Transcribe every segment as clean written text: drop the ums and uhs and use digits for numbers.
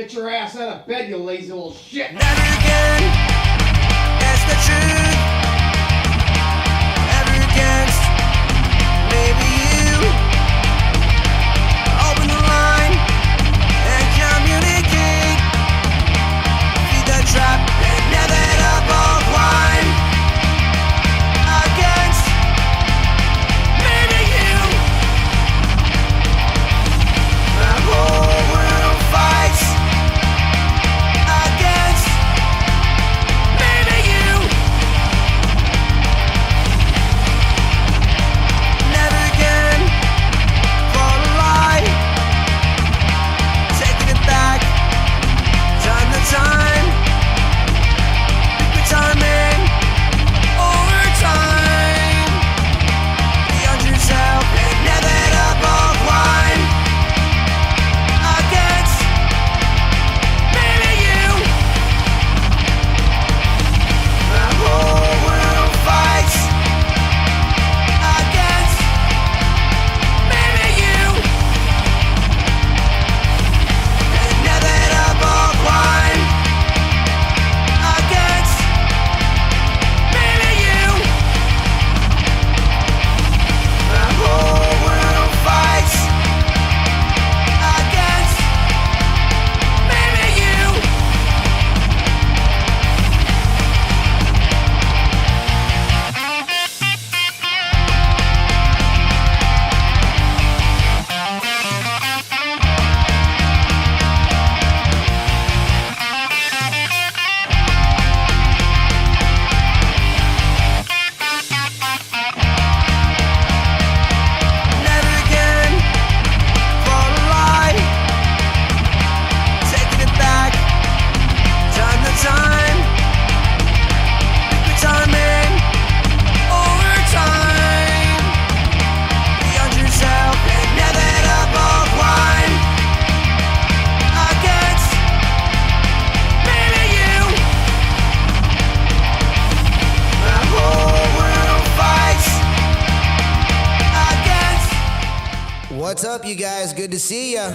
Get your ass out of bed, you lazy little shit. Never again, that's the truth. Ever against, maybe you. Open the line and communicate. Feed the trap and inevitable climb. Against, maybe you. The whole world fights. Against, maybe you. Never again for a lie. Taking it back, done the time. Liquid timing, over time. Beyond yourself, inevitable climb. Against, maybe you. The whole world fights. Against, maybe you. Inevitable climb. Against, maybe you. The whole world fights. Against, maybe you. Never again for a lie. Taking it back, done the time. Liquid timing, over time. Beyond yourself, inevitable climb. Against, maybe you. The whole world fights. Against. What's up, you guys? Good to see ya.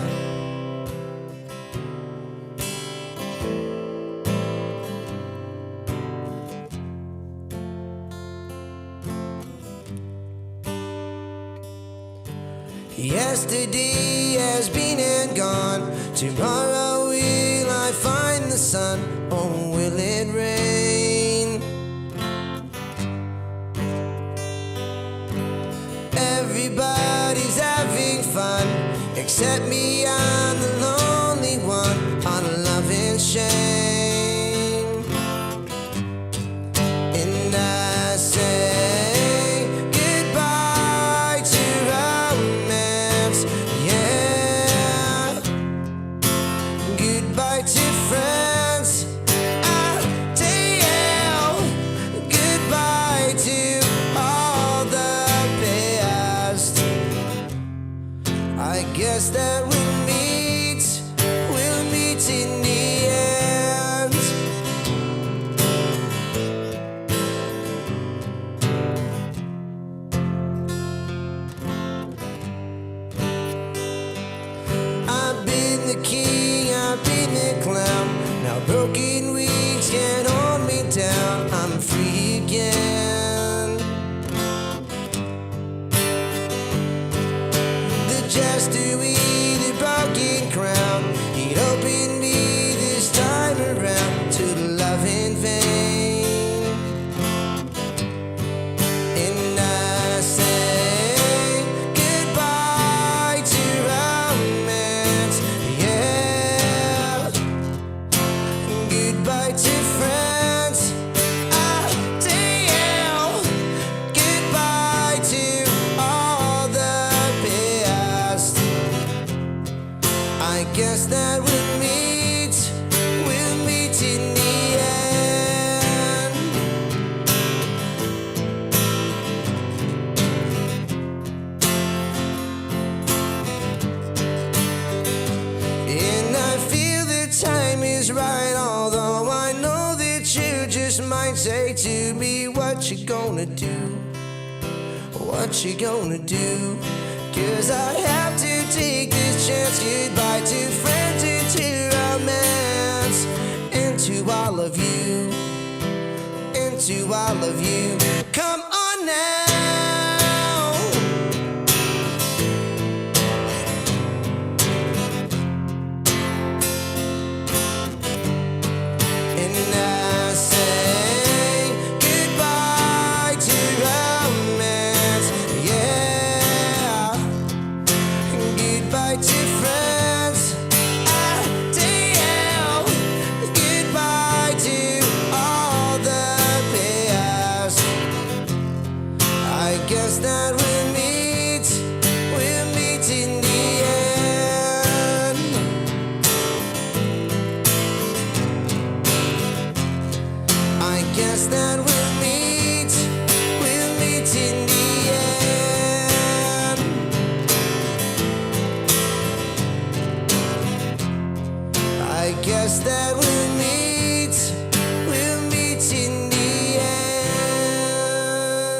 Yesterday has been and gone. Tomorrow will I find the sun? Or will it rain? Everybody's having fun, except me, I'm the lonely one on love and shame. And I say goodbye to romance, yeah. Goodbye to friends, damn. Goodbye to all the past. I guess that we'll meet in the end. I've been the king, I've been the clown. Now broken wings can't hold me down. I'm free again. The jester with a broken crown, he'd open me this time around to love in vain. And I say goodbye to romance, yeah. Goodbye to friends, damn. Goodbye to all the past. I guess that we'll meet in the end. And I feel the time is right, although I know that you just might say to me, what you gonna do? What you gonna do? 'Cause I have to take this chance. Goodbye to friends and to romance. to all of you, and to all of you. Come on now. And I say goodbye to romance, yeah. Goodbye to friends. Damn. Goodbye to all the past. I guess that we'll meet in the end. I guess that we'll meet in the end. I guess that we'll meet in the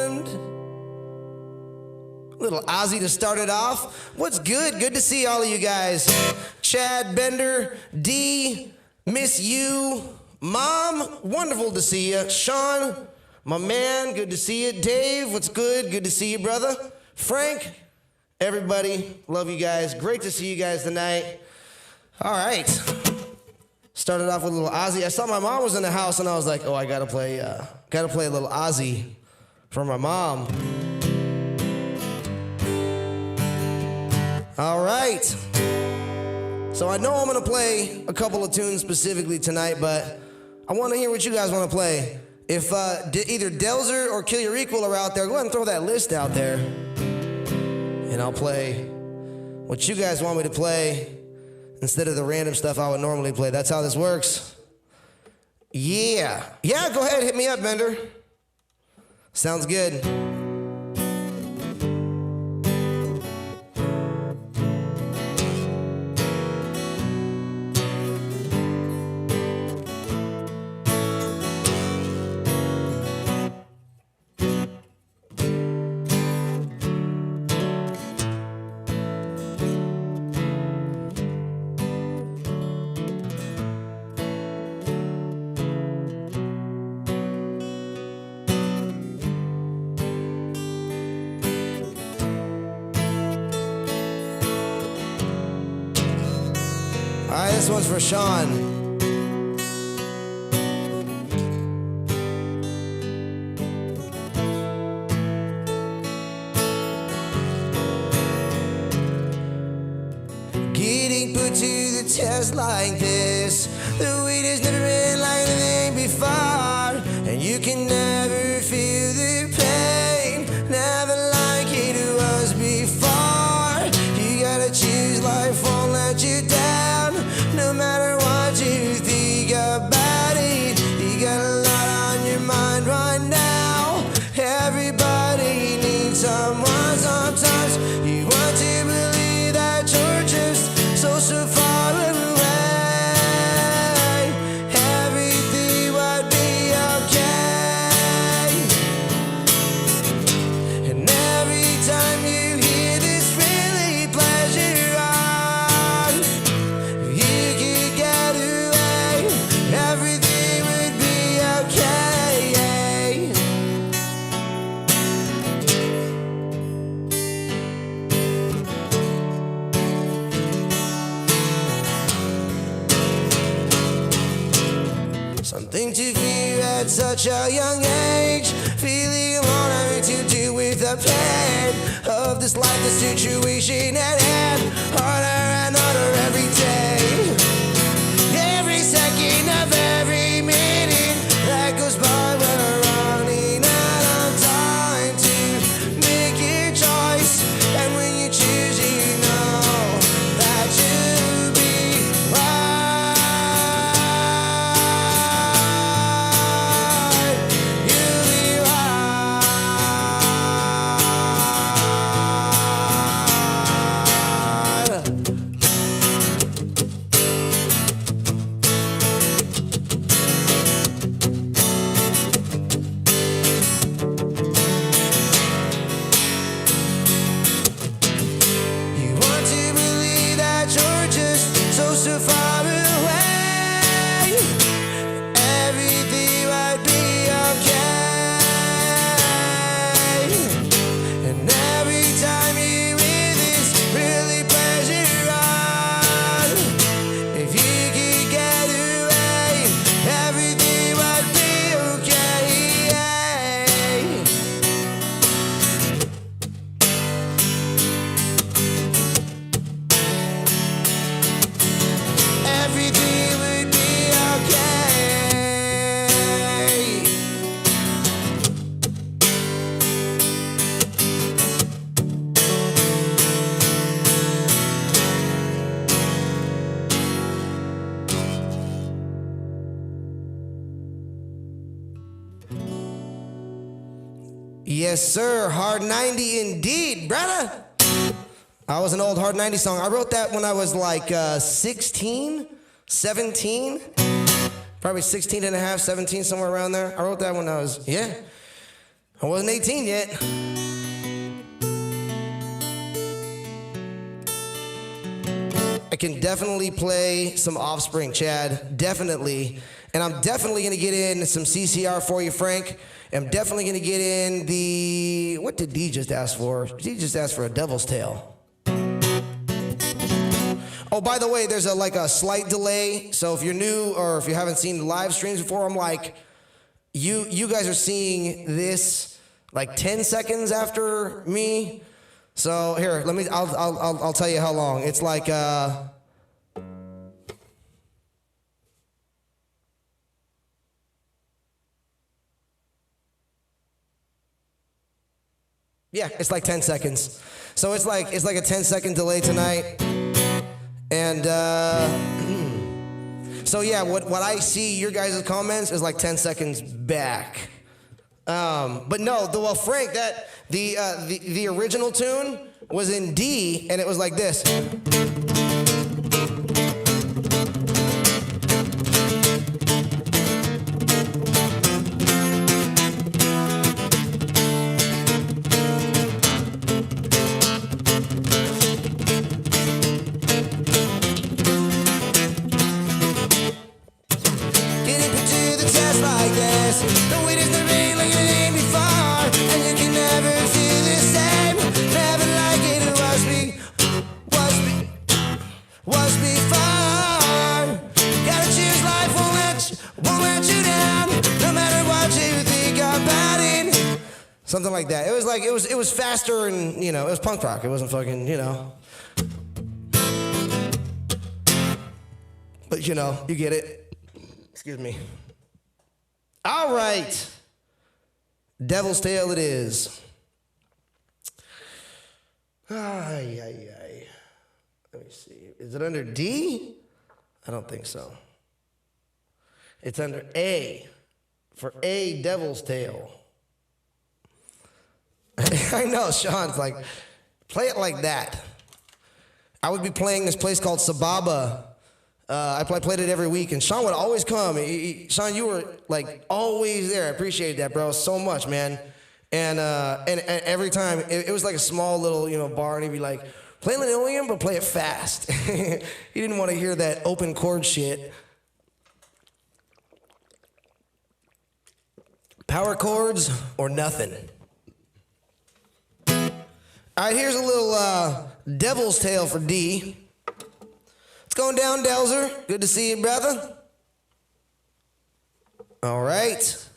end. Little Ozzy to start it off. What's good? Good to see all of you guys. Chad, Bender, D, miss you. Mom, wonderful to see you. Sean, my man, good to see you. Dave, what's good? Good to see you, brother. Frank, everybody, love you guys. Great to see you guys tonight. All right. Started off with a little Ozzy. I saw my mom was in the house, and I was like, oh, I gotta play a little Ozzy for my mom. All right. So I know I'm gonna play a couple of tunes specifically tonight, but I want to hear what you guys want to play. If either Delzer or Kill Your Equal are out there, go ahead and throw that list out there, and I'll play what you guys want me to play instead of the random stuff I would normally play. That's how this works. Yeah. Yeah, go ahead, hit me up, Bender. Sounds good. All right, this one's for Sean. Getting put to the test like this, the weight has never been like the thing before, and you can never feel the pain, never like it was before. You gotta choose, life won't let you down, no matter what you think about it. You got a lot on your mind right now. Everybody needs someone sometimes. You want to believe that you're just so far away. Everything would be okay. And every time you hear this really pleasure on, you could get away. Everything would be okay. Something to fear at such a young age, feeling alone, having to deal with the pain of this life, the situation at hand, harder and harder every day. Every second of every minute that goes by, we're running out of time to make your choice. And when you choose, you know that you'll be right. You'll be right. Yes, sir. Hard 90 indeed, brother. That was an old Hard 90 song. I wrote that when I was like 16, 17. Probably 16 and a half, 17, somewhere around there. I wrote that when I was, yeah. I wasn't 18 yet. I can definitely play some Offspring, Chad. Definitely. And I'm definitely going to get in some CCR for you, Frank. I'm definitely going to get in the... What did D just ask for? D just asked for a Devil's Tail. Oh, by the way, there's a slight delay. So if you're new or if you haven't seen the live streams before, I'm like, you guys are seeing this like 10 seconds after me. So here, I'll tell you how long. It's like yeah, it's like 10 seconds. So it's like a 10-second delay tonight. And so yeah, what I see your guys' comments is like 10 seconds back. But no, well, Frank, that the original tune was in D, and it was like this. Something like that. It was like it was faster and it was punk rock. It wasn't fucking But you get it. Excuse me. All right. Devil's Tail it is. Ay, ay, ay. Let me see. Is it under D? I don't think so. It's under A. For A, Devil's Tail. I know, Sean's like, play it like that. I would be playing this place called Sababa. I played it every week, and Sean would always come. Sean, you were like always there. I appreciate that, bro, so much, man. And every time, it was like a small little bar, and he'd be like, play linoleum, but play it fast. He didn't want to hear that open chord shit. Power chords or nothing. All right, here's a little Devil's Tail for D. What's going down, Delzer? Good to see you, brother. All right.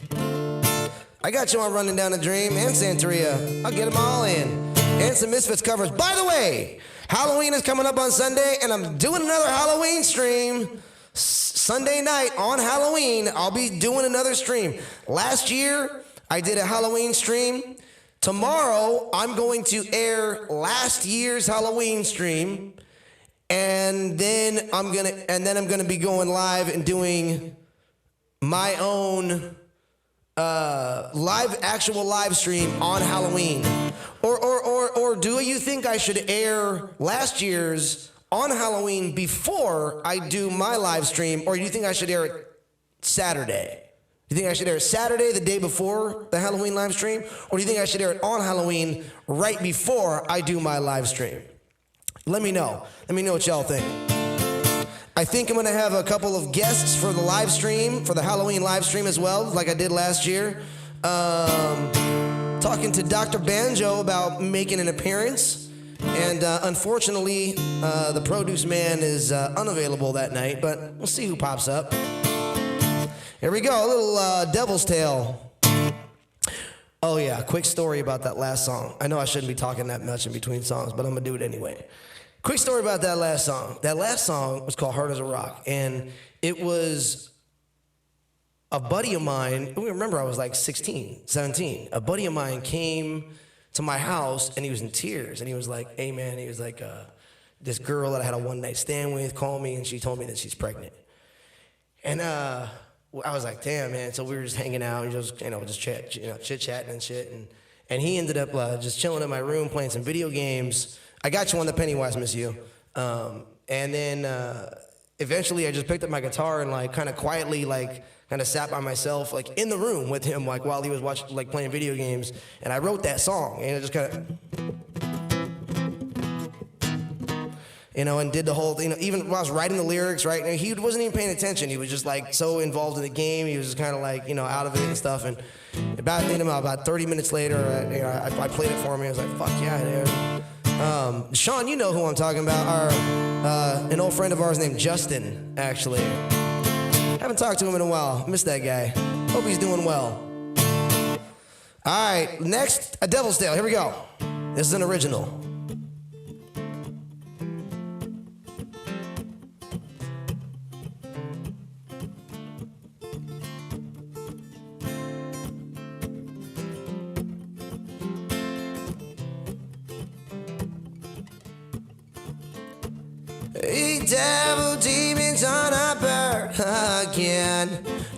I got you on Running Down a Dream and Santeria. I'll get them all in. And some Misfits covers. By the way, Halloween is coming up on Sunday, and I'm doing another Halloween stream. Sunday night on Halloween, I'll be doing another stream. Last year, I did a Halloween stream. Tomorrow, I'm going to air last year's Halloween stream, and then I'm gonna be going live and doing my own actual live stream on Halloween. Or do you think I should air last year's on Halloween before I do my live stream, or do you think I should air it Saturday? Do you think I should air it Saturday, the day before the Halloween live stream? Or do you think I should air it on Halloween right before I do my live stream? Let me know. Let me know what y'all think. I think I'm going to have a couple of guests for the live stream, for the Halloween live stream as well, like I did last year. Talking to Dr. Banjo about making an appearance. And unfortunately, the produce man is unavailable that night, but we'll see who pops up. Here we go, a little Devil's Tail. Oh yeah, quick story about that last song. I know I shouldn't be talking that much in between songs, but I'm gonna do it anyway. Quick story about that last song. That last song was called Hard as a Rock, and it was a buddy of mine, remember I was like 16, 17. A buddy of mine came to my house, and he was in tears, and he was like, hey man, he was like, this girl that I had a one-night stand with called me, and she told me that she's pregnant. And I was like, damn, man. So we were just hanging out, and just chit-chatting and shit. and he ended up just chilling in my room playing some video games. I got you on the Pennywise, miss you. And then eventually I just picked up my guitar and like kind of quietly like kind of sat by myself like in the room with him like while he was watching like playing video games, and I wrote that song and it just kind of, you know, and did the whole, you know, even while I was writing the lyrics, right, he wasn't even paying attention. He was just like so involved in the game. He was just kind of like, you know, out of it and stuff. And about 30 minutes later, you know, I played it for him. I was like, fuck yeah, dude. Sean, you know who I'm talking about. An old friend of ours named Justin, actually. Haven't talked to him in a while. Missed that guy. Hope he's doing well. All right, next, a Devil Snail. Here we go. This is an original. Devil demons on a bird again,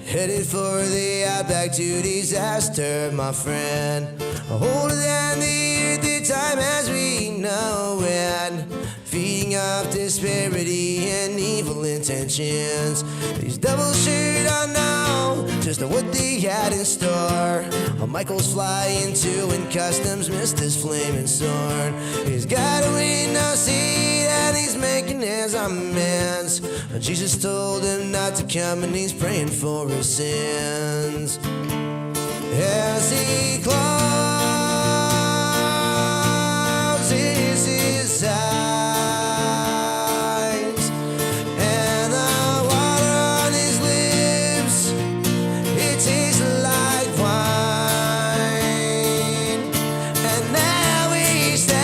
headed for the outback to disaster, my friend. Older than the earth, the time as we know it, feeding off disparity and evil intentions. These devils should have known just what they had in store. Michael's flying to and customs missed his flaming sword. He's got a window seat and he's making his amends. Jesus told him not to come and he's praying for his sins. As he closes his eyes and the water on his lips, it tastes like wine. And now he stands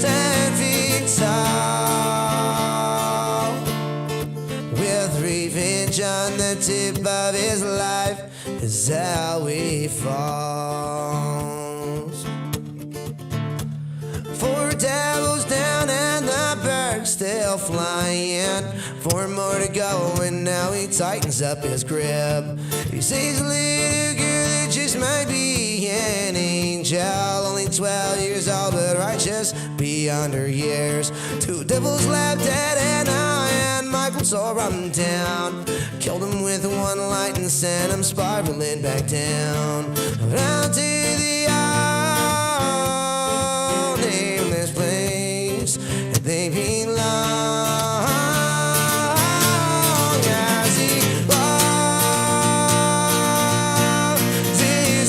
10 feet tall, with revenge on the tip of his life is how he falls. 4 devils down and the bird's still flying. 4 more to go and now he tightens up his grip. He sees a little girl that just might be an angel, only 12 years old but righteous beyond her years. 2 devils left dead and Michael tore him down, killed him with 1 light and sent him spiraling back down, down to the nameless place that they belong. As he closes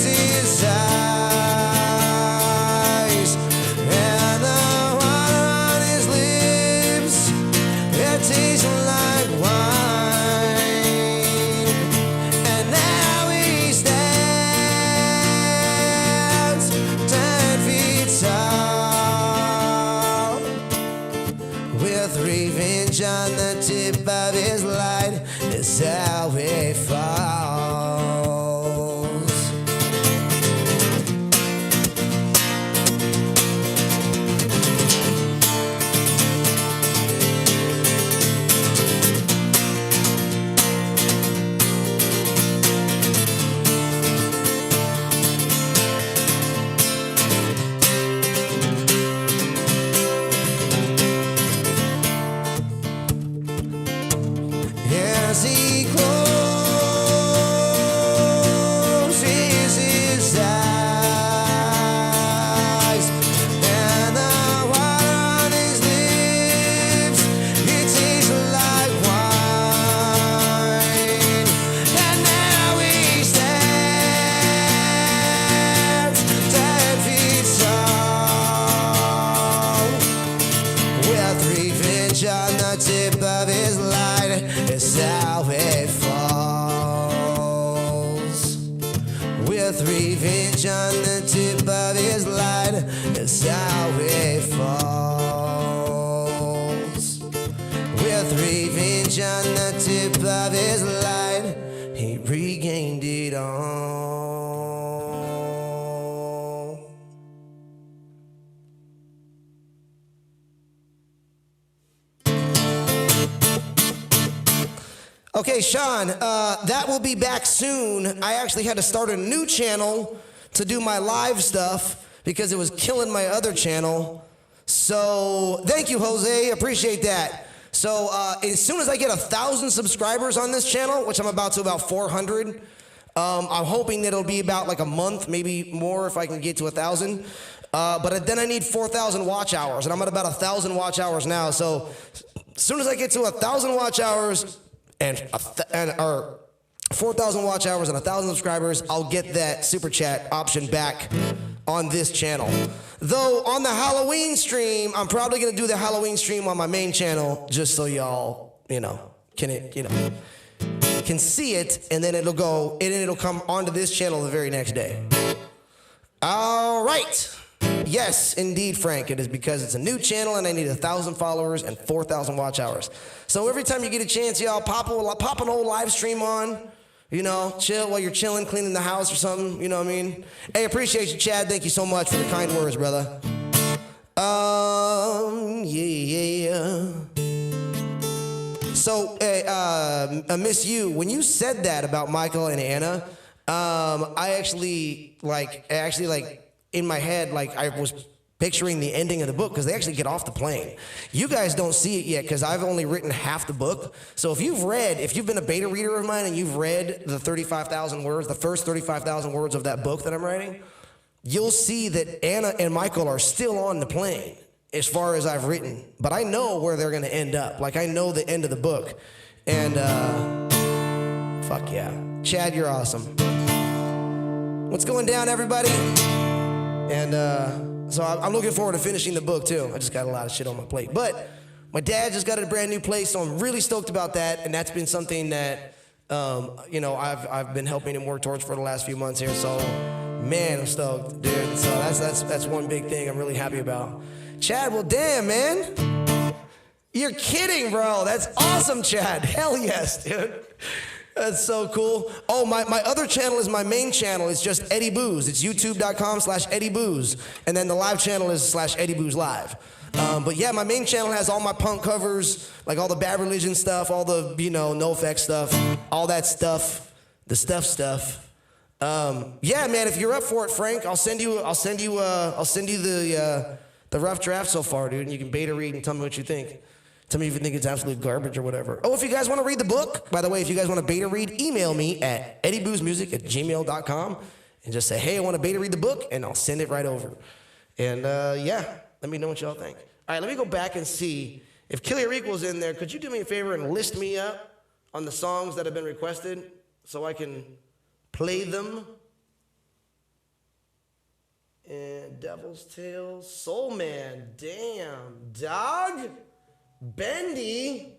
his eyes and the water on his lips, it tastes like wine. And now he stands 10 feet tall, with revenge on the tip of his light is how he falls. As he closes his eyes and the water on his lips, it tastes like wine. And now he stands 10 feet tall, with revenge on the tip of his light is how he falls. With revenge on the tip of his light is how he falls. With revenge on the tip of his light, he regained it all. Okay, Sean, that will be back soon. I actually had to start a new channel to do my live stuff because it was killing my other channel. So thank you, Jose. Appreciate that. So as soon as I get 1,000 subscribers on this channel, which I'm about 400, I'm hoping that it'll be about like a month, maybe more if I can get to 1,000. But then I need 4,000 watch hours, and I'm at about 1,000 watch hours now. So as soon as I get to 1,000 watch hours or 4,000 watch hours and 1,000 subscribers, I'll get that super chat option back on this channel. Though on the Halloween stream, I'm probably gonna do the Halloween stream on my main channel just so y'all, can see it, and then it'll come onto this channel the very next day. All right. Yes, indeed, Frank. It is because it's a new channel and I need 1,000 followers and 4,000 watch hours. So every time you get a chance, y'all pop an old live stream on. Chill while you're chilling, cleaning the house or something. You know what I mean? Hey, appreciate you, Chad. Thank you so much for the kind words, brother. Yeah. So, Miss You, when you said that about Michael and Anna, I actually in my head, I was picturing the ending of the book because they actually get off the plane. You guys don't see it yet because I've only written half the book. So if you've been a beta reader of mine and you've read the 35,000 words, the first 35,000 words of that book that I'm writing, you'll see that Anna and Michael are still on the plane as far as I've written. But I know where they're going to end up. I know the end of the book. And, fuck yeah. Chad, you're awesome. What's going down, everybody? And, so I'm looking forward to finishing the book, too. I just got a lot of shit on my plate. But my dad just got a brand new place, so I'm really stoked about that. And that's been something that, I've been helping him work towards for the last few months here. So, man, I'm stoked, dude. So that's one big thing I'm really happy about. Chad, well, damn, man. You're kidding, bro. That's awesome, Chad. Hell yes, dude. That's so cool. Oh, my other channel is my main channel. It's just eddiebooze. It's youtube.com/eddiebooze. And then the live channel is /eddiebooze live. But yeah, my main channel has all my punk covers, all the Bad Religion stuff, all the, Nofx stuff, all that stuff, the stuff. Yeah, man, if you're up for it, Frank, I'll send you the rough draft so far, dude, and you can beta read and tell me what you think. Tell me if you think it's absolute garbage or whatever. Oh, if you guys want to read the book, by the way, if you guys want to beta read, email me at eddieboozemusic@gmail.com and just say, hey, I want to beta read the book, and I'll send it right over. And yeah, let me know what y'all think. All right, let me go back and see if Killer Equals in there. Could you do me a favor and list me up on the songs that have been requested so I can play them? And Devil's Tail, Soul Man, damn, dog. Bendy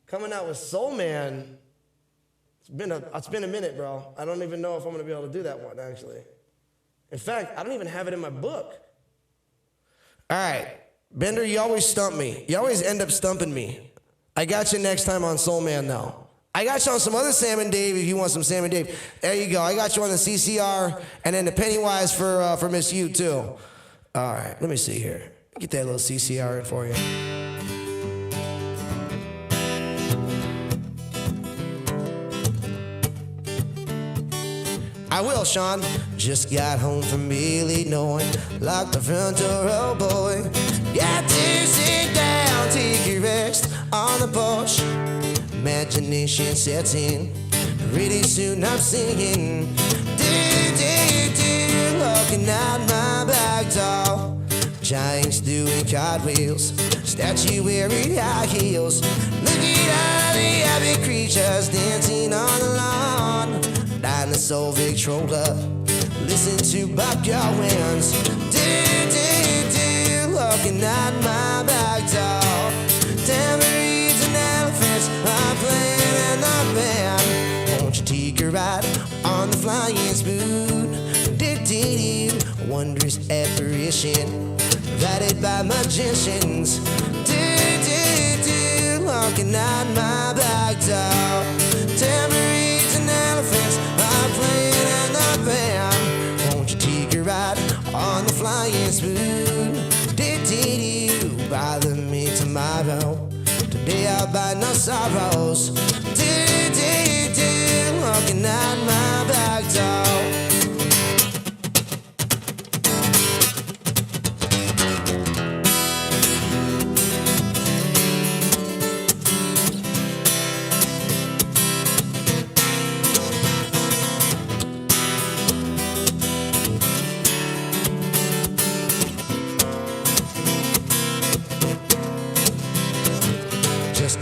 coming out with Soul Man. It's been a minute, bro. I don't even know if I'm gonna be able to do that one, actually. In fact, I don't even have it in my book. All right, Bender, you always stump me. You always end up stumping me. I got you next time on Soul Man, though. I got you on some other Sam and Dave if you want some Sam and Dave. There you go. I got you on the CCR and then the Pennywise for Miss You, too. All right, let me see here. Get that little CCR in for you. I will, Sean. Just got home from Illinois, locked the front door, oh boy. Got to sit down, take a rest on the porch. Imagination sets in, really soon I'm singing. Looking at my back door. Giants doing cartwheels, statuary high heels. Looking at the happy creatures dancing on the lawn. Dinosaur Victrola, listen to Bob Gowans. Looking at my back door. Tambourines and elephants are playing in the band. Won't you take a ride on the flying spoon? Wondrous apparition, guided by magicians. Looking at my back door. Tambourines and elephants are playing in the band. Won't you take a ride on the flying spoon? Bother me tomorrow. Today I'll buy no sorrows. looking at my back door.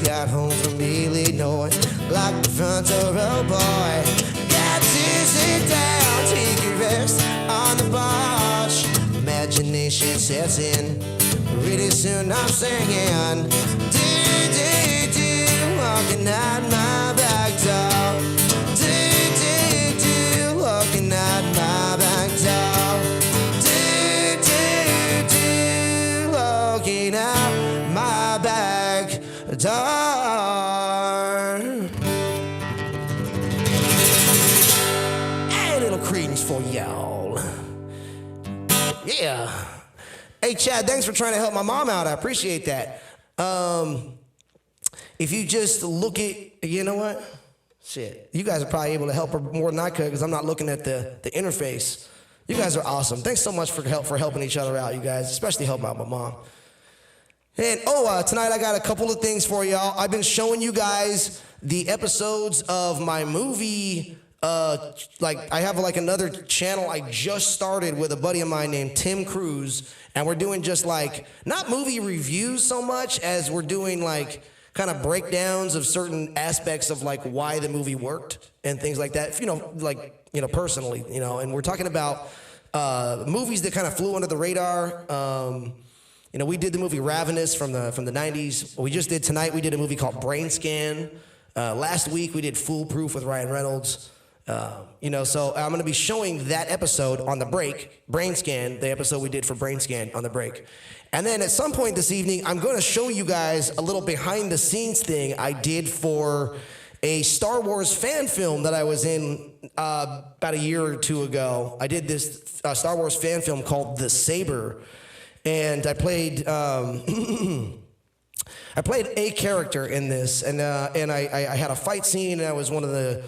Got home from Illinois, like the front door, oh boy. Got to sit down, take a rest on the porch. Imagination sets in, really soon I'm singing. Do, walking out my back door. Do, walking out my back door. Do, walking out my back door. Hey, a little credence for y'all. Yeah. Hey, Chad, thanks for trying to help my mom out. I appreciate that. If you just look at, you know what? Shit, you guys are probably able to help her more than I could because I'm not looking at the interface. You guys are awesome. Thanks so much for helping each other out, you guys, especially helping out my mom. And tonight I got a couple of things for y'all. I've been showing you guys the episodes of my movie. I have like another channel I just started with a buddy of mine named Tim Cruz, and we're doing just like not movie reviews so much as we're doing like kind of breakdowns of certain aspects of like why the movie worked and things like that. Personally, and we're talking about movies that kind of flew under the radar. We did the movie Ravenous from the 90s. We just did tonight. We did a movie called Brain Scan. Last week we did Foolproof with Ryan Reynolds. So I'm going to be showing that episode on the break, Brain Scan, the episode we did for Brain Scan on the break. And then at some point this evening, I'm going to show you guys a little behind the scenes thing I did for a Star Wars fan film that I was in about a year or two ago. I did this Star Wars fan film called The Saber. And I played I played a character in this, and I had a fight scene, and I was one of the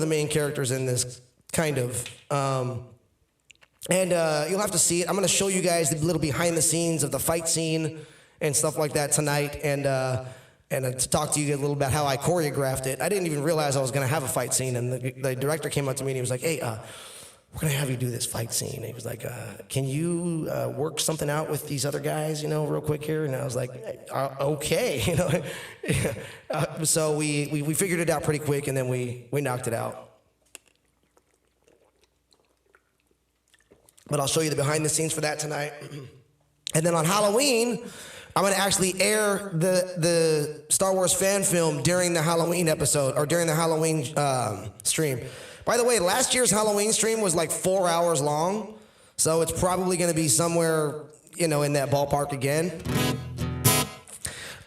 main characters in this, kind of. You'll have to see it. I'm going to show you guys the little behind the scenes of the fight scene and stuff like that tonight, and to talk to you a little about how I choreographed it. I didn't even realize I was going to have a fight scene, and the director came up to me and he was like, "Hey, we're going to have you do this fight scene." And he was like, "Can you work something out with these other guys, real quick here?" And I was like, "Okay," So we figured it out pretty quick, and then we knocked it out. But I'll show you the behind the scenes for that tonight. And then on Halloween, I'm going to actually air the Star Wars fan film during the Halloween episode, or during the Halloween stream. By the way, last year's Halloween stream was like 4 hours long, so it's probably going to be somewhere, in that ballpark again.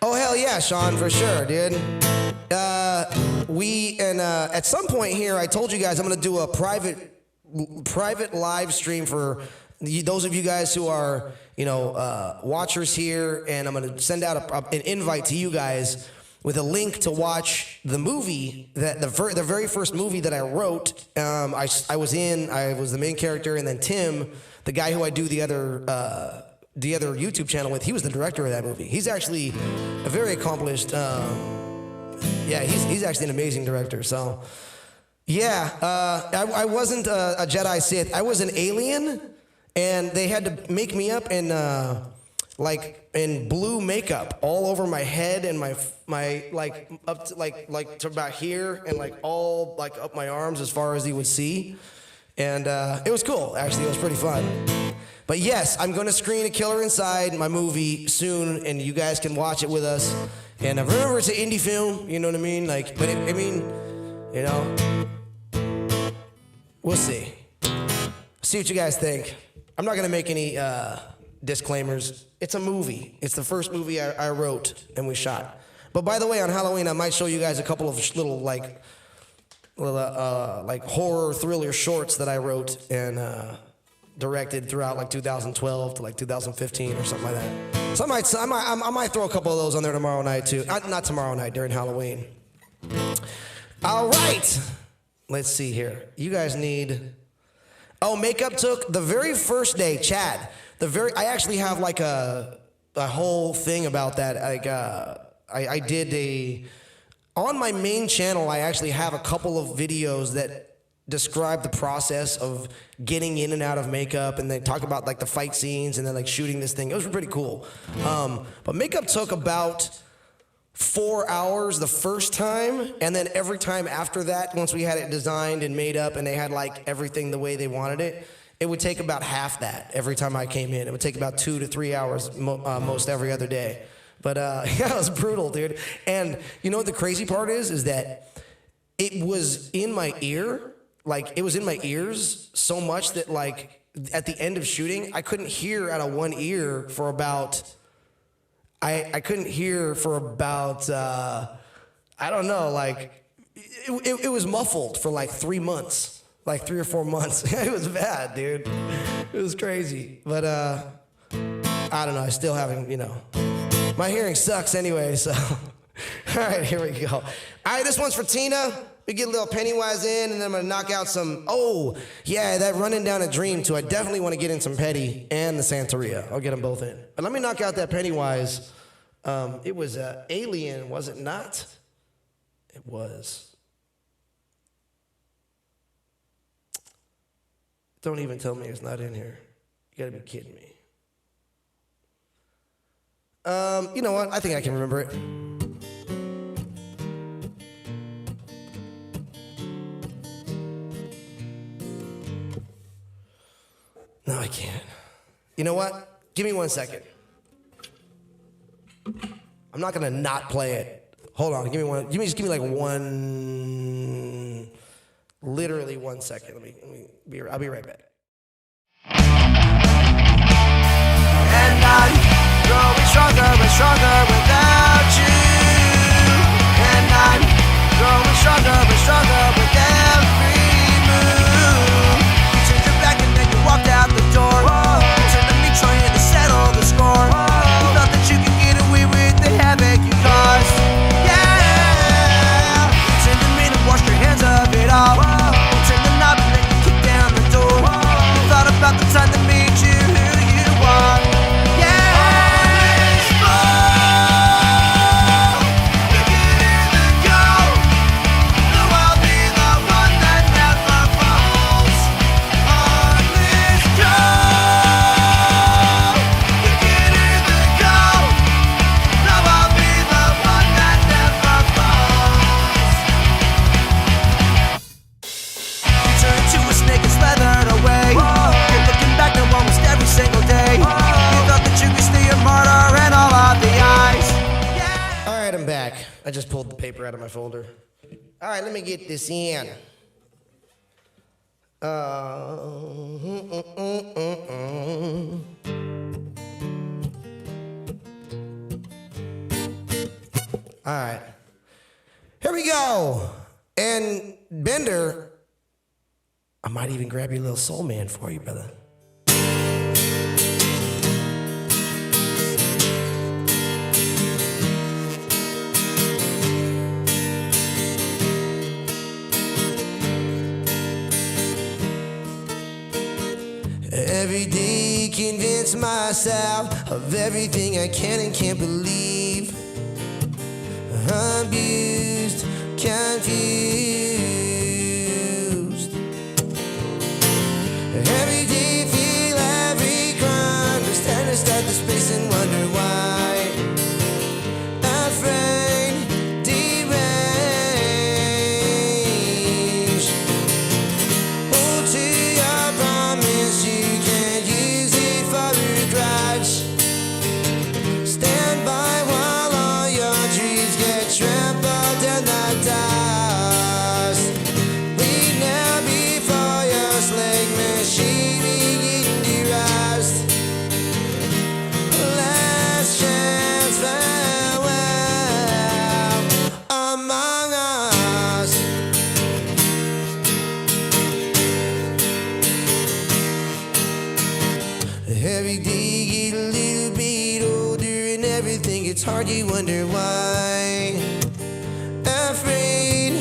Oh, hell yeah, Sean, for sure, dude. At some point here, I told you guys I'm going to do a private live stream for those of you guys who are, watchers here, and I'm going to send out an invite to you guys with a link to watch the movie, the very first movie that I wrote. I was the main character, and then Tim, the guy who I do the other YouTube channel with, he was the director of that movie. He's actually a very accomplished, he's actually an amazing director. So, I wasn't a Jedi Sith. I was an alien, and they had to make me up in blue makeup all over my head and my up to to about here, and all up my arms as far as you would see. And it was cool, actually. It was pretty fun. But yes, I'm going to screen A Killer Inside, my movie, soon, and you guys can watch it with us. And remember, it's an indie film, you know what I mean? We'll see. See what you guys think. I'm not going to make any disclaimers. It's a movie. It's the first movie I wrote and we shot. But by the way, on Halloween, I might show you guys a couple of little horror thriller shorts that I wrote and directed throughout 2012 to 2015 or something like that. So I might throw a couple of those on there tomorrow night too. Not tomorrow night, during Halloween. All right. Let's see here. You guys need... Oh, makeup took the very first day, Chad. I actually have like a whole thing about that. Like, I did on my main channel, I actually have a couple of videos that describe the process of getting in and out of makeup, and they talk about like the fight scenes and then like shooting this thing. It was pretty cool. But makeup took about 4 hours the first time, and then every time after that, once we had it designed and made up and they had like everything the way they wanted it, it would take about half that every time I came in. It would take about 2 to 3 hours most every other day. But yeah, it was brutal, dude. And you know what the crazy part is that it was in my ear, like it was in my ears so much that like at the end of shooting, I couldn't hear out of one ear for about... I couldn't hear for about, I don't know, like, it was muffled for like 3 months, like 3 or 4 months. It was bad, dude. It was crazy. But, I don't know, I still haven't, you know, my hearing sucks anyway, so. All right, here we go. All right, this one's for Tina. We get a little Pennywise in, and then I'm gonna knock out some, oh, yeah, that Running Down a Dream too. I definitely wanna get in some Petty and the Santeria. I'll get them both in. But let me knock out that Pennywise. It was Alien, was it not? It was. Don't even tell me it's not in here. You gotta be kidding me. You know what? I think I can remember it. No, I can't. You know what? Give me 1 second. I'm not gonna not play it. Hold on, give me like one, literally 1 second. I'll be right back. And I'm growing stronger and stronger without you. And I'm growing stronger and stronger with every move. You turned your back and then you walked out the door. You turned to me trying to settle the score. You thought that you could get away with the havoc you caused. Yeah. You turned to me to wash your hands of it all. You turned the knob and then you kicked down the door. You thought about the time that made you who you are. I just pulled the paper out of my folder. All right, let me get this in. All right, here we go. And Bender, I might even grab your little soul man for you, brother. Every day convince myself of everything I can and can't believe. Abused, confused. Every day feel every crime. Just trying to start the space and wonder why. Afraid, deranged. Hold to your promise, you can't use it for a grudge. Stand by while all your dreams get trampled in the dust. Leave now before your sling machine begin to rust. Last chance farewell among us. Every day get a little bit older and everything gets hard, you wonder why. Afraid,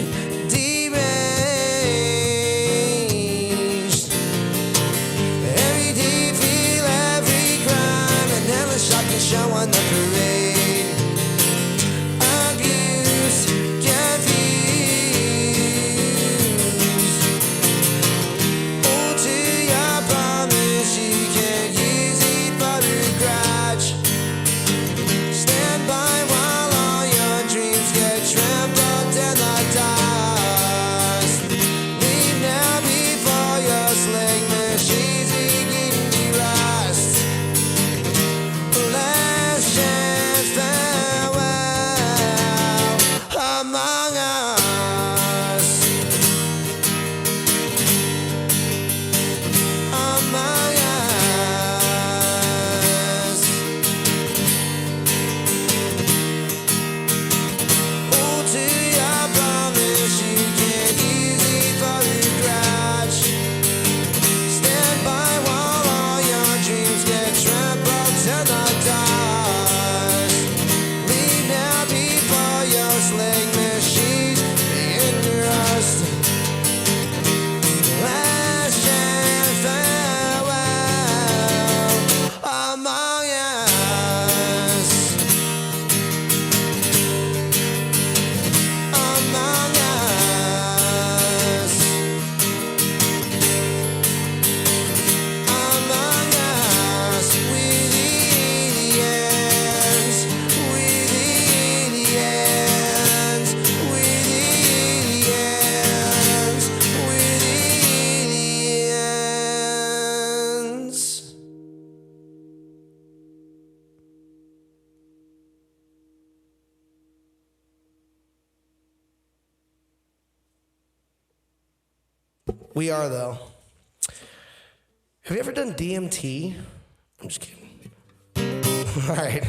We are, though. Have you ever done DMT? I'm just kidding. All right.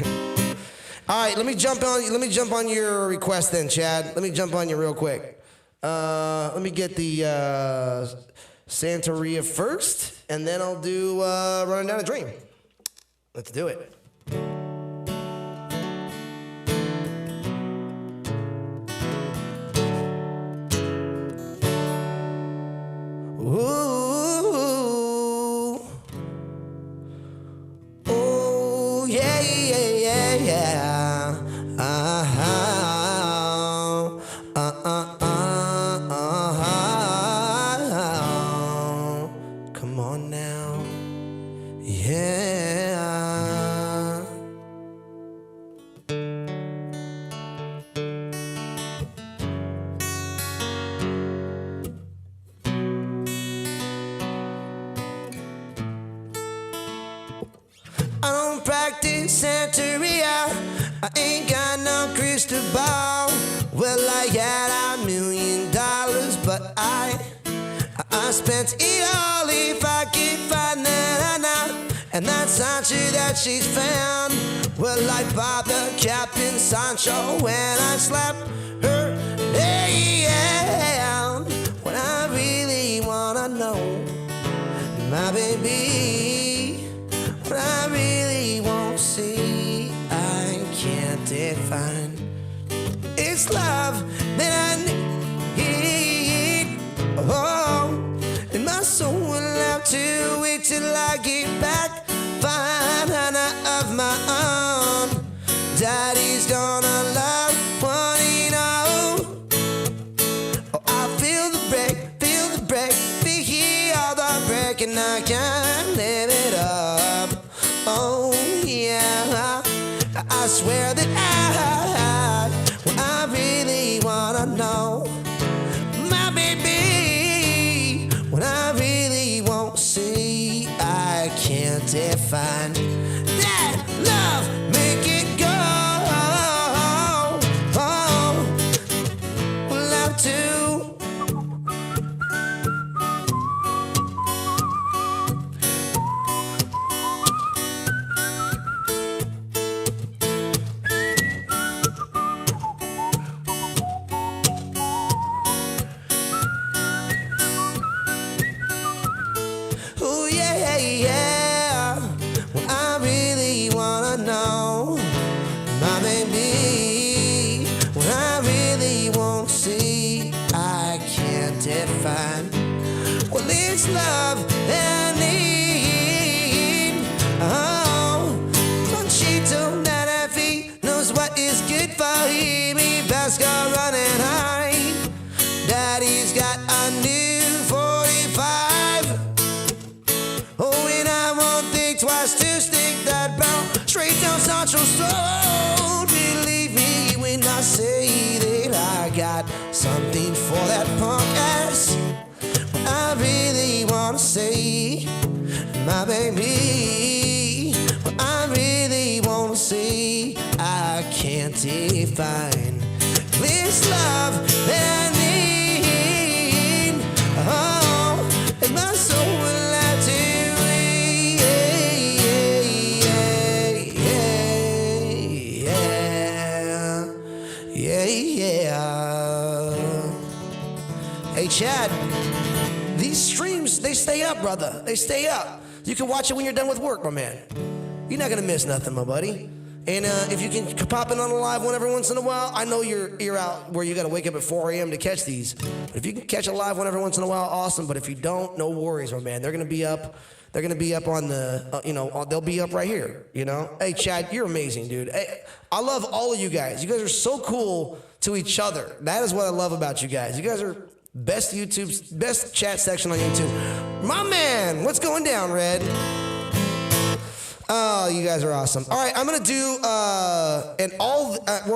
All right, let me jump on your request then, Chad. Let me jump on you real quick. Let me get the Santeria first, and then I'll do Running Down a Dream. Let's do it. Ooh. Oh, yeah, yeah, yeah, yeah. Come on now. Yeah. I don't practice Santeria. I ain't got no crystal ball. Well, I had $1 million, but I spent it all if I could find that now. And that's not true that she's found. Well, I bought the Captain Sancho when I slapped her down. When I really wanna know, my baby, what I really won't see, I can't define. It's love that I need. Oh, and my soul will have to wait till I get back. Find of my own. Daddy's gonna love what he knows. Oh, I feel the break, feel the break, and I can't live it up. Oh yeah, I swear that I really wanna know, my baby, when I really won't see, I can't define that love, make it go. Oh, we'll have to. Oh yeah, yeah. Well, I really wanna know, my baby. When I really won't see, I can't define. Well, it's love that I need. Oh, Conchito, that if he knows what is good for him, he best go running high. Daddy's got a new 45. Oh, and I won't think twice to stick that barrel straight down Sancho's throat. Believe me when I say that I got something for that punk ass. But I really wanna say, my baby, what I really wanna say, I can't define this love that I need. Oh, and my soul will have to. Hey, Chad, these streams, they stay up, brother. They stay up. You can watch it when you're done with work, my man. You're not going to miss nothing, my buddy. And if you can pop in on a live one every once in a while, I know you're out where you got to wake up at 4 a.m. to catch these. But if you can catch a live one every once in a while, awesome. But if you don't, no worries, my man. They're going to be up. They're going to be up on the, they'll be up right here, you know? Hey, Chad, you're amazing, dude. Hey, I love all of you guys. You guys are so cool to each other. That is what I love about you guys. You guys are best chat section on YouTube. My man, what's going down, Red? Oh, you guys are awesome. All right, I'm gonna do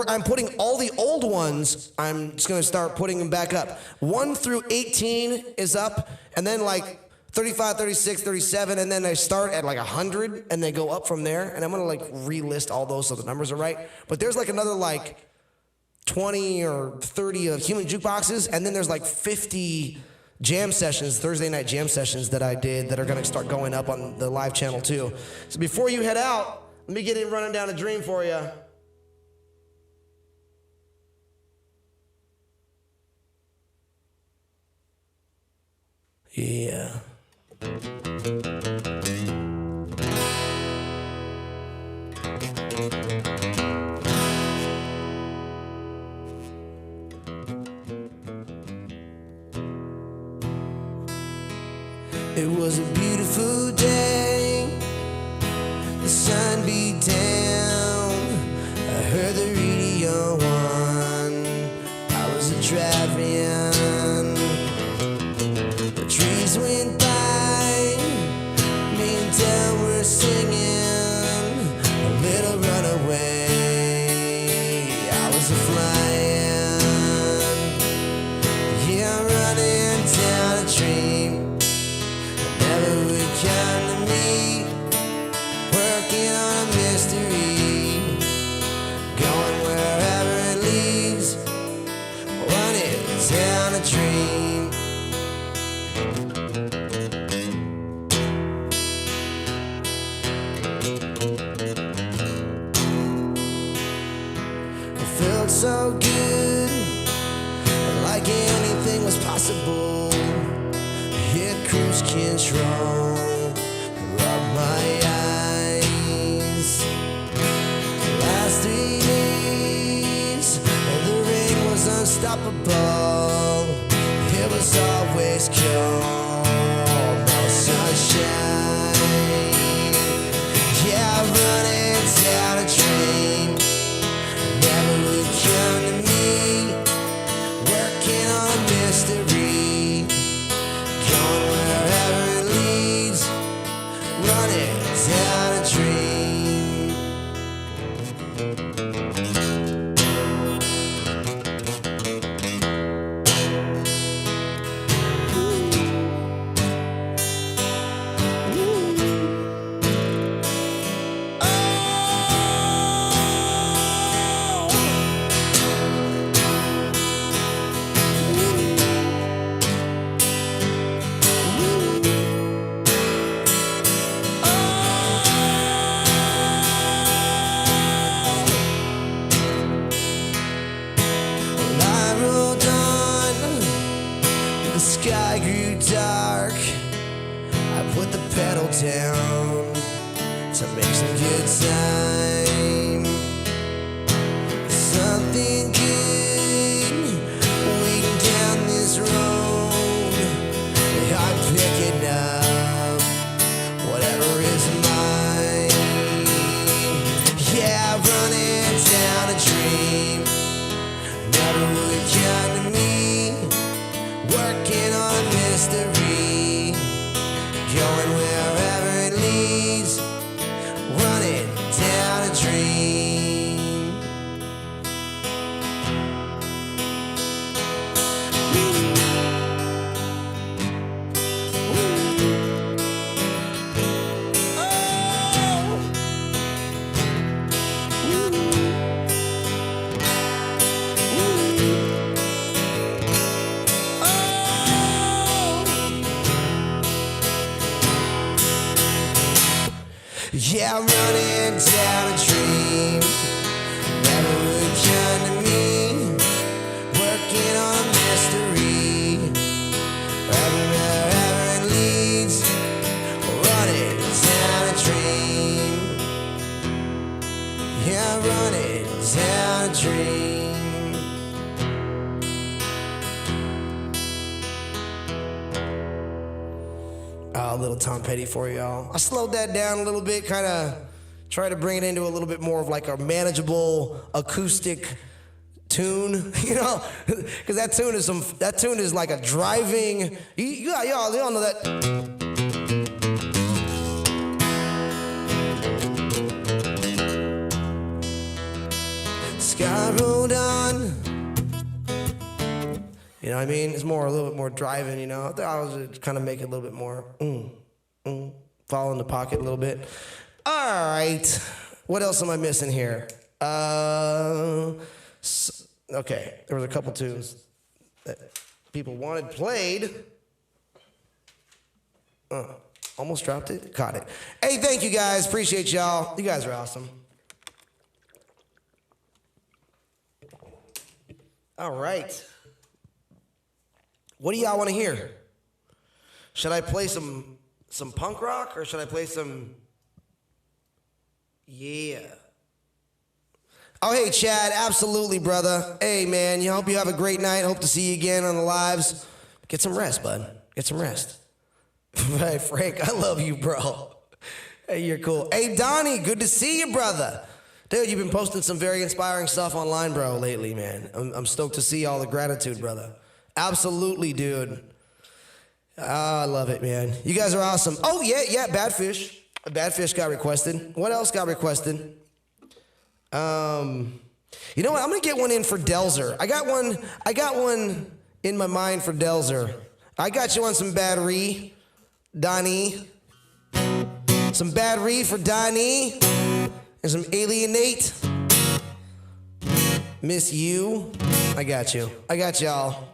I'm putting all the old ones. I'm just gonna start putting them back up. 1 through 18 is up, and then like 35, 36, 37, and then I start at like 100, and they go up from there. And I'm gonna like relist all those so the numbers are right. But there's like another like 20 or 30 of human jukeboxes, and then there's like 50 jam sessions, Thursday night jam sessions that I did that are gonna start going up on the live channel too. So before you head out, let me get in running down a dream for you. Yeah. It was a beautiful day. The sun beat down. I heard the radio on. I was driving. The trees went by. Me and Del were singing a little runaway. I was a flying. Yeah, I'm running down a dream. Never would come to me, working on a mystery, going wherever it leads, running down a dream. It felt so good, like anything was possible. Hit cruise control, rub my eyes. Last 3 days, the rain was unstoppable. It was always cold, no sunshine. Yeah, running down a dream. Never would come to me, working on a mystery. Going wherever it leads, running down a dream. Sky grew dark. I put the pedal down to make some good time. Something good waiting down this road. I'm picking up whatever is mine. Yeah, running down a dream. Never would come to me, working on a mystery, going wherever it leads, running down a dream. Yeah, I'm running down a dream. Never would come to me, working on a mystery. Wherever it leads, running down a dream. Yeah, I'm running down a dream. A little Tom Petty for y'all. I slowed that down a little bit, kind of try to bring it into a little bit more of like a manageable acoustic tune, you know, because that tune is like a driving. Y'all know that. Sky rolled on. You know what I mean? It's more a little bit more driving, you know. I was just kind of make it a little bit more fall in the pocket a little bit. All right. What else am I missing here? Okay, there was a couple tunes that people wanted played. Almost dropped it. Caught it. Hey, thank you guys. Appreciate y'all. You guys are awesome. All right. What do y'all want to hear? Should I play some punk rock or should I play some... Yeah. Oh, hey, Chad. Absolutely, brother. Hey, man. You hope you have a great night. Hope to see you again on the lives. Get some rest, bud. Get some rest. Right, Frank. I love you, bro. Hey, you're cool. Hey, Donnie. Good to see you, brother. Dude, you've been posting some very inspiring stuff online, bro, lately, man. I'm stoked to see all the gratitude, brother. Absolutely, dude. I love it, man. You guys are awesome. Oh, yeah, Badfish. Badfish got requested. What else got requested? You know what? I'm gonna get one in for Delzer. I got one in my mind for Delzer. I got you on some Battery, Donnie. Some Battery for Donnie. And some Alienate. Miss You. I got you. I got y'all.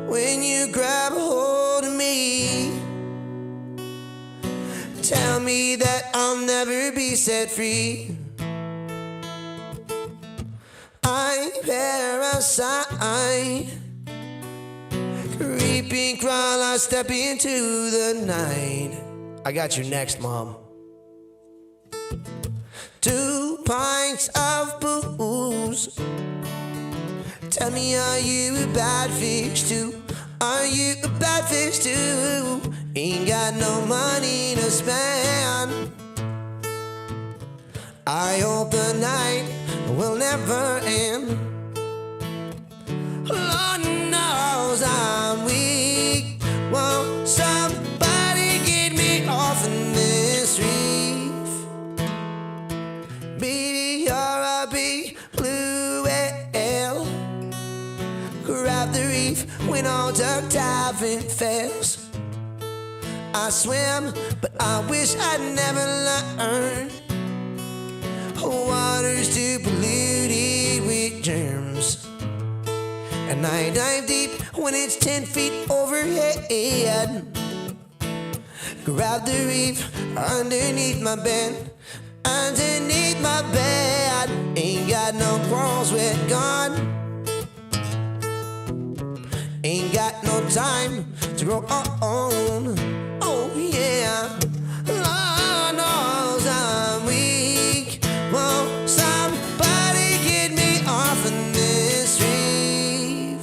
When you grab a hold of me, tell me that I'll never be set free. I'm parasite, creeping, crawl, I step into the night. I got you next, Mom. 2 pints of booze. Tell me, are you a bad fish too? Are you a bad fish too? Ain't got no money to spend. I hope the night will never end. Lord knows I'm weak. Won't somebody get me off in this reef? Baby, you're a big blue whale. Grab the reef when all duck diving fails. I swim, but I wish I'd never learned. Water's too polluted with germs. And I dive deep when it's 10 feet overhead. Grab the reef underneath my bed. Underneath my bed. Ain't got no quarrels with God. Ain't got no time to grow on. Oh yeah. Lord knows I'm weak. Won't somebody get me off in this reef?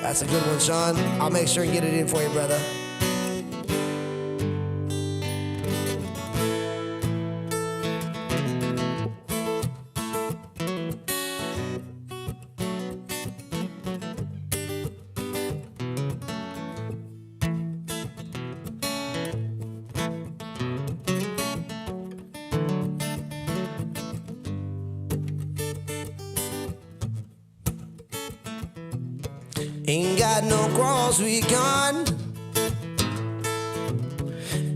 That's a good one, Sean. I'll make sure and get it in for you, brother. Ain't got no quarrels with God.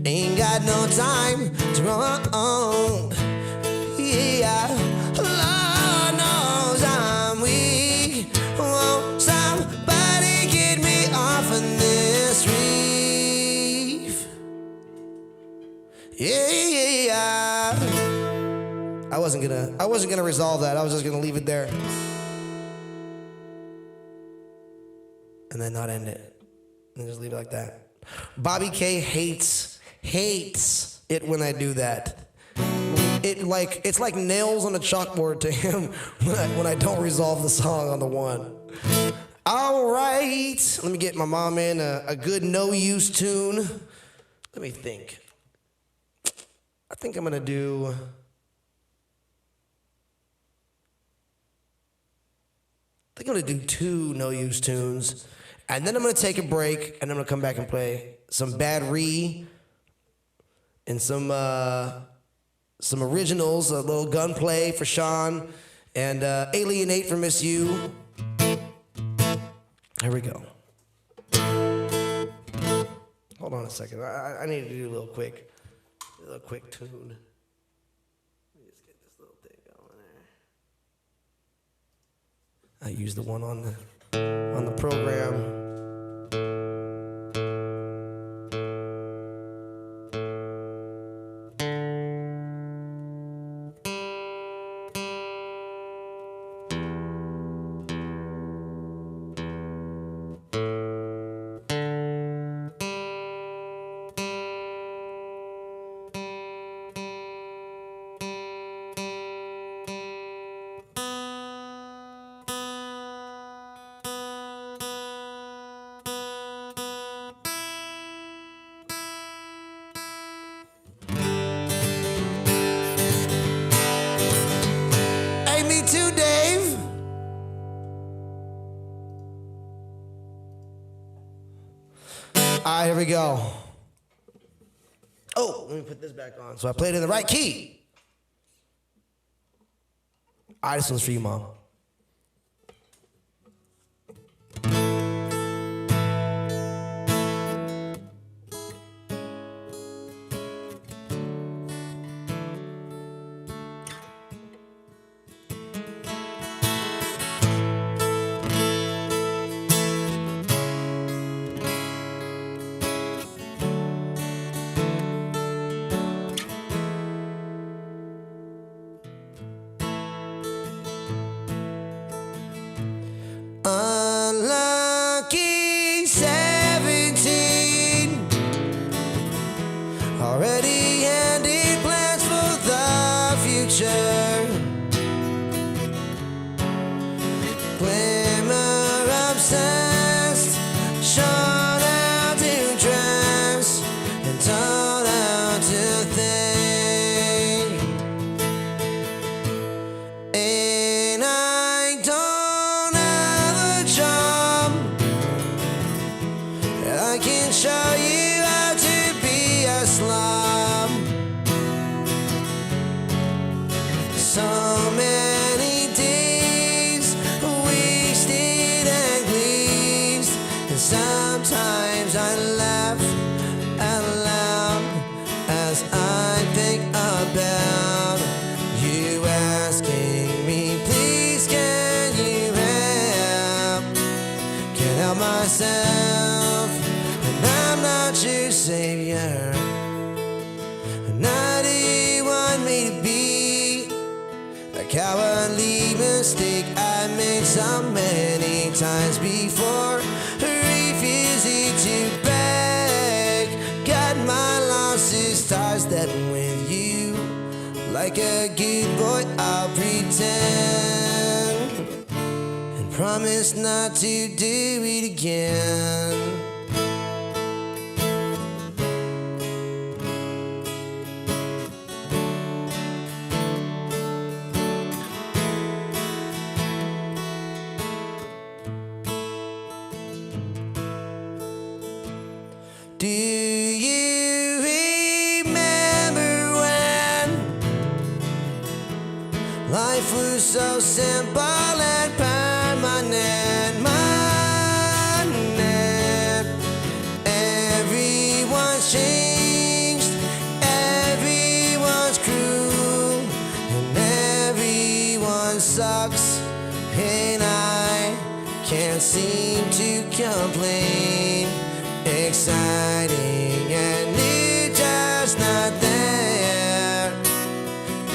Ain't got no time to run. Yeah, Lord knows I'm weak. Won't somebody get me off in this reef? Yeah. I wasn't gonna resolve that. I was just gonna leave it there. And then not end it. And just leave it like that. Bobby K hates it when I do that. It's like nails on a chalkboard to him when I don't resolve the song on the one. All right. Let me get my mom in a good no-use tune. Let me think. I think I'm gonna do... I think I'm gonna do 2 no-use tunes. And then I'm gonna take a break, and I'm gonna come back and play some Bad Re and some originals, a little gunplay for Sean, and Alienate for Miss You. Here we go. Hold on a second. I need to do a little quick tune. Let me just get this little thing going there. I use the one on the on the program. All right, here we go. Oh, let me put this back on. So I played it in the right key. All right, this one's for you, Mom. Unlucky 17, already ended plans for the future. Glimmer obsessed, shown out to dress and taught out to think. And I don't have a job I can show you how to be a slob. So many days wasted and pleased, and sometimes I laugh out loud as I think about you asking me, please can you help? Can't help myself, and I'm not your savior. Not who you want me to be. A cowardly mistake I made so many times before, refusing to beg. Got my losses ties that with you. Like a good boy I'll pretend and promise not to do it again. Do you remember when life was so simple and permanent? Everyone's changed, everyone's cruel, and everyone sucks, and I can't seem to complain. Exciting and new, just not there.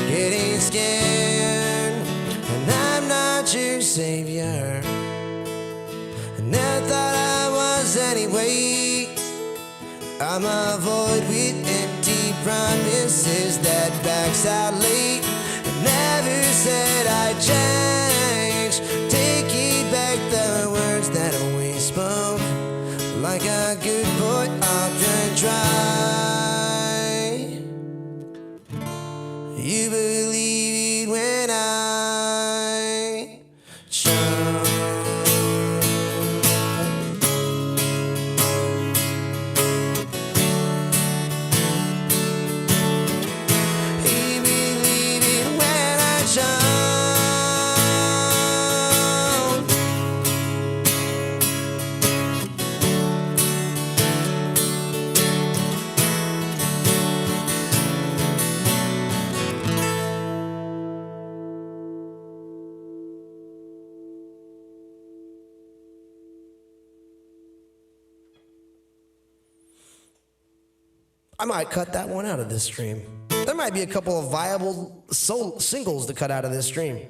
Getting scared, and I'm not your savior. I never thought I was anyway. I'm a void with empty promises that backs out late. I never said I'd change. Taking back the words that we spoke. Like a good boy, I'll try. You believe it when I try. You believe it when I try. I might cut that one out of this stream. There might be a couple of viable singles to cut out of this stream.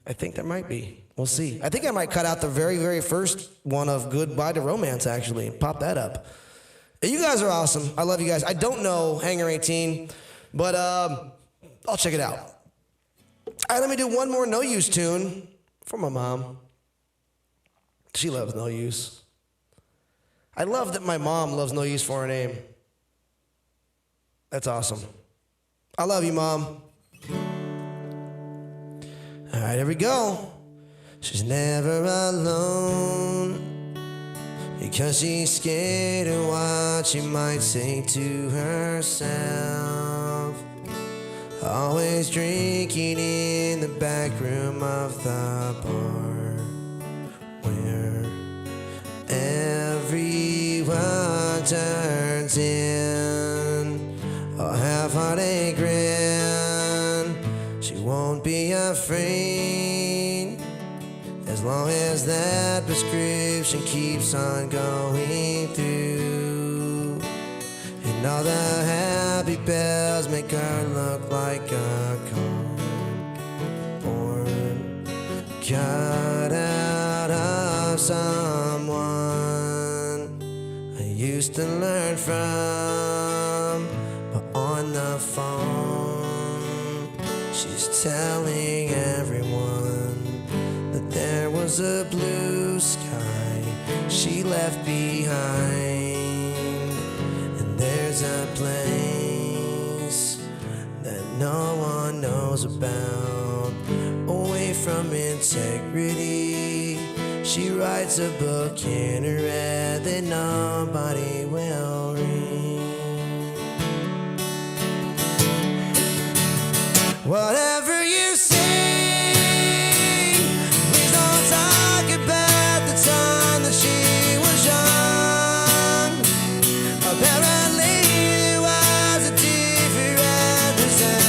I think there might be. We'll see. I think I might cut out the very, very first one of Goodbye to Romance, actually, and pop that up. You guys are awesome. I love you guys. I don't know Hanger 18, but I'll check it out. All right, let me do one more No Use tune for my mom. She loves No Use. I love that my mom loves No Use for her name. That's awesome. I love you, Mom. All right, here we go. She's never alone because she's scared of what she might say to herself. Always drinking in the back room of the bar where everyone turns in a half-hearted grin. She won't be afraid as long as that prescription keeps on going through. And all the happy bells make her look like a cardboard cut out of someone I used to learn from. But on the phone, she's telling everyone that there was a blue sky she left behind. And there's a place that no one knows about, away from integrity. She writes a book in her head that nobody will read. Whatever you say, please don't talk about the time that she was young. Apparently it was a different business.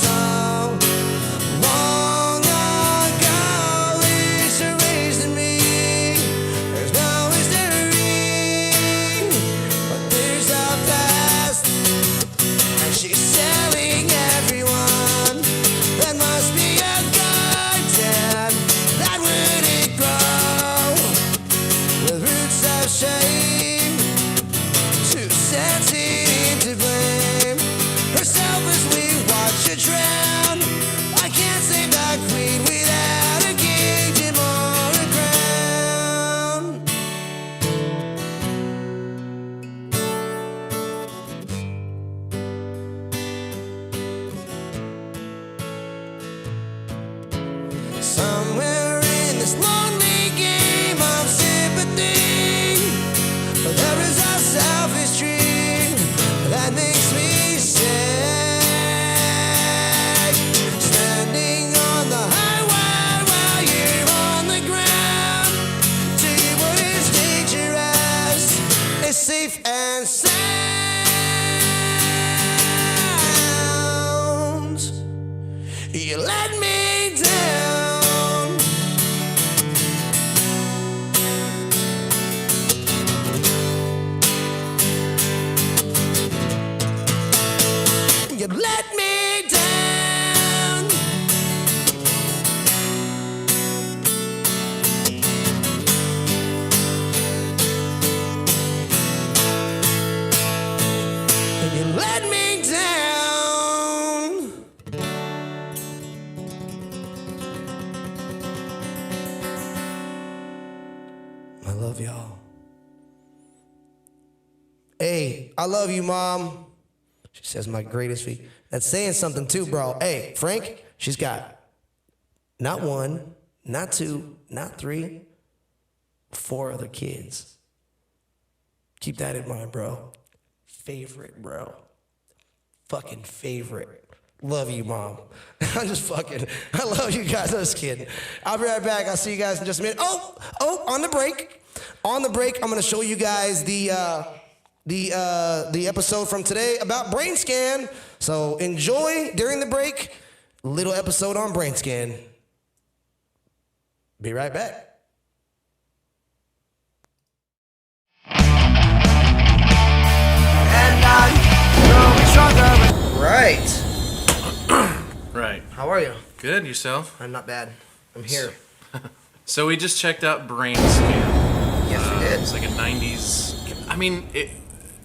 So long ago it's erased in me. There's no history, but there's a past, and she's selling everyone. There must be a garden that wouldn't grow with roots of shame, too sensitive to blame herself as we watch her drown. I can't save the queen without a kingdom or a crown. Somewhere in this lonely game of sympathy, there is a selfish dream that makes me sick. Standing on the highway while you're on the ground, to you what is dangerous is safe and sound. You let me down. You let me down. You let me down. I love y'all. Hey, I love you, Mom. She says my greatest feat. That's saying something too, bro. Hey, Frank, she's got not one, not two, not three, 4 other kids. Keep that in mind, bro. Favorite, bro. Fucking favorite. Love you, Mom. I'm just fucking, I love you guys. I'm just kidding. I'll be right back. I'll see you guys in just a minute. Oh, on the break. On the break, I'm going to show you guys the episode from today about brain scan. So enjoy during the break. Little episode on brain scan. Be right back. right. Right. How are you? Good, yourself? I'm not bad. I'm here. So we just checked out Brain Scan. Yes, we did. It's like a 90s... I mean, it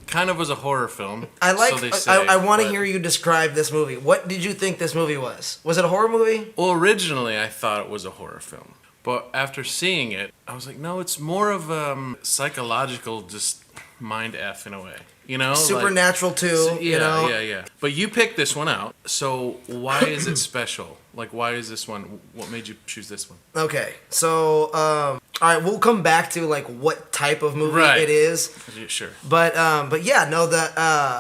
kind of was a horror film. I like. So they say, I want to but- hear you describe this movie. What did you think this movie was? Was it a horror movie? Well, originally I thought it was a horror film. But after seeing it, I was like, no, it's more of psychological, just mind F in a way. You know? Supernatural too. Yeah, you know? yeah. But you picked this one out, so why is it special? Like, why is this one? What made you choose this one? Okay, so all right, we'll come back to like what type of movie Right. it is. Yeah, sure. But yeah, no,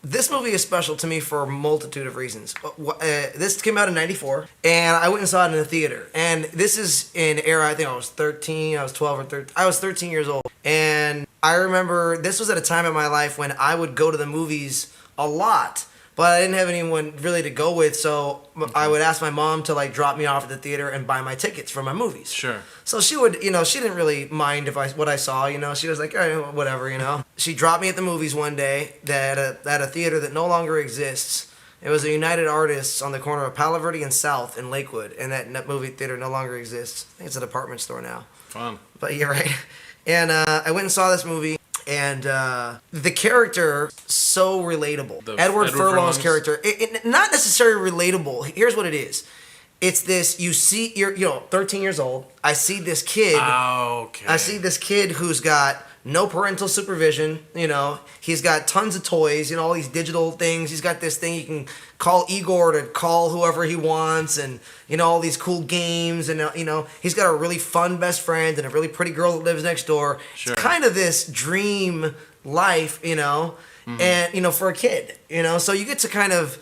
this movie is special to me for a multitude of reasons. This came out in '94, and I went and saw it in the theater. And this is an era, I think I was 13, I was 12 or 13, I was 13 years old. And I remember this was at a time in my life when I would go to the movies a lot, but I didn't have anyone really to go with, so I would ask my mom to like drop me off at the theater and buy my tickets for my movies. Sure. So she would, she didn't really mind what I saw, She was like, whatever, She dropped me at the movies one day at a theater that no longer exists. It was a United Artists on the corner of Palo Verde and South in Lakewood, and that movie theater no longer exists. I think it's a department store now. Fun. But you're right. And I went and saw this movie, and the character, so relatable. Edward Furlong's character, not necessarily relatable. Here's what it is. It's this, you're 13 years old. I see this kid. Oh, okay. I see this kid who's got no parental supervision, He's got tons of toys, all these digital things. He's got this thing you can call Igor to call whoever he wants, and, all these cool games. And, he's got a really fun best friend and a really pretty girl that lives next door. Sure. It's kind of this dream life, Mm-hmm. and, for a kid, So you get to kind of,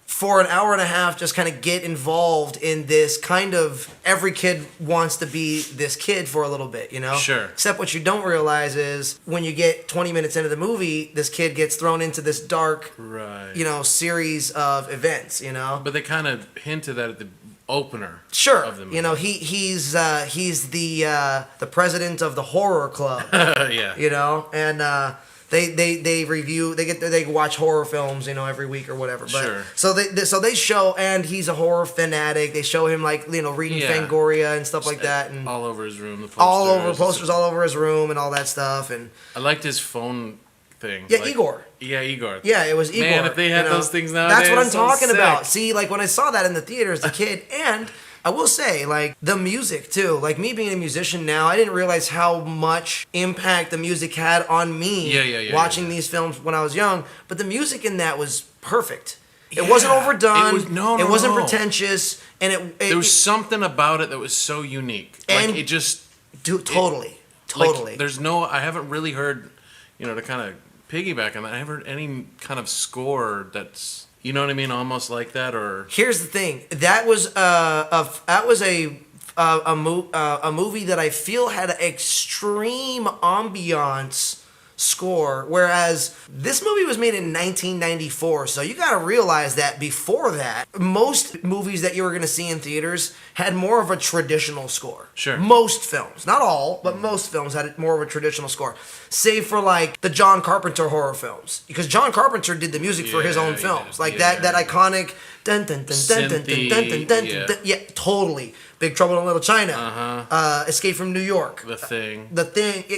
for an hour and a half, just kind of get involved in this kind of, every kid wants to be this kid for a little bit, Sure. Except what you don't realize is when you get 20 minutes into the movie, this kid gets thrown into this dark, Right. Series of events, But they kind of hinted that at the opener. Sure. Of the movie. He's the president of the horror club. Yeah. And they review, they watch horror films, every week or whatever. But, Sure. So they show, and he's a horror fanatic. They show him reading Fangoria and stuff like that, and all over his room. The posters all over his room and all that stuff. And I liked his phone thing. Yeah, Igor. Yeah, Igor. Yeah, it was Igor. Man, if they had those things nowadays, that's what I'm so talking sick. about. See, when I saw that in the theater as a kid, and I will say, the music, too. Me being a musician now, I didn't realize how much impact the music had on me watching these films when I was young. But the music in that was perfect. It wasn't overdone. It wasn't pretentious. And there was something about it that was so unique. And it just... Dude, totally. I haven't really heard, to kind of piggyback on that, I haven't heard any kind of score that's... You know what I mean? Almost like that, or here's the thing. That was a movie that I feel had an extreme ambiance score, whereas this movie was made in 1994. So you got to realize that before that, most movies that you were going to see in theaters had more of a traditional score. Sure. Most films, not all, but most films had more of a traditional score, save for the John Carpenter horror films, because John Carpenter did the music for his own films, that iconic dun dun dun dun dun dun dun dun dun dun. Yeah, totally. Big Trouble in Little China, Escape from New York, The Thing.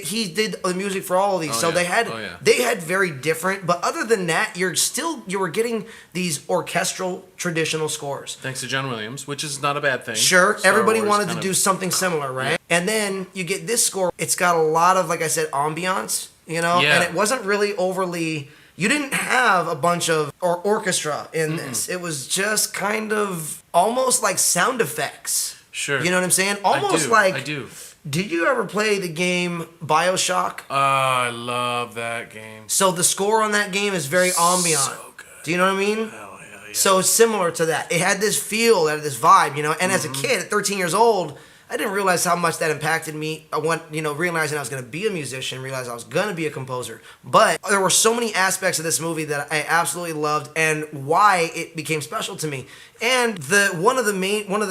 He did the music for all of these, they had very different. But other than that, you were getting these orchestral traditional scores. Thanks to John Williams, which is not a bad thing. Sure, everybody wanted to do something similar, right? Yeah. And then you get this score. It's got a lot of, like I said, ambiance, and it wasn't really overly. You didn't have a bunch of orchestra in this. It was just kind of almost like sound effects. Sure. You know what I'm saying? Almost I do. Did you ever play the game BioShock? I love that game. So the score on that game is very ambient. So good. Do you know what I mean? Hell yeah. So it's similar to that. It had this feel, it had this vibe, And as a kid at 13 years old, I didn't realize how much that impacted me. Realizing I was going to be a musician, realized I was going to be a composer. But there were so many aspects of this movie that I absolutely loved, and why it became special to me. And one of the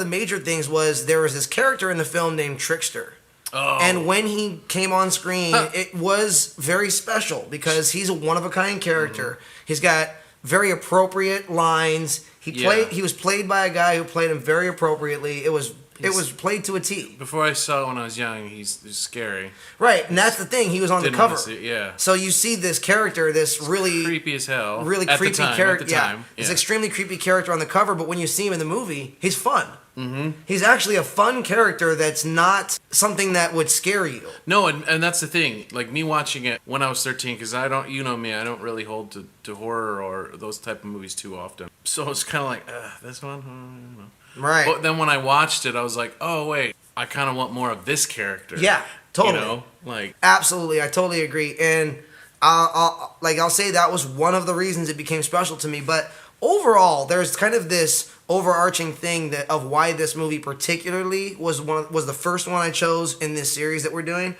major things was there was this character in the film named Trickster. Oh. And when he came on screen, it was very special because he's a one-of-a-kind character. He's got very appropriate lines. He was played by a guy who played him very appropriately. It was played to a T. Before I saw it when I was young, he's scary. Right, and that's the thing. He was on the Didn't wanna cover. see it, yeah. So you see this character, this really Creepy as hell. really At creepy the time, character. At the time. This Yeah. extremely creepy character on the cover, but when you see him in the movie, he's fun. Mm-hmm. He's actually a fun character that's not something that would scare you. No, and that's the thing. Like me watching it when I was 13, because I don't, you know me, I don't really hold to horror or those type of movies too often. So it's kind of like, this one, I don't know. Right. But then when I watched it, I was like, oh wait, I kind of want more of this character. Yeah, totally. You know, like Absolutely, I totally agree. And I'll say that was one of the reasons it became special to me. But overall, there's kind of this overarching thing that of why this movie particularly was the first one I chose in this series that we're doing,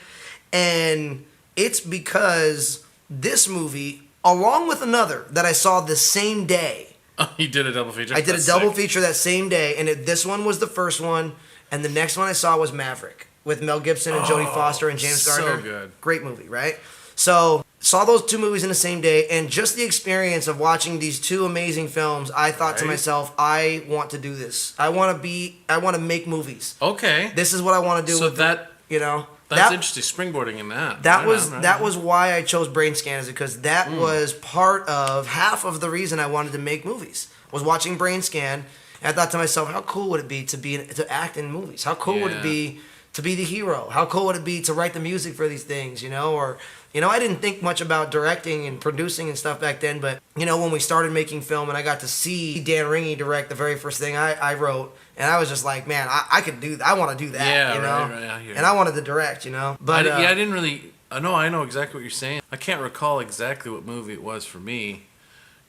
and it's because this movie, along with another that I saw the same day. Oh, you did a double feature. I did That's a double sick. feature that same day, and this one was the first one, and the next one I saw was Maverick with Mel Gibson and Jodie Foster and James so Garner. good. Great movie, right? So saw those two movies in the same day, and just the experience of watching these two amazing films, I thought to Right. myself, I want to do this. I want to make movies. Okay. This is what I want to do. So with that you know. that's interesting. Springboarding in that. That Right was on, right that on. was why I chose Brain Scan, is because that was part of half of the reason I wanted to make movies. Was watching Brain Scan, and I thought to myself, how cool would it be to act in movies? How cool would it Yeah. be to be the hero? How cool would it be to write the music for these things? You know, or I didn't think much about directing and producing and stuff back then, but when we started making film and I got to see Dan Ringy direct the very first thing I wrote, and I was just like, man, I could do that. I want to do that. Yeah, you know? right, I hear and I wanted to direct. But I didn't really. I know exactly what you're saying. I can't recall exactly what movie it was for me,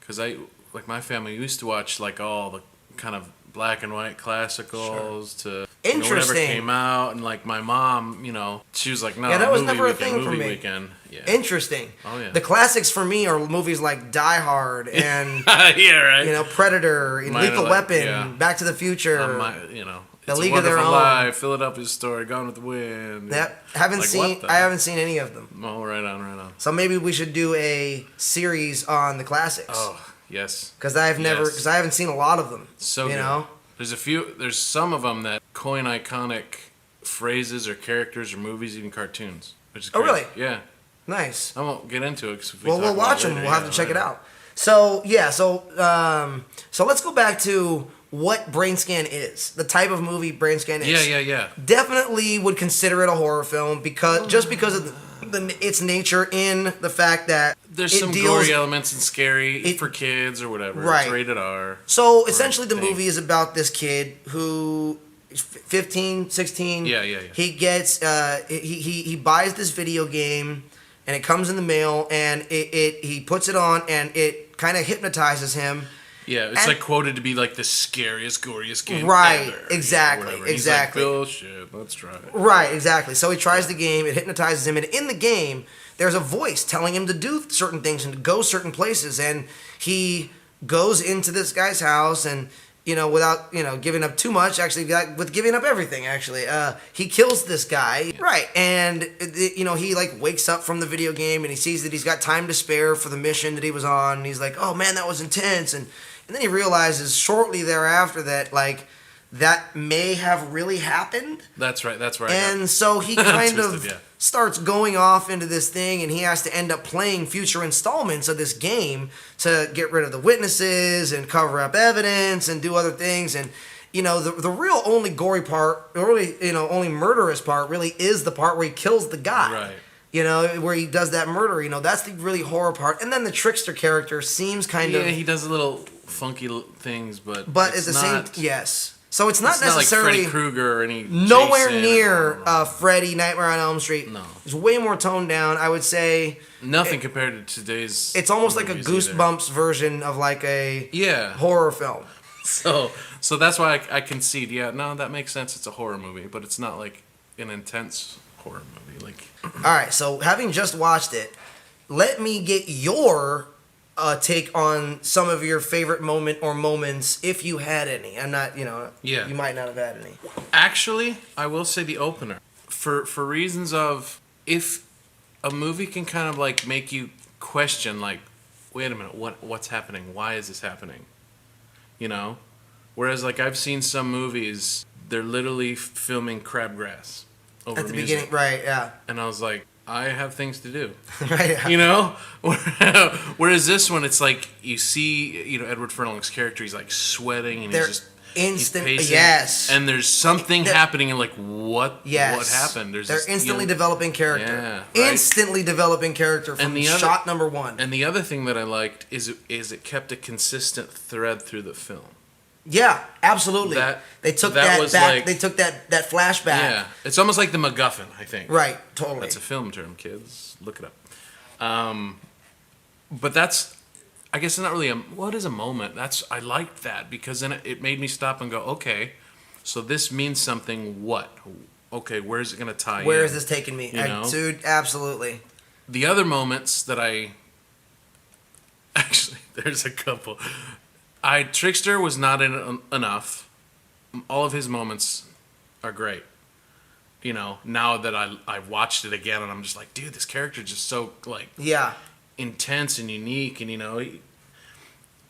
because my family used to watch like all the kind of black and white classicals to whatever Interesting. came out, and like my mom, she was like, no, Yeah, that was movie never a weekend, thing for movie me. Weekend. Yeah. Interesting. Oh, yeah. The classics for me are movies like Die Hard and Yeah, right. Predator, Mine are Lethal like- Weapon, yeah. Back to the Future. The League of Their Own. Life, Philadelphia Story, Gone with the Wind. Haven't Like, seen. what the- I haven't seen any of them. Oh, right on. So maybe we should do a series on the classics. Oh, yes. Because I haven't seen a lot of them. So good. There's some of them that coin iconic phrases or characters or movies, even cartoons. Which is Oh, great. really? Yeah. Nice. I won't get into it. 'Cause if Well, we'll talk about watch it them. later, We'll have yeah, to check it later. out. So yeah, so let's go back to what Brain Scan is. The type of movie Brain Scan is. Yeah. Definitely would consider it a horror film because of its nature in the fact that There's it some deals. gory elements and scary for kids or whatever. Right. It's rated R. So essentially, the thing. movie is about this kid who is 15, 16. Yeah. He gets he buys this video game, and it comes in the mail, and he puts it on, and it kind of hypnotizes him. Yeah, it's like quoted to be like the scariest, goriest game Right, ever. exactly, Whatever. And exactly. He's like, bullshit, let's try it. Right, exactly. So he tries the game, it hypnotizes him, and in the game, there's a voice telling him to do certain things and to go certain places, and he goes into this guy's house, and without giving up too much, actually, with giving up everything, actually, he kills this guy, right? And he like wakes up from the video game, and he sees that he's got time to spare for the mission that he was on, and he's like, oh man, that was intense, and then he realizes shortly thereafter that like that may have really happened. That's right. That's right. And so he kind Twisted, of yeah. starts going off into this thing, and he has to end up playing future installments of this game to get rid of the witnesses and cover up evidence and do other things. And the real only gory part, really only murderous part, really is the part where he kills the guy. Right. Where he does that murder. That's the really horror part. And then the trickster character seems kind of. Yeah, he does a little funky things, but But it's at the not, same, yes. So it's not it's not necessarily like Freddy Krueger or any. nowhere Jason near or- Freddy Nightmare on Elm Street. No. It's way more toned down. I would say Nothing compared to today's. it's almost like a movies either. Goosebumps version of like a Yeah. horror film. So that's why I concede. Yeah, no, that makes sense. It's a horror movie, but it's not like an intense horror movie. Like. All right, so having just watched it, let me get your take on some of your favorite moment or moments, if you had any. I'm not, Yeah. you might not have had any. Actually, I will say the opener for reasons of if a movie can kind of like make you question, like, wait a minute, what's happening? Why is this happening? you know? Whereas, like, I've seen some movies, they're literally filming crabgrass over At the music. beginning, right, yeah. And I was like, I have things to do. Right, yeah. You know? Whereas this one, it's like, you see, you know, Edward Furlong's character, he's like sweating and They're he's instant, pacing, yes. and there's something happening, and like, what happened? They're instantly developing character. Yeah, right? Instantly developing character from shot number one. And the other thing that I liked is it kept a consistent thread through the film. Yeah, absolutely. They took that back. Like, they took that flashback. Yeah, it's almost like the MacGuffin, I think. Right, totally. That's a film term, kids. Look it up. But that's, I guess, not really what is a moment? I liked that because then it made me stop and go, okay, so this means something. What? Okay, where is it going to tie in? Where is this taking me? You know? Dude, absolutely. The other moments that actually, there's a couple. Trickster was not in it enough. All of his moments are great. You know, now that I watched it again, and I'm just like, dude, this character is just so, like, intense and unique. And, you know,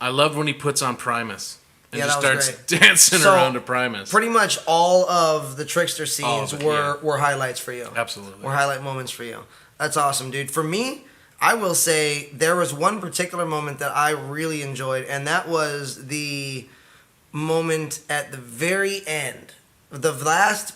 I loved when he puts on Primus and just starts dancing around to Primus. Pretty much all of the Trickster scenes were highlights for you. Absolutely. Were highlight moments for you. That's awesome, dude. For me, I will say there was one particular moment that I really enjoyed, and that was the moment at the very end. The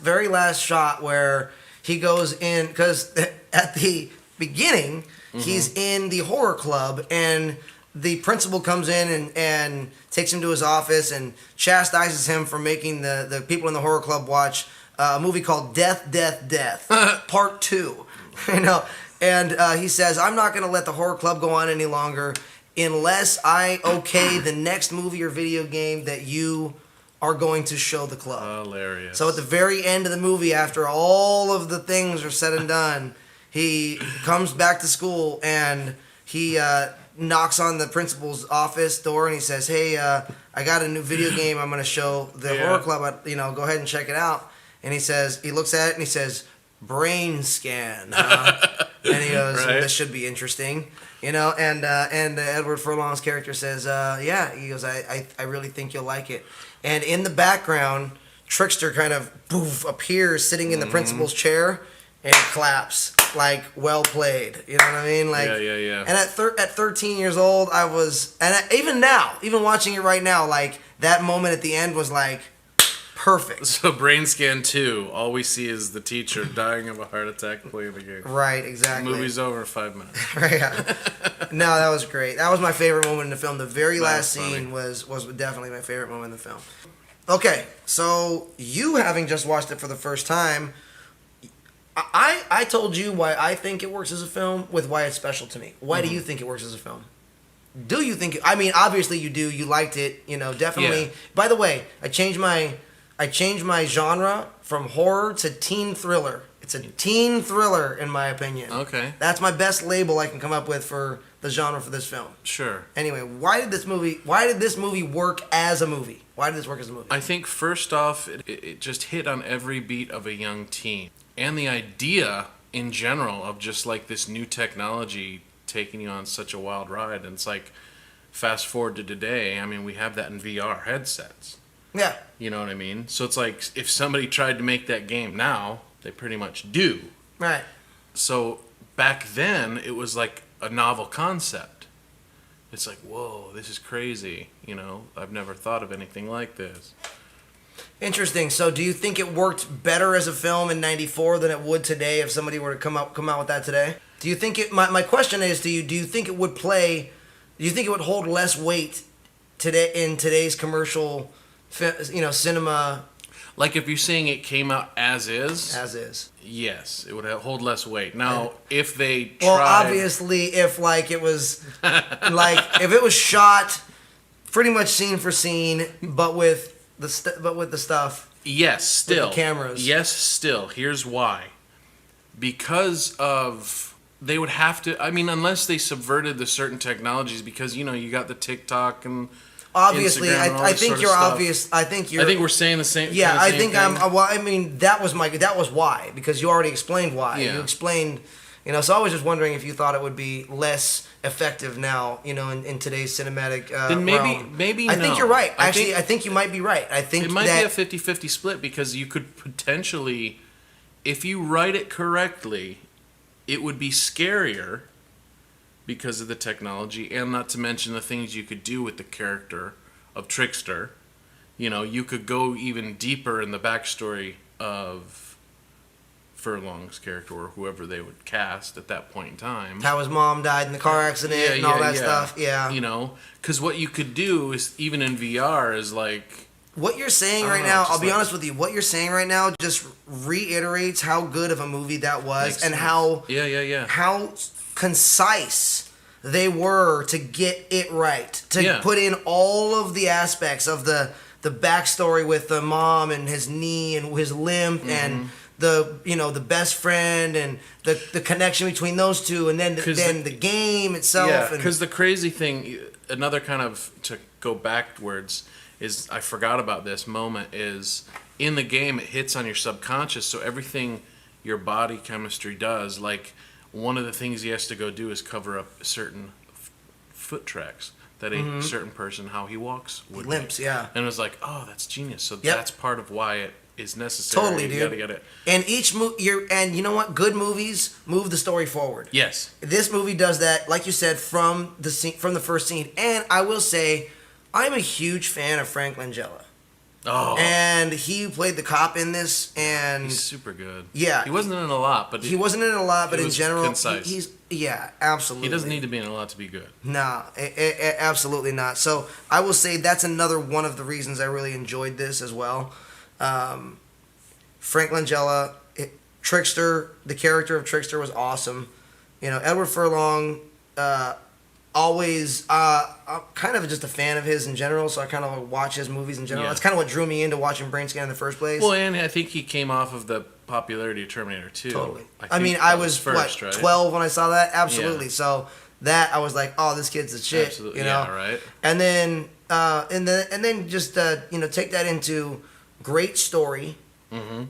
very last shot where he goes in, because at the beginning, he's in the horror club, and the principal comes in and takes him to his office and chastises him for making the people in the horror club watch a movie called Death, Death, Death, Part 2. You know? And he says, I'm not going to let the horror club go on any longer unless I okay the next movie or video game that you are going to show the club. Hilarious. So at the very end of the movie, after all of the things are said and done, he comes back to school and he knocks on the principal's office door and he says, hey, I got a new video game I'm going to show the horror club. You know, go ahead and check it out. And he looks at it and he says, brain scan. And he goes, this should be interesting, you know. And Edward Furlong's character says, yeah. He goes, I really think you'll like it. And in the background, Trickster kind of appears sitting in the principal's chair, and he claps like, well played. You know what I mean? Like, yeah. And at 13 years old, I was, even now, even watching it right now, like that moment at the end was like, perfect. So Brain Scan 2, all we see is the teacher dying of a heart attack playing the game. Right, exactly. Movie's over in 5 minutes. Right, yeah. No, that was great. That was my favorite moment in the film. The very last scene was definitely my favorite moment in the film. Okay, so you having just watched it for the first time, I told you why I think it works as a film with why it's special to me. Why do you think it works as a film? Do you think I mean, obviously you do. You liked it, you know, definitely. Yeah. By the way, I changed my genre from horror to teen thriller. It's a teen thriller, in my opinion. Okay. That's my best label I can come up with for the genre for this film. Sure. Anyway, why did this movie work as a movie? Why did this work as a movie? I think first off, it just hit on every beat of a young teen. And the idea, in general, of just like this new technology taking you on such a wild ride. And it's like, fast forward to today, I mean, we have that in VR headsets. Yeah. You know what I mean? So it's like, if somebody tried to make that game now, they pretty much do. Right. So back then, it was like a novel concept. It's like, whoa, this is crazy. You know, I've never thought of anything like this. Interesting. So do you think it worked better as a film in '94 than it would today if somebody were to come out with that today? Do you think it, my question is, do you think it would play, do you think it would hold less weight today in today's commercial, you know, cinema? Like if you're saying it came out as is? As is. Yes, it would hold less weight. Now, if they tried... Well, obviously, if like it was, like if it was shot pretty much scene for scene, but with the stuff. Yes, still. With the cameras. Yes, still. Here's why. Because of... They would have to... I mean, unless they subverted the certain technologies, because, you know, you got the TikTok and... Obviously, I think you're obvious. I think we're saying the same. Yeah, I think thing. Well, I mean, that was why, because you already explained why. Yeah. You explained You know, so I was just wondering if you thought it would be less effective now, you know, in today's cinematic Then realm. maybe I no. think you're right. I Actually, think- I think you might be right. I think It might that be a 50-50 split because you could potentially, if you write it correctly, it would be scarier because of the technology, and not to mention the things you could do with the character of Trickster. You know, you could go even deeper in the backstory of Furlong's character or whoever they would cast at that point in time. how his mom died in the car accident and all that stuff. Yeah. You know, because what you could do is, even in VR, is like... What you're saying right now, I'll be honest with you, what you're saying right now just reiterates how good of a movie that was and how how concise they were to get it right. To put in all of the aspects of the backstory with the mom and his knee and his limp and the, you know, the best friend and the connection between those two, and then the game itself. Yeah, because the crazy thing, another kind of, to go backwards, is, I forgot about this moment, is in the game it hits on your subconscious, so everything your body chemistry does, like one of the things he has to go do is cover up certain foot tracks that a certain person, how he walks would limps, make. yeah. And it was like, oh, that's genius. So that's part of why it is necessary. Totally, dude. You gotta get it. And each and you know what? Good movies move the story forward. Yes. This movie does that, like you said, from the first scene. And I will say, I'm a huge fan of Frank Langella. Oh. And he played the cop in this, and He's super good. Yeah. He wasn't in a lot, but he wasn't in a lot, but in general, concise. he's absolutely. He doesn't need to be in a lot to be good. Nah, absolutely not. So I will say that's another one of the reasons I really enjoyed this as well. Frank Langella, Trickster, the character of Trickster was awesome. You know, Edward Furlong, always, I'm kind of just a fan of his in general, so I kind of watch his movies in general. Yeah. That's kind of what drew me into watching Brainscan in the first place. Well, and I think he came off of the popularity of Terminator 2. Totally. I mean, I was, first, right? 12 when I saw that? Absolutely. Yeah. So that, I was like, oh, this kid's the shit. Absolutely. You know? Yeah, right. And then, just, you know, take that into great story,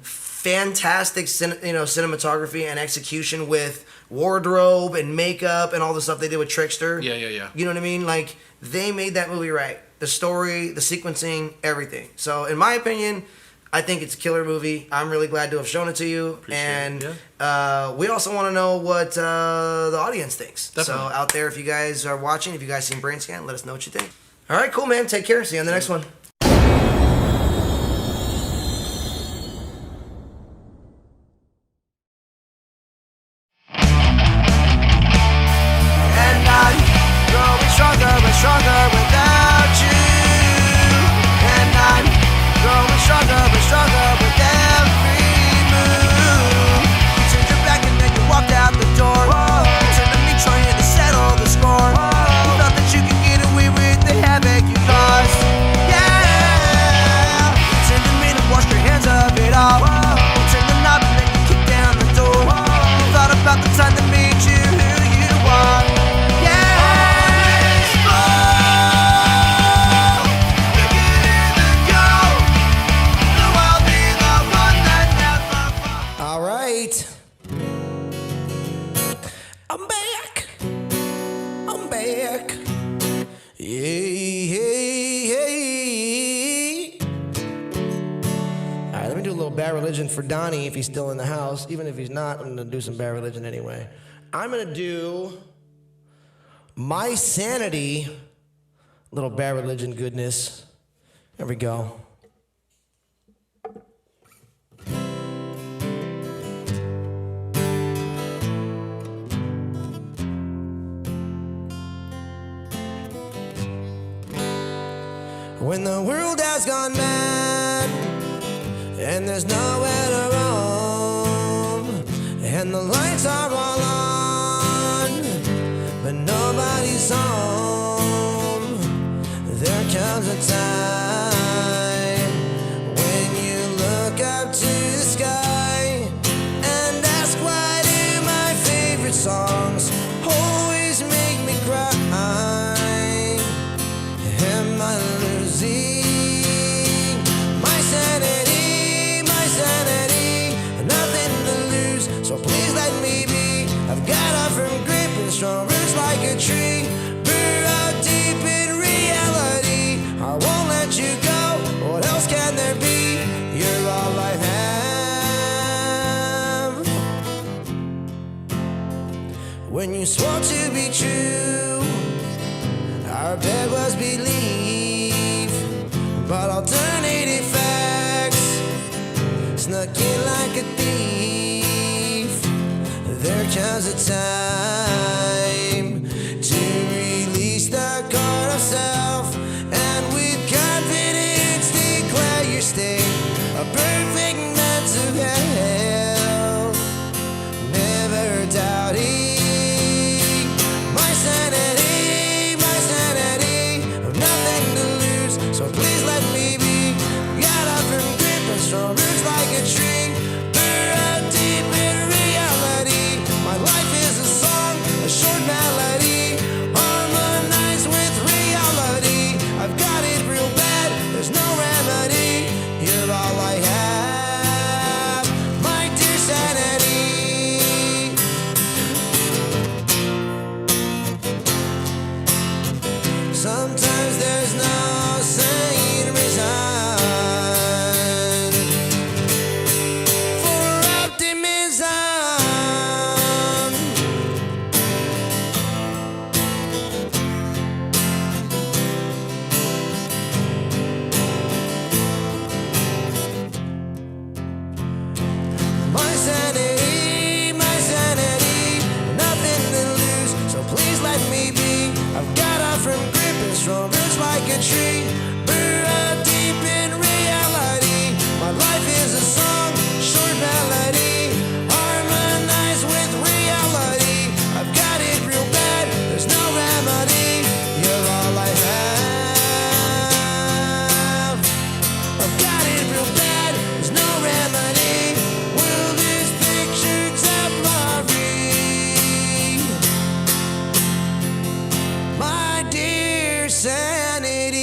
fantastic, cinematography and execution with wardrobe and makeup and all the stuff they did with Trickster. Yeah. You know what I mean? Like, they made that movie right. The story, the sequencing, everything. So, in my opinion, I think it's a killer movie. I'm really glad to have shown it to you. Appreciate it, We also want to know what the audience thinks. Definitely. So, out there, if you guys are watching, if you guys seen Brainscan, let us know what you think. All right, cool, man. Take care. See you on the next one. And I'm growing stronger and stronger without you. And I'm growing stronger and stronger with every move. You turned your back and then you walked out the door. You turned to me trying to settle the score. You thought that you could get away with the havoc you caused. Yeah. You turned to me to wash your hands of it all. You turned the knob and then you kicked down the door. You thought about the time that made you who you are. All right. I'm back. I'm back. Hey. All right, let me do a little Bad Religion for Donnie if he's still in the house. Even if he's not, I'm going to do some Bad Religion anyway. I'm going to do My Sanity. Little Bad Religion goodness. There we go. When the world has gone mad and there's nowhere to roam, and the lights are all on, but nobody's home, there comes a time when you look up to the sky and ask, why do my favorite songs always make me cry? Am I losing my sanity, nothing to lose, so please let me be. I've when you swore to be true. Our bet was belief, but alternative facts snuck in like a thief. There comes a time to release the card of self, and with confidence declare your state a perfect mental health. Never doubting my sanity, nothing to lose, so please let me be. Got up from grip and strong roots like a tree. Buried deep in reality. My life is a song, a short melody, harmonized with reality. I've got it real bad, there's no remedy. You're all I have, my dear sanity. Sometimes there's no sane reason for optimism. My sanity, nothing to lose, so please let me be. I've got off from grip and strong roots like a tree. Buried deep in reality. My life is a song, short melody, harmonized with reality. I've got it real bad, there's no remedy. You're all I have. I've got it real bad, there's no remedy. Will this picture exemplary? My dear sanity.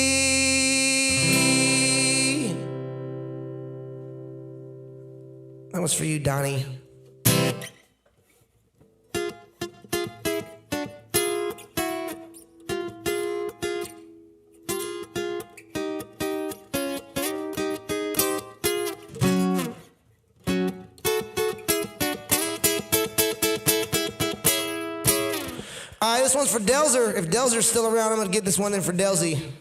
That was for you, Donnie. Alright, this one's for Delzer. If Delzer's still around, I'm gonna get this one in for Delzy.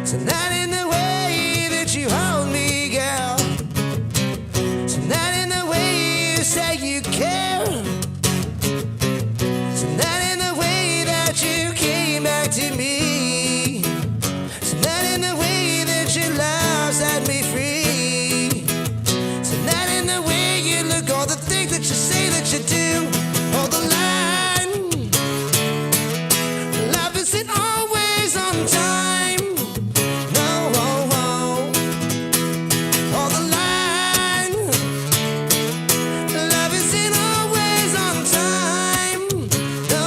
So not in the way that you hold me, girl. So not in the way you say you care. So not in the way that you came back to me. So not in the way that your love set me free. So not in the way you look, all the things that you say that you do. Hold the line. Love isn't always on time. No, hold the line. Love isn't always on time. No,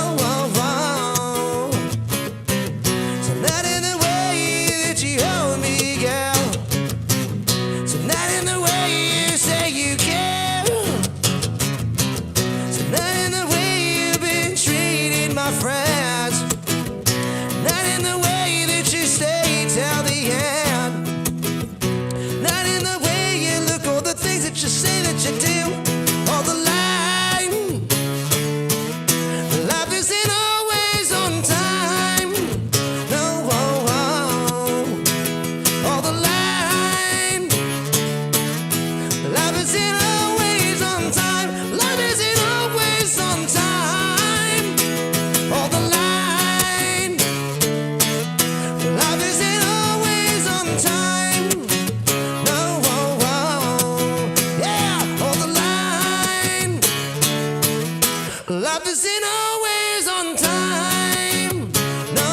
so not in the way that you hold me, girl. So not in the way you say you care. So not in the way you've been treating my friends. Not in the way that you stay till the end. Not in the way you look, all the things that you say that you do. All the line. Life isn't always on time. No, all the line. Life isn't always on time. Life isn't always on time. All the line. Life isn't always on time. No, yeah, all the line. Life isn't always on time. No,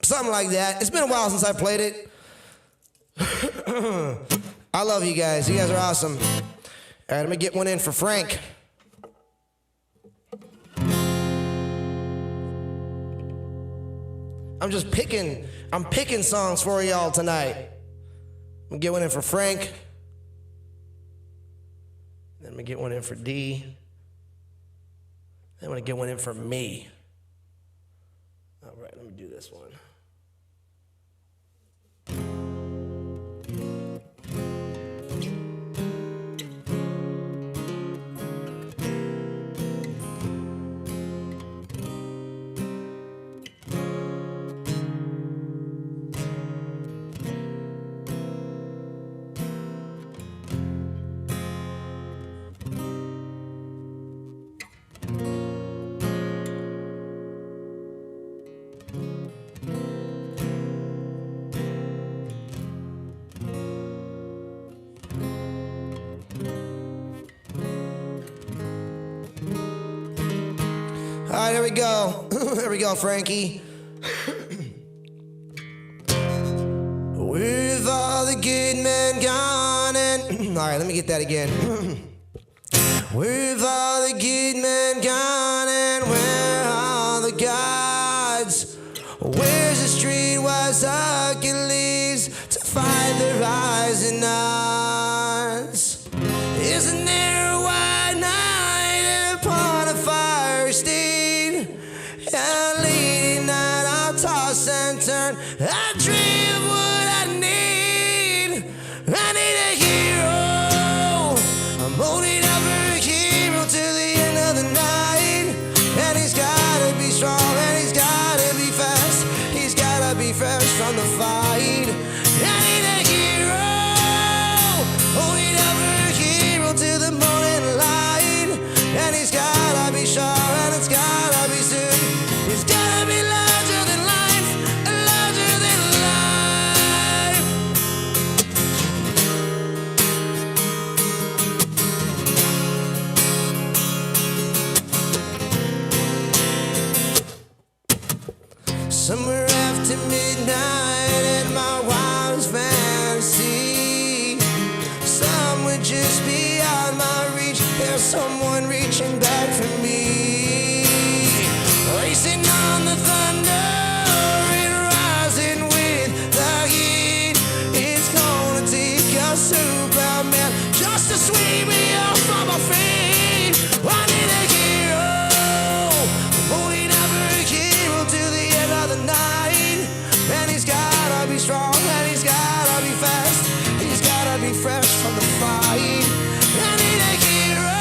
something like that. It's been a while since I played it. I love you guys. You guys are awesome. All right, I'm gonna get one in for Frank. I'm picking songs for y'all tonight. I'm gonna get one in for Frank. Then I'm gonna get one in for D. Then I'm gonna get one in for me. All right, let me do this one. All right, here we go. Here we go, Frankie. With all the good men gone and... All right, let me get that again. With all the good men gone and where are the gods? Where's the streetwise Hercules to fight the rising odds? Isn't there a white knight upon a fire steed? And late night I'll toss and turn. I dream of what I need. I need a hero. I'm holding up for a hero till the end of the night. And he's gotta be strong and he's gotta be fast. He's gotta be fresh from the fight. I need a hero. Holding up for a hero till the morning light. And he's gotta be sharp and it's gotta be soon. He's gotta be larger than life, larger than life. Somewhere after midnight in my wildest fantasy, somewhere just beyond my reach, there's someone reaching back for me. Racing on the thunder and rising with the heat. It's gonna take a Superman just to sweep me off from my feet. I need a hero. I'm holding out for a hero till the end of the night. And he's gotta be strong and he's gotta be fast. He's gotta be fresh from the fight. I need a hero.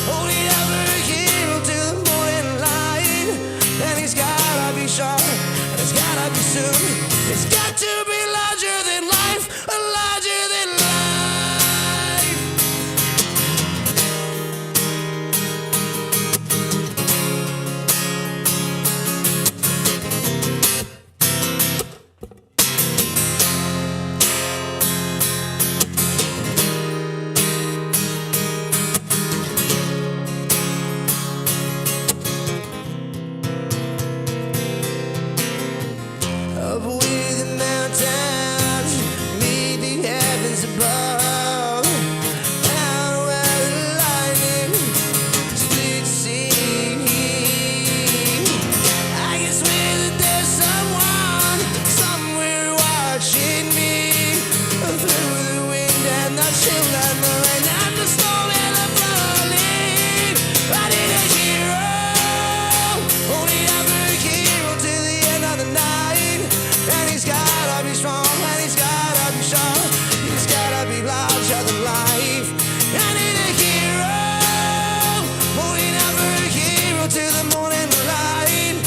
Holding out for a hero till the morning light. And he's gotta be sharp and it's gotta be soon. It's got to be larger than life, larger than life. Up with the mountains, meet the heavens above. Down where the lightning splits sea. I can swear that there's someone somewhere watching me. Through the wind and the chill and the rain and the storm and the falling. I need a hero. Only ever a hero till the end of the night. And he's gotta be strong and he's gotta be sharp. He's gotta be larger than life. I need a hero. Only ever a hero till the morning light.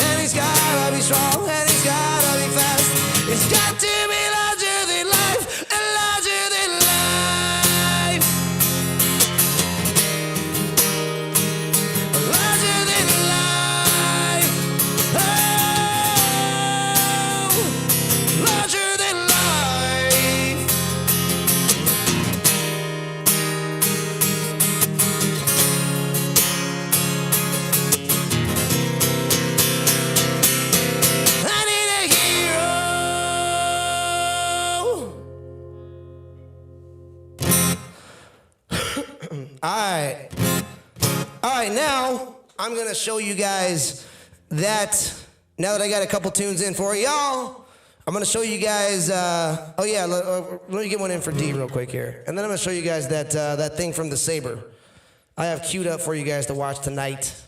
And he's gotta be strong and he's gotta be fast. It's got to be larger than life and larger than life. Larger than life. Oh, larger than life. I need a hero. All right, now I'm gonna show you guys that now that I got a couple tunes in for y'all, I'm gonna show you guys. Oh yeah, let me get one in for D real quick here, and then I'm gonna show you guys that thing from the Saber. I have queued up for you guys to watch tonight.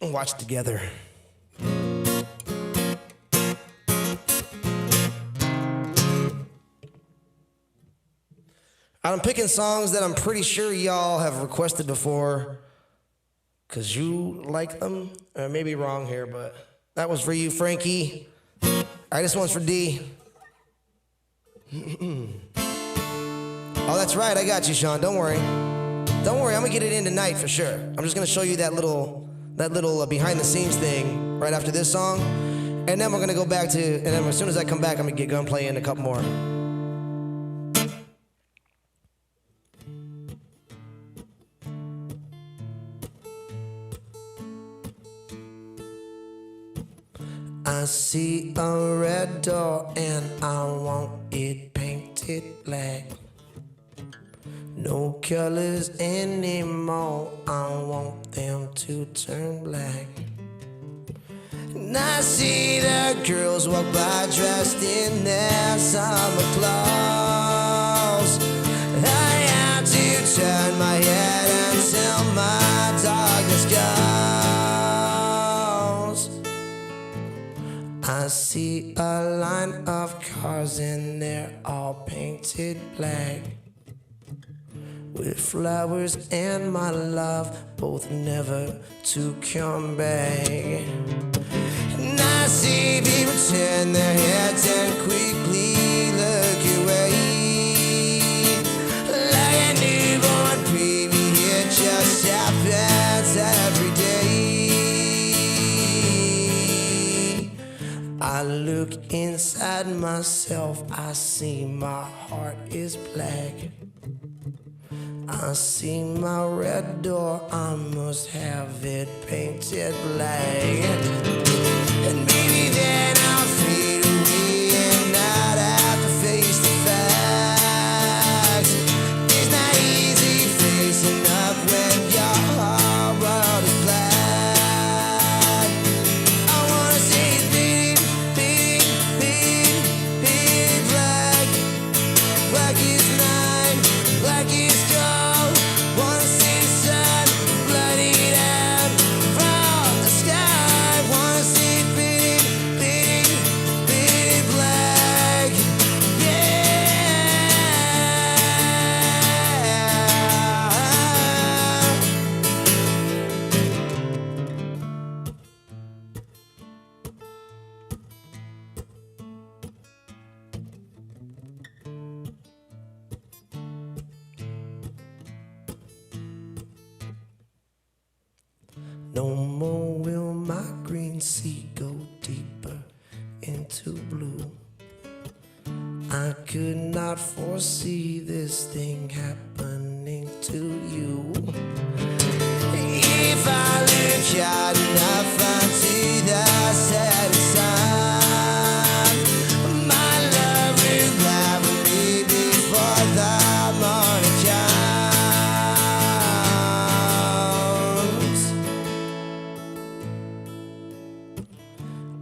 Watch together. I'm picking songs that I'm pretty sure y'all have requested before, cause you like them. I may be wrong here, but that was for you, Frankie. All right, this one's for D. Oh, that's right, I got you, Sean. Don't worry. Don't worry, I'm gonna get it in tonight for sure. I'm just gonna show you that little behind the scenes thing right after this song, and then we're gonna go back to, and then as soon as I come back, I'm gonna get gunplay in a couple more. I see a red door and I want it painted black. No colors anymore, I want them to turn black. And I see the girls walk by dressed in their summer clothes. I have to turn my head until my darkness goes. I see a line of cars and they're all painted black, with flowers and my love, both never to come back. And I see people turn their heads and quickly look away, like a newborn baby, it just happens every day. I look inside myself, I see my heart is black. I see my red door, I must have it painted black. And maybe then I'll fade away and not have to face the facts. It's not easy facing up when your whole world is black. I wanna see it big, big, big, big black. Black is night, black is gold. Wanna see the sun bloodied out from the sky. Wanna see it big, big, big black. Yeah. No more will my green sea go deeper into blue. I could not foresee this thing happening to you. If I look hard enough onto the setting sun, my love will laugh with me before the morning comes.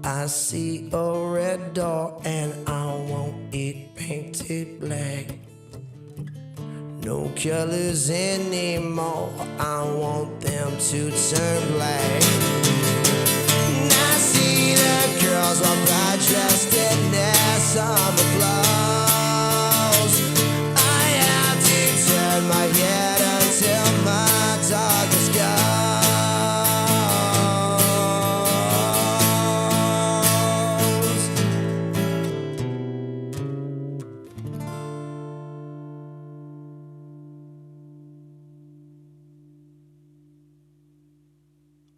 I see a red door and I want it painted black. No colors anymore, I want them to turn black. And I see the girls walk by dressed in their summer clothes. I have to turn my head until my darkness goes.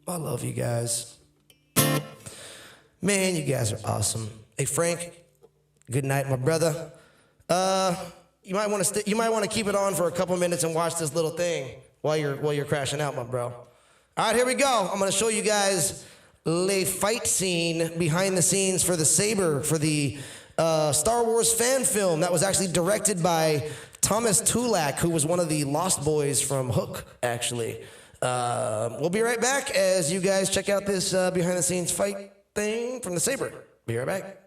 I love you guys. Man, you guys are awesome. Hey Frank, good night, my brother. You might want to keep it on for a couple minutes and watch this little thing while you're crashing out, my bro. All right, here we go. I'm gonna show you guys a fight scene behind the scenes for the Saber, for the Star Wars fan film that was actually directed by Thomas Tulak, who was one of the Lost Boys from Hook, actually. We'll be right back as you guys check out this behind the scenes fight thing from the Saber. Be right back.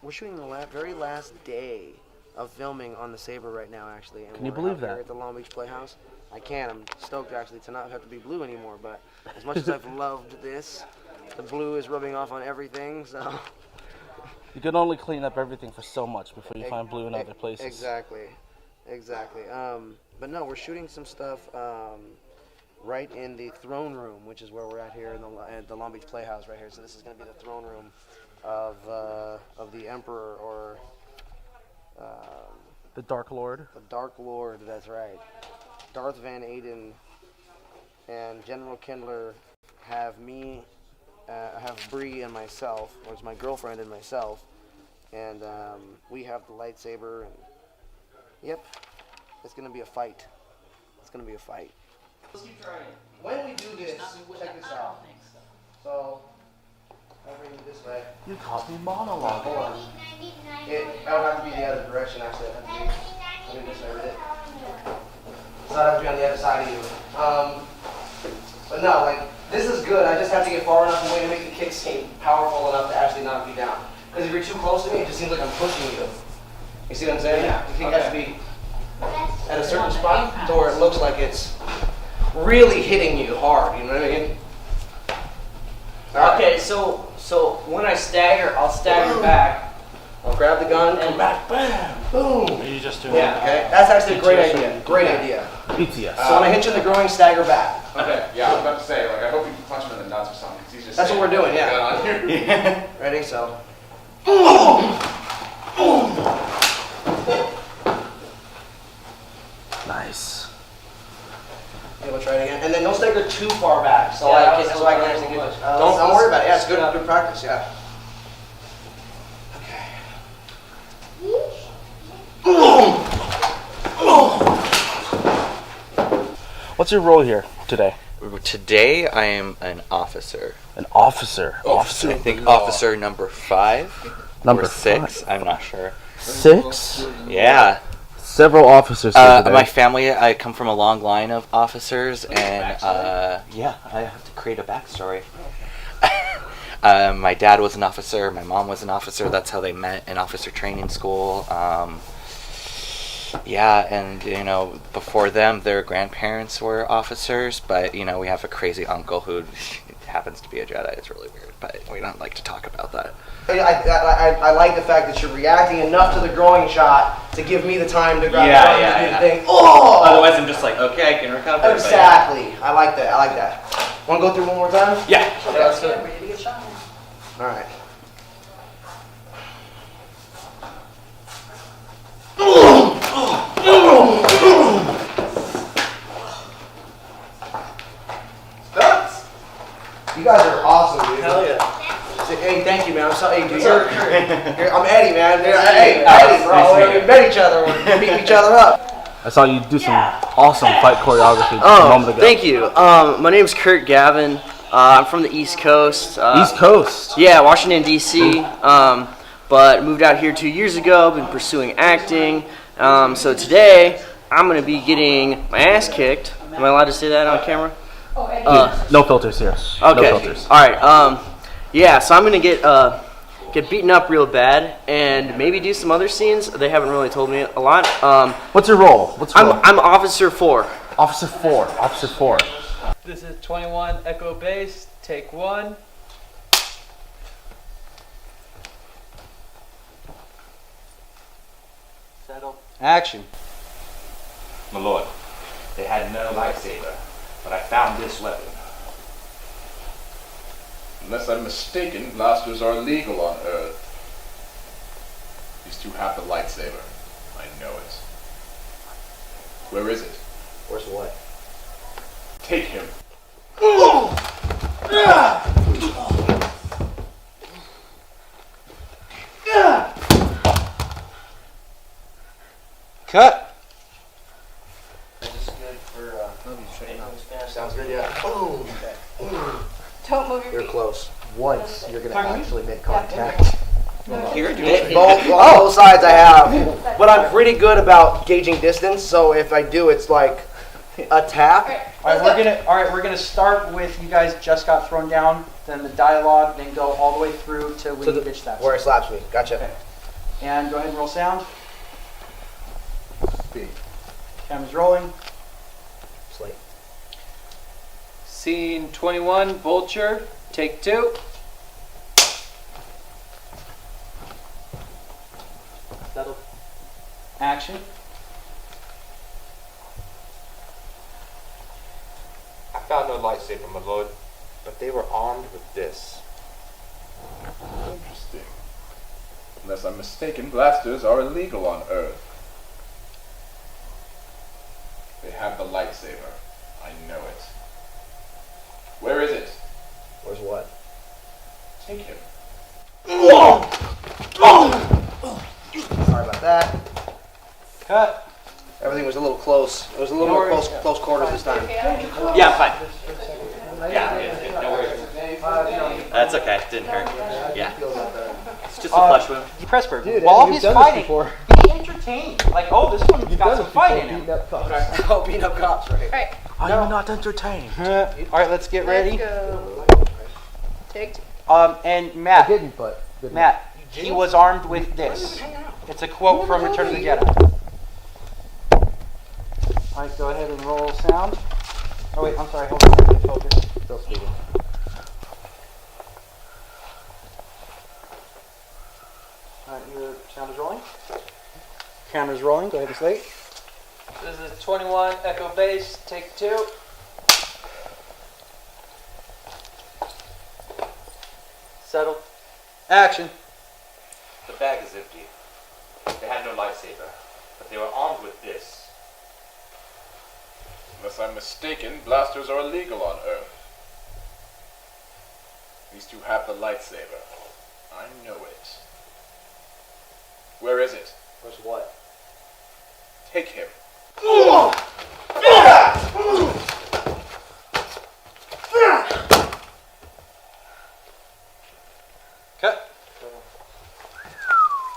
We're shooting the very last day of filming on the Saber right now, actually. And Can you we're believe out here that? at the Long Beach Playhouse. I can. I'm stoked, actually, to not have to be blue anymore. But as much as I've loved this, the blue is rubbing off on everything, so... You can only clean up everything for so much before you find blue in other places. Exactly. But no, we're shooting some stuff right in the throne room, which is where we're at here at the Long Beach Playhouse right here. So this is going to be the throne room of the Emperor, or The Dark Lord. the Dark Lord. That's right. Darth Van Aden and General Kindler have me, have Bree and myself, or it's my girlfriend and myself, and we have the lightsaber. And yep, it's gonna be a fight. It's gonna be a fight. Let's keep trying. When we do this, check this out. So, I'll bring it this way. You caught me monologuing. That'll have to be the other direction, actually. It'll have to be this way with it. So I'll have to be on the other side of you. But no, like, this is good. I just have to get far enough away to make the kick seem powerful enough to actually knock you down. Because if you're too close to me, it just seems like I'm pushing you. You see what I'm saying? Yeah. The kick has to be at a certain spot to where it looks like it's really hitting you hard. You know what I mean? Okay, so when I stagger, I'll stagger back. I'll grab the gun And back, bam, boom. Are you just doing Yeah. Okay, that's actually a great idea. Great idea. BTS. So when I hit you in the groin, stagger back. Okay, yeah, I was about to say, like, I hope you can punch him in the nuts or something, because he's just That's what we're doing, yeah. On here. Ready? So. Nice. Okay, we'll try it again. And then don't stagger too far back, so Yeah, I can actually get it. Don't worry about it. Yeah, it's good practice. Yeah. What's your role here today? Today I am an officer. An officer. I think officer number 5 Number or 6. 5. I'm not sure. 6? Yeah. Several officers here today. My family, I come from a long line of officers, and yeah, I have to create a backstory. My dad was an officer. My mom was an officer. That's how they met in officer training school. Yeah, and you know, before them, their grandparents were officers. But you know, we have a crazy uncle who happens to be a Jedi. It's really weird, but we don't like to talk about that. I like the fact that you're reacting enough to the groin shot to give me the time to grab the gun and do the thing. Oh! Otherwise, I'm just like, okay, I can recover. Exactly. I like that. I like that. Want to go through one more time? Yeah. Okay, let's do it. All right. You guys are awesome, dude. Hell yeah. Hey, thank you, man. I'm sorry. Hey, dude, I'm Eddie, man. Hey, Eddie, bro. We met each other. We beat each other up. I saw you do some awesome fight choreography a moment ago. Thank you. My name's Kurt Gavin. I'm from the East Coast. East Coast. Yeah, Washington, D.C. But moved out here 2 years ago. Been pursuing acting. So today, I'm going to be getting my ass kicked. Am I allowed to say that on camera? No filters here. Okay. No filters. All right. Yeah. So I'm gonna get beaten up real bad, and maybe do some other scenes. They haven't really told me a lot. What's your role? I'm Officer 4. Officer 4. Officer 4. This is 21 Echo Base, take 1. Settle. Action. My lord, they had no lightsaber, but I found this weapon. Unless I'm mistaken, blasters are illegal on Earth. These two have the lightsaber. I know it. Where is it? Where's what? Take him. Cut. Sounds good, yeah. Boom. Don't move your You're feet. close. Once you're going to actually make contact. Here, do Both sides I have, but I'm pretty good about gauging distance. So if I do, it's like a tap. All right, we're gonna start with you guys just got thrown down, then the dialogue, then go all the way through to when you bitch slaps. Where it slaps me. Gotcha. Okay. And go ahead and roll sound. Speed. Camera's rolling. Slate. Scene 21, Vulture, take 2. Settle. Action. I found no lightsaber, my lord, but they were armed with this. Interesting. Unless I'm mistaken, blasters are illegal on Earth. They have the lightsaber. I know it. Where is it? Where's what? Take him. Sorry about that. Cut. Everything was a little close. It was a little more close quarters this time. Yeah, fine. Yeah, no worries. That's okay. Didn't hurt. Yeah. It's just a flesh wound. Pressburg, Dude, while you've he's done this fighting, before. be entertained. Like, oh, this one's got some fight in him. Oh, beat up cops, right? Right. I'm not entertained. All right, let's get ready. Go. Take 2. And Matt. I didn't, but Matt, he was armed with this. It's a quote from Return of the Jedi. All right, go ahead and roll sound. Oh wait, I'm sorry. Hold on. Get focused. still speaking. All right, your sound is rolling. Camera's rolling. Go ahead and slate. This is 21 Echo Bass, take 2. Settle. Action. The bag is empty. They had no lightsaber, but they were armed with this. Unless I'm mistaken, blasters are illegal on Earth. These two have the lightsaber. I know it. Where is it? Where's what? Take him. Cut.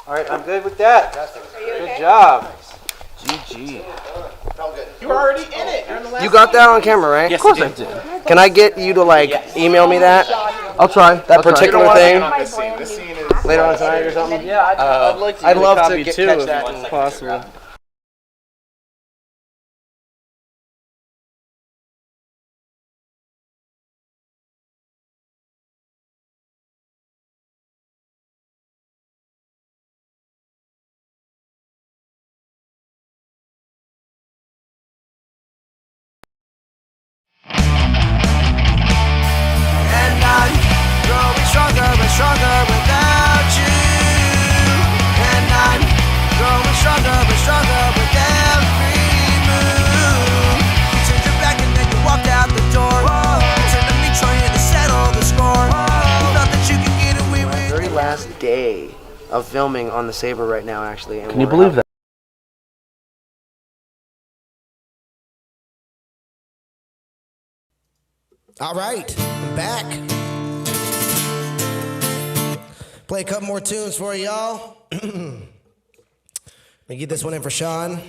All right, I'm good with that. Are you okay? Good job. GG. You were already in it. You're in the last You got that on camera, right? Yes, of course I did. Can I get you to like email me that? I'll try. That particular thing This scene. This scene is later on tonight or something? Yeah, I'd like to. I'd get a love to copy catch too, that. if possible. And I'm growing stronger and stronger without you. And I'm growing stronger and stronger with every move. You turned your back and then you walked out the door. You turned to me trying to settle the score. You thought that you could get away with Very last day of filming on the Saber right now, actually. And Can you believe that? All right, I'm back. Play a couple more tunes for y'all. Let me get this one in for Sean.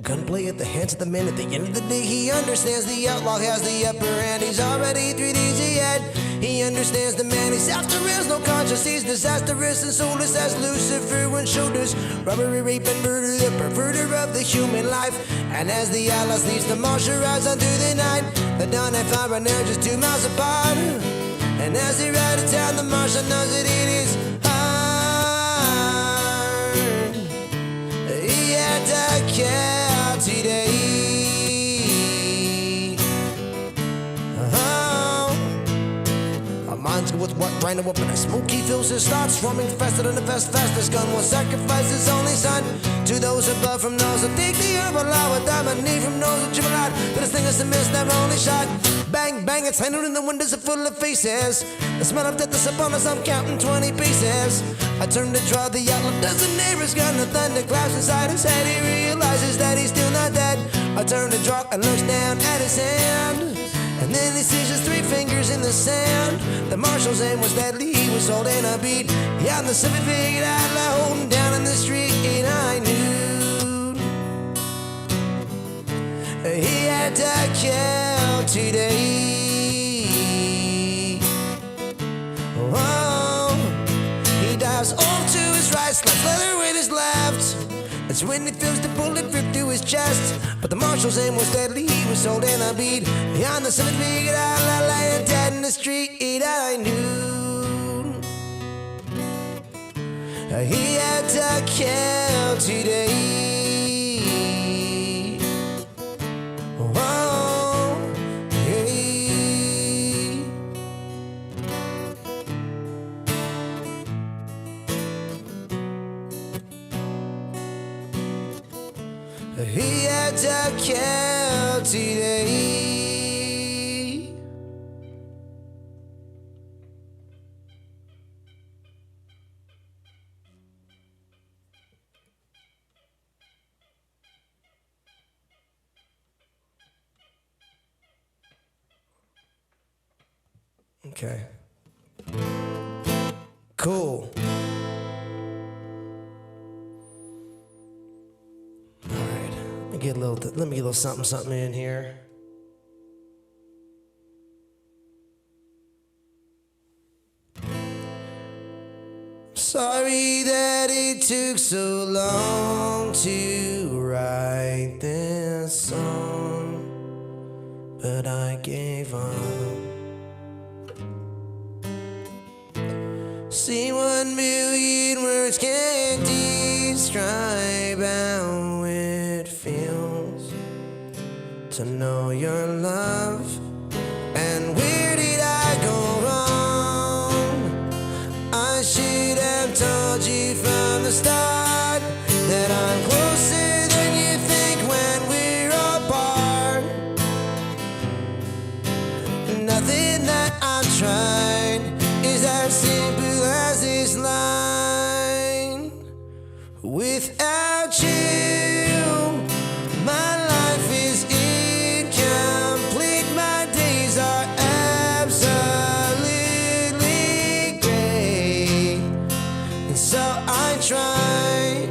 Gunplay at the hands of the men. At the end of the day, he understands the outlaw has the upper hand. He's already 3 days ahead. He understands the man. He's after his no conscience. He's disastrous and soulless as Lucifer when shoulders. Robbery, rape, and murder, the perverter of the human life. And as the outlaw sleeps, the martial rides on through the night. The dawn and fire are now just 2 miles apart. And as they ride to town, the marshal knows that it is hard. He had to care today. Oh, our minds go with what find a weapon, a smoky filter starts swarming faster than the fastest gun will sacrifice his only son to those above from those that take the herbal law without my need from those that jubilate. But this thing is a miss, never only shot. Bang, bang, it's handled in the windows are full of faces. The smell of death is upon us, I'm counting 20 pieces. I turn to draw the outlook, does the neighbor's gun, the thunder claps inside his head. He realizes that he's still not dead. I turn to draw and looks down at his hand. And then he sees his 3 fingers in the sand. The marshal's aim was deadly, he was holding a beat. Yeah, and the 7-figured outlaw holding down in the street. I knew he had to kill today. Oh, he dives off to his right, slaps leather with his left. That's when he feels the bullet rip through his chest. But the marshal's aim was deadly, he was holding a bead. Beyond the 7-figured outlaw lying dead in the street. I knew he had to kill today. Oh, yeah. He had to kill today. Okay. Cool. Let me get a little something in here. Sorry that it took so long to write this song, but I gave up. See, 1 million words can't describe how it feels to know your love. And where did I go wrong? I should have told you from the start that I'm closer than you think when we're apart. Nothing that I've tried is as simple as this line. Without you, my life is incomplete. My days are absolutely great. And so I try,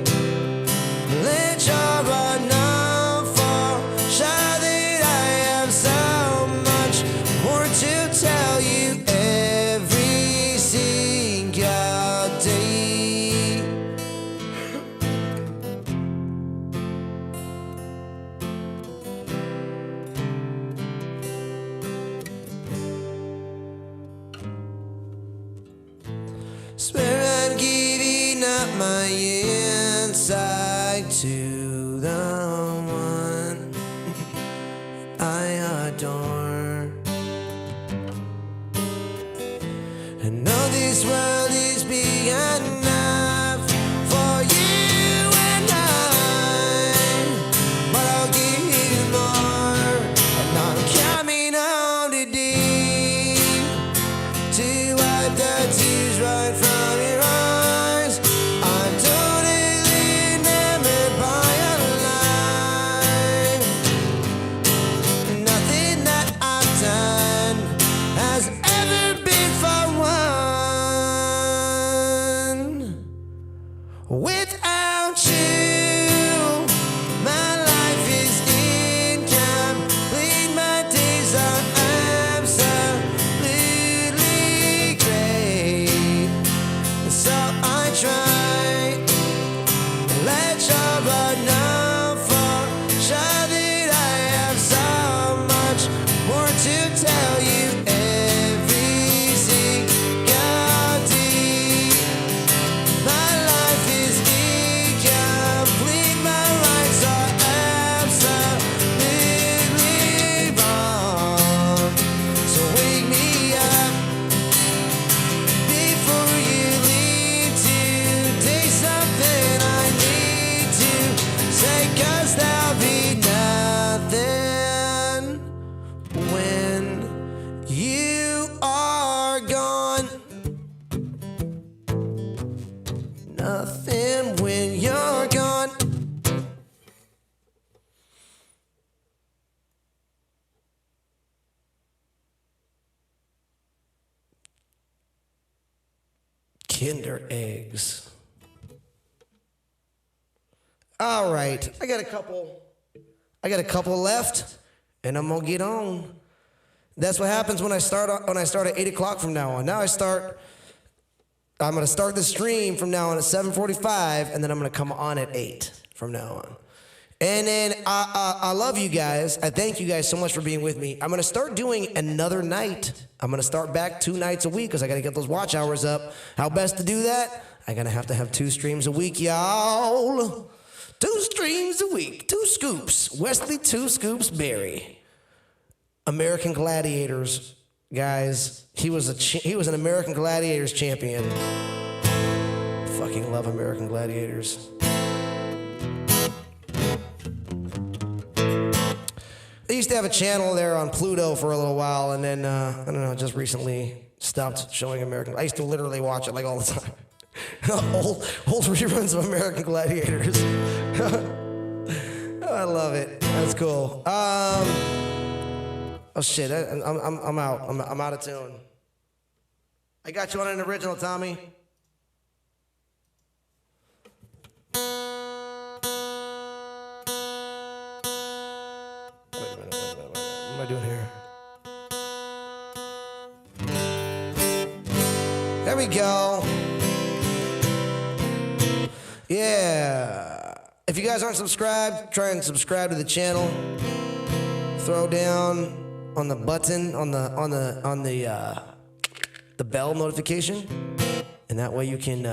let your heart know for sure that I have so much more to tell you every single day. Swear I'm giving up my inside to the one I adore. And know this world is big enough for you and I, but I'll give you more. And I'm coming home today to wipe the tears right from your eyes. I'm totally enamored by your life. Nothing that I've done has ever been for one. Without you, my life is incomplete. My days are absolutely great. And so I try, let your heart know for sure that I have so much more to tell you every single day. My life is nothing when you're gone. Kinder eggs. All right, I got a couple left, and I'm gonna get on. That's what happens when I start at 8 o'clock from now on. I'm gonna start the stream from now on at 7:45, and then I'm gonna come on at 8 from now on. And then I love you guys. I thank you guys so much for being with me. I'm gonna start doing another night. I'm gonna start back 2 nights a week because I gotta get those watch hours up. How best to do that? I'm gonna have to have 2 streams a week, y'all. 2 streams a week, 2 scoops. Wesley 2 scoops Berry. American Gladiators, guys. He was an American Gladiators champion. Fucking love American Gladiators. They used to have a channel there on Pluto for a little while, and then I don't know, just recently stopped showing American. I used to literally watch it like all the time. old reruns of American Gladiators. I love it. That's cool. Oh shit! I'm out. I'm out of tune. I got you on an original, Tommy. Wait a minute. What am I doing here? There we go. Yeah. If you guys aren't subscribed, try and subscribe to the channel. Throw down on the button on the bell notification, and that way you can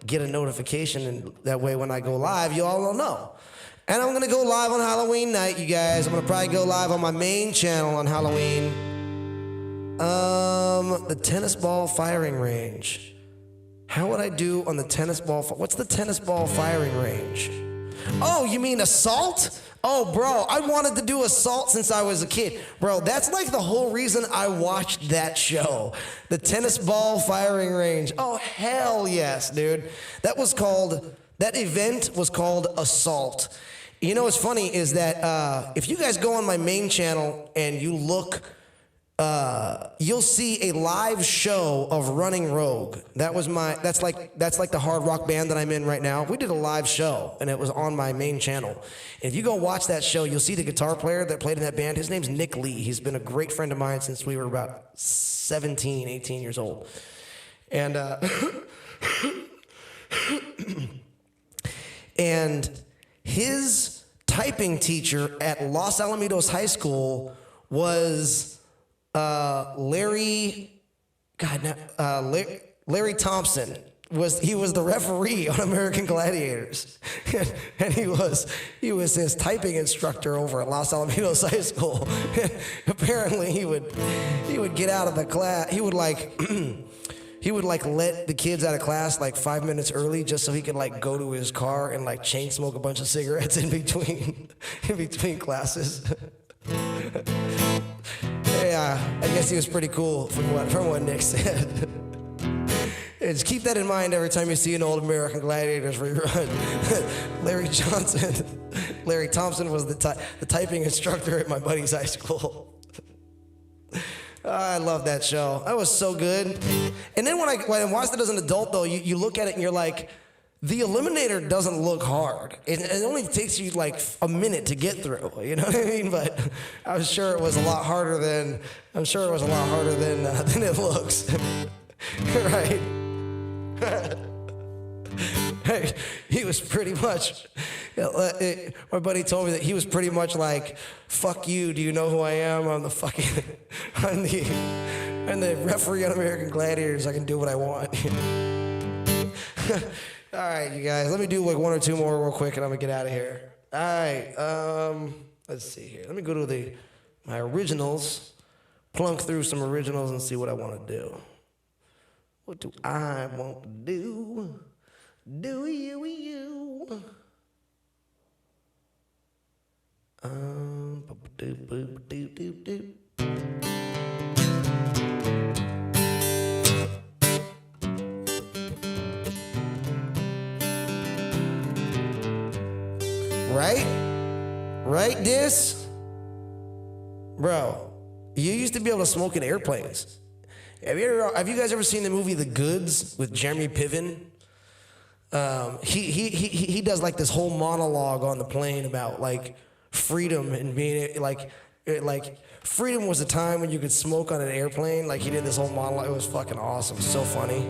get a notification, and that way when I go live, you all will know. And I'm gonna go live on Halloween night, you guys. I'm gonna probably go live on my main channel on Halloween. The tennis ball firing range. How would I do on the tennis ball? What's the tennis ball firing range? Oh, you mean assault? Oh, bro, I wanted to do assault since I was a kid. Bro, that's like the whole reason I watched that show. The tennis ball firing range. Oh, hell yes, dude. That event was called Assault. You know what's funny is that if you guys go on my main channel and you look, you'll see a live show of Running Rogue. That's like the hard rock band that I'm in right now. We did a live show, and it was on my main channel. And if you go watch that show, you'll see the guitar player that played in that band. His name's Nick Lee. He's been a great friend of mine since we were about 17, 18 years old. And and his typing teacher at Los Alamitos High School was Larry Thompson. He was the referee on American Gladiators, and he was his typing instructor over at Los Alamitos High School. Apparently, he would get out of the class. He would let the kids out of class like 5 minutes early just so he could like go to his car and like chain smoke a bunch of cigarettes in between classes. Yeah, I guess he was pretty cool from what Nick said. And just keep that in mind every time you see an old American Gladiators rerun. Larry Thompson was the typing instructor at my buddy's high school. I love that show. That was so good. And then when I watched it as an adult, though, you look at it and you're like, the Eliminator doesn't look hard. It only takes you like a minute to get through. You know what I mean? But I'm sure it was a lot harder than it looks. Right? Hey, he was pretty much. My buddy told me that he was pretty much like, "Fuck you. Do you know who I am? I'm the referee on American Gladiators. I can do what I want." All right, you guys. Let me do like 1 or 2 more real quick, and I'm gonna get out of here. All right. Let's see here. Let me go to my originals, plunk through some originals, and see what I want to do. What do I want to do? Do you? right? Right, Dis? Bro, you used to be able to smoke in airplanes. Have you guys ever seen the movie The Goods with Jeremy Piven? He does like this whole monologue on the plane about like freedom and being like freedom was a time when you could smoke on an airplane. Like he did this whole monologue. It was fucking awesome. So funny.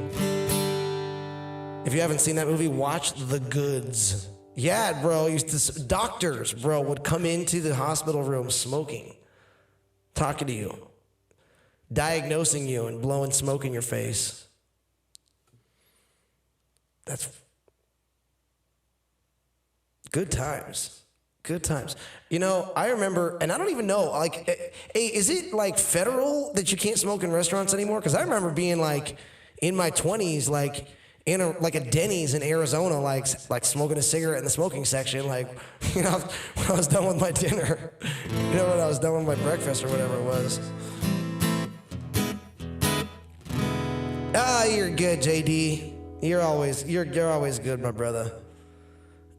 If you haven't seen that movie, watch The Goods. Yeah, bro. Doctors, bro, would come into the hospital room smoking, talking to you, diagnosing you, and blowing smoke in your face. That's good times. Good times. You know, I remember, and I don't even know, like, hey, is it like federal that you can't smoke in restaurants anymore? Because I remember being like in my 20s, like in a Denny's in Arizona, like smoking a cigarette in the smoking section, like, you know, when I was done with my dinner, you know, when I was done with my breakfast or whatever it was. Ah, you're good, JD. You're always good, my brother.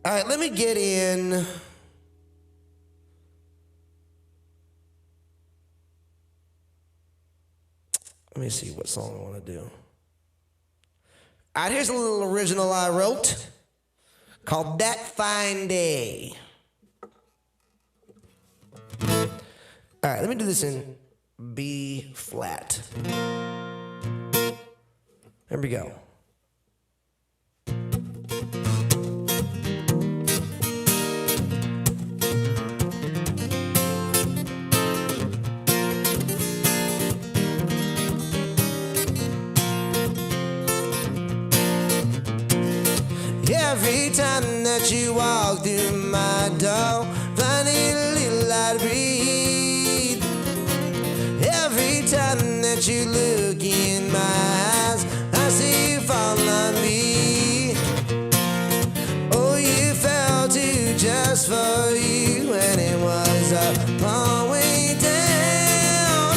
All right, let me get in. Let me see what song I want to do. All right, here's a little original I wrote called That Fine Day. All right, let me do this in B flat. There we go. Every time that you walk through my door, find it a little light to breathe. Every time that you look in my eyes, I see you fall on me. Oh, you fell to just for you, and it was a long way down.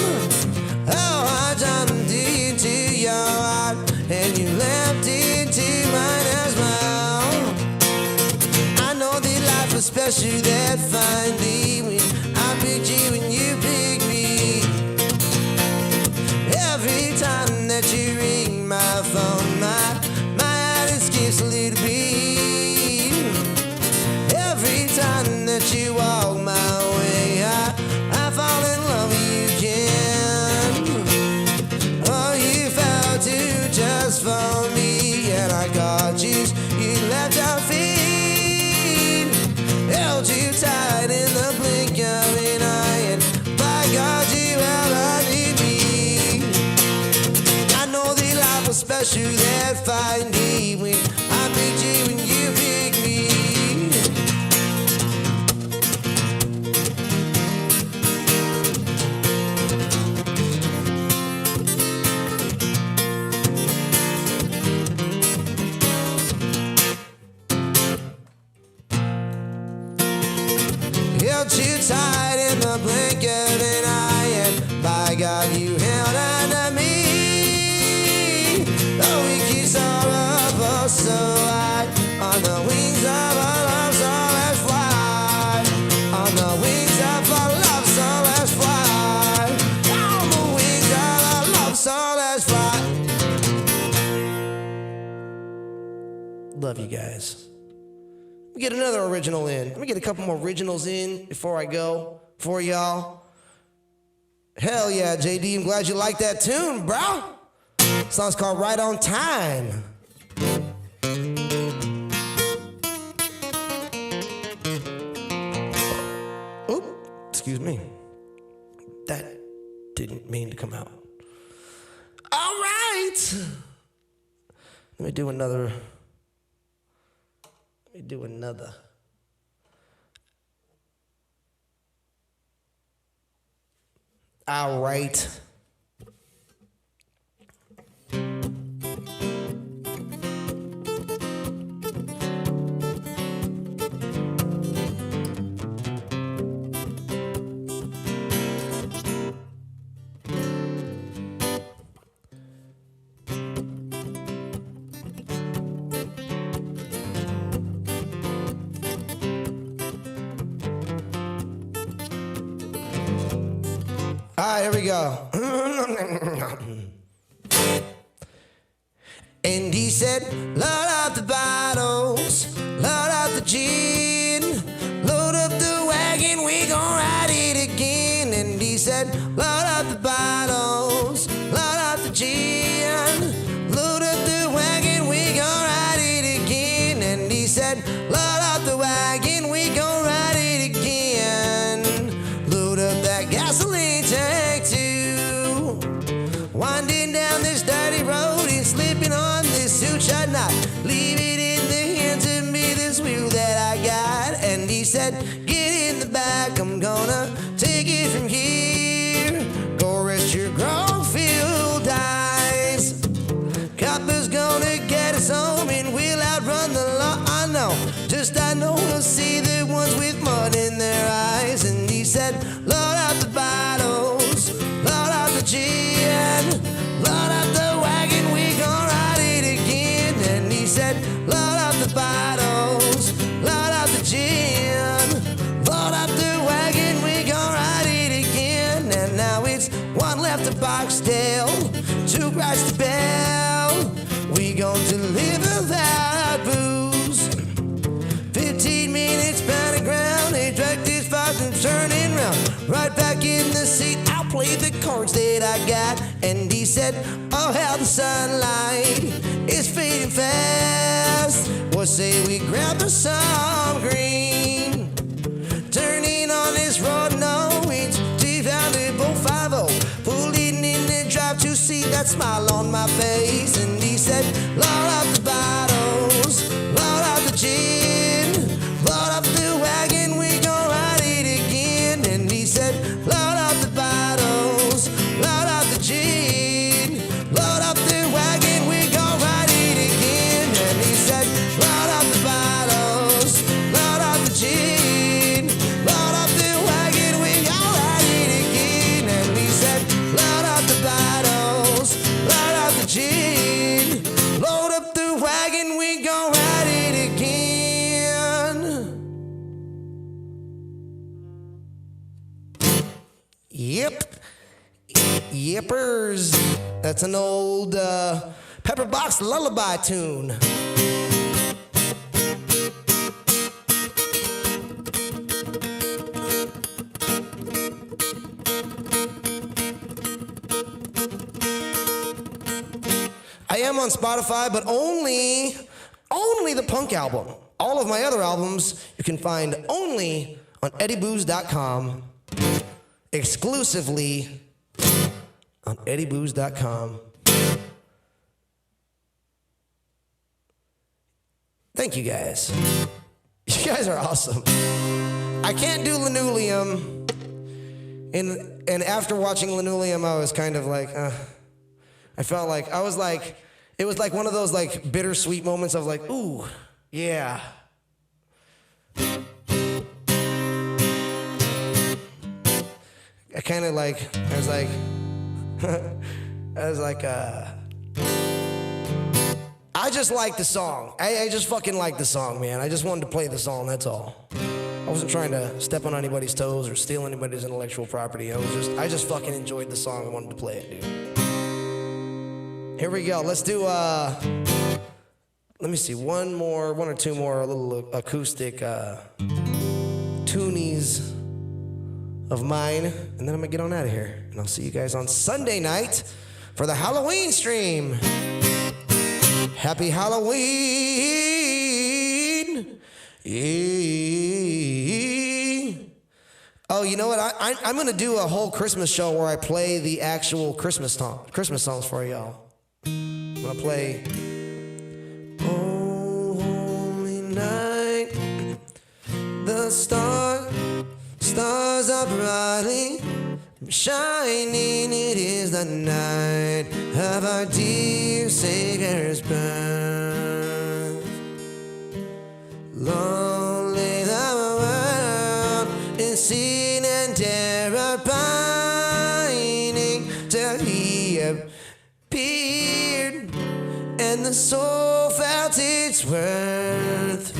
Oh, I jumped into your heart, and you left into mine as well. Was special that fine day when I picked you and you picked me. Every time that you ring my phone, my heart escapes a little beat. Every time that you walk my way, I fall in love with you again. Oh, you fell to just for me, and I got you. You left your feet. Held you tight in the blink of an eye, and by God, you ever need me. I know that life was special that fine day when I picked you and you picked me. Held you tight in the blink of an eye, and by God, you held on to me. Though we kissed all of us so high, on the wings of our love, so let's fly. On the wings of our love, so let's fly. On the wings of our love, so let's fly. Love you guys. Let me get another original in. Let me get a couple more originals in before I go for y'all. Hell yeah, JD, I'm glad you like that tune, bro. Song's called Right on Time. Oop, excuse me. That didn't mean to come out. All right. Let me do another. All right. Alright, here we go. And he said, load up the bottles, load up the gin, load up the wagon, we gon' ride it again. And he said, load up the bottles, load up the gin, load up the wagon, we gon' ride it again. And he said, load up the wagon, we gon' ride it again. Load up that gasoline tank too, winding down this dirty road and slipping on this suit shot knot. Leave it in the hands of me, this wheel that I got. And he said, get in the back, I'm gonna take it from here. Go rest your grown-field eyes. Copper's gonna get us home and we'll outrun the law. I know, just I know we'll see the ones with mud in their eyes. And he said, load out the bottles, load out the gin, load out the wagon, we gon' ride it again. And he said, load out the bottles, load out the gin, load out the wagon, we gon' ride it again. And now it's one left to Boxdale, two rights to Bell. We gon' deliver that booze. 15 minutes pounding ground, they drag this fight and turning round. Right back in the seat, I'll play the cards that I got. And he said, oh how the sunlight is fading fast. What say we grab the some green? Turning on this road, no, it's T-Foundable 5-0. Pulled in the drive to see that smile on my face. And he said, load up the bottles, load up the gin, load up the wagon, we gon' ride it again. And he said, load up the bottles, load up the gin, load up the wagon, we gon' ride it again. And he said, load up the bottles, load up the gin, load up the wagon, we gon' ride it again. And he said, load up the bottles, load up the gin, load up the wagon, we gon' ride it again. Yep. Yippers. That's an old Pepperbox lullaby tune. I am on Spotify, but only the punk album. All of my other albums you can find only on eddiebooze.com, exclusively on eddiebooze.com. Thank you guys. You guys are awesome. I can't do Linoleum, and after watching Linoleum, I was kind of like, I felt like, it was like one of those like bittersweet moments of like, ooh, yeah. I kind of like, I just like the song. I just fucking like the song, man. I just wanted to play the song, that's all. I wasn't trying to step on anybody's toes or steal anybody's intellectual property. I just fucking enjoyed the song and wanted to play it, dude. Here we go. Let's do, let me see, one or two more little acoustic toonies of mine, and then I'm gonna get on out of here. And I'll see you guys on Sunday night for the Halloween stream. Happy Halloween. Yeah. Oh, you know what? I'm gonna do a whole Christmas show where I play the actual Christmas songs for y'all. I'm gonna play Oh Holy Night, the stars are brightly shining. It is the night of our dear Savior's birth. Lonely the world is sin and terror pining till he appeared, and the soul felt its worth.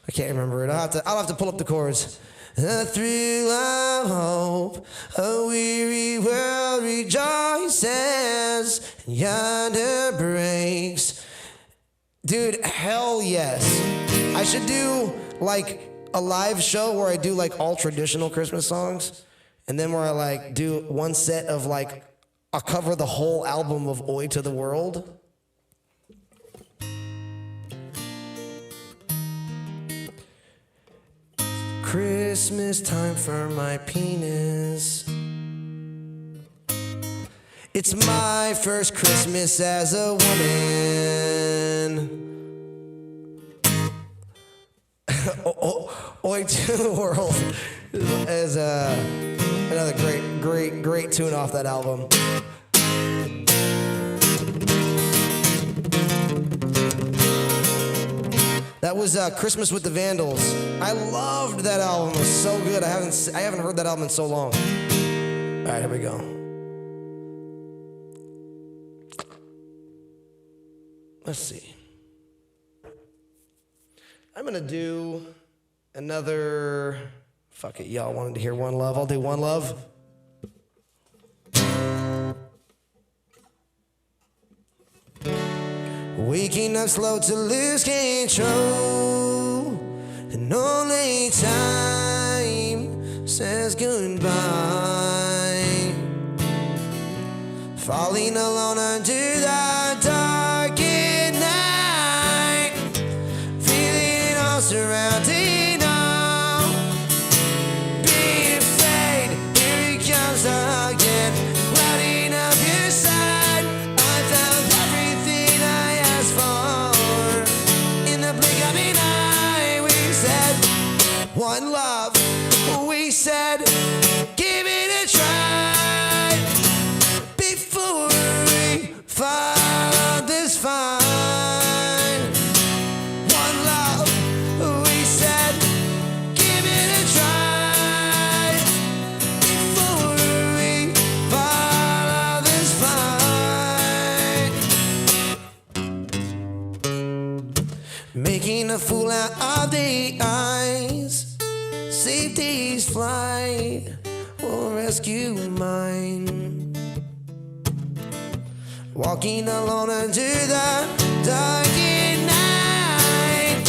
I can't remember it. I'll have to pull up the chords. the thrill of hope. A weary world rejoices, and yonder breaks. Dude, hell yes. I should do like a live show where I do like all traditional Christmas songs, and then where I like do one set of like, I'll cover the whole album of Oi to the World. Christmas time for my penis. It's my first Christmas as a woman. Oi to the World is another great tune off that album. That was Christmas with the Vandals. I loved that album. It was so good. I haven't heard that album in so long. All right, here we go. Let's see. I'm gonna do another. Fuck it, y'all wanted to hear One Love. I'll do One Love. Waking up slow to lose control, and only time says goodbye. Falling alone under the dark at night, feeling it all surrounding all. Be afraid, here it comes again, clouding up your side. I found everything I asked for. In the blink of an eye, we said, one love. We said, give it a try. Before we follow this fine. One love. We said, give it a try. Before we follow this fine. Making a fool out of the eyes. Safety's flight will rescue mine. Walking alone under the dark at night,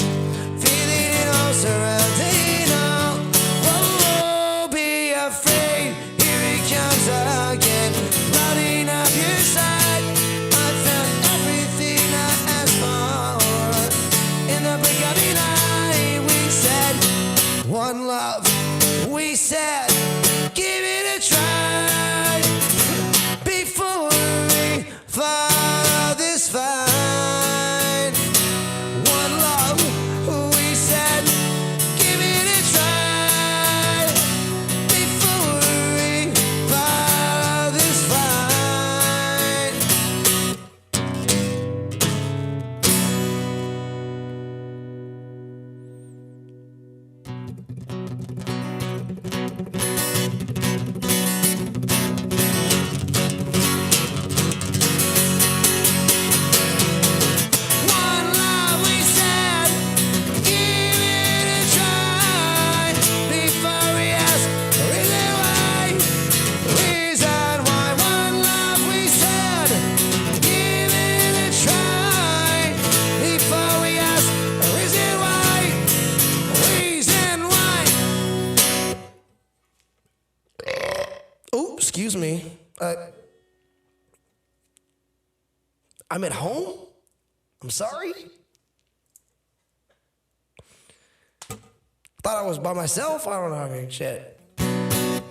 feeling it all surrounding all. Whoa, be afraid, here it comes again, clouding up your side. I found everything I asked for. In the blink of an eye, we said, one love. We said, give it a try. Before we follow this fine. One love. We said, give it a try. Before we follow this fine. One love, we said, give it a try. Before we ask, reason why, reason why. One love, we said, give it a try. Before we ask, reason why, reason why. Oh, excuse me. I'm at home? I'm sorry? Thought I was by myself? I don't know. I mean, shit.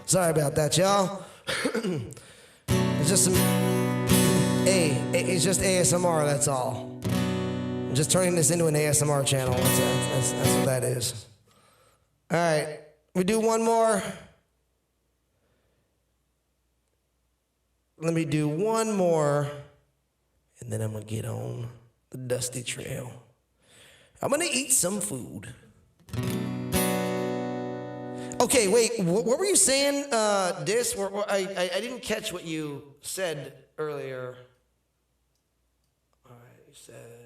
Sorry about that, y'all. It's just some... Hey, it's just ASMR, that's all. I'm just turning this into an ASMR channel. That's what that is. All right. We do one more. Let me do one more, and then I'm gonna get on the dusty trail. I'm gonna eat some food. Okay, wait, what were you saying, Dis? I didn't catch what you said earlier. All right, you said...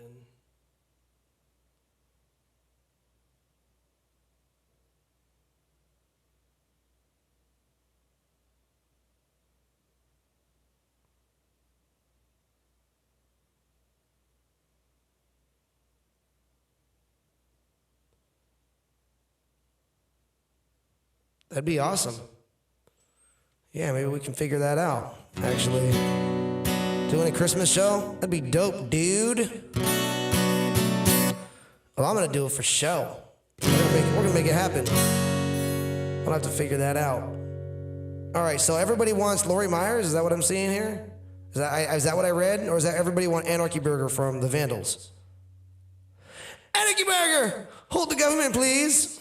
That'd be awesome. Yeah, maybe we can figure that out, actually. Doing a Christmas show? That'd be dope, dude. Well, I'm gonna do it for show. We're gonna make it happen. We'll have to figure that out. All right, so everybody wants Lori Myers. Is that what I'm seeing here? Is that what I read? Or is that everybody want Anarchy Burger from the Vandals? Anarchy Burger! Hold the government, please.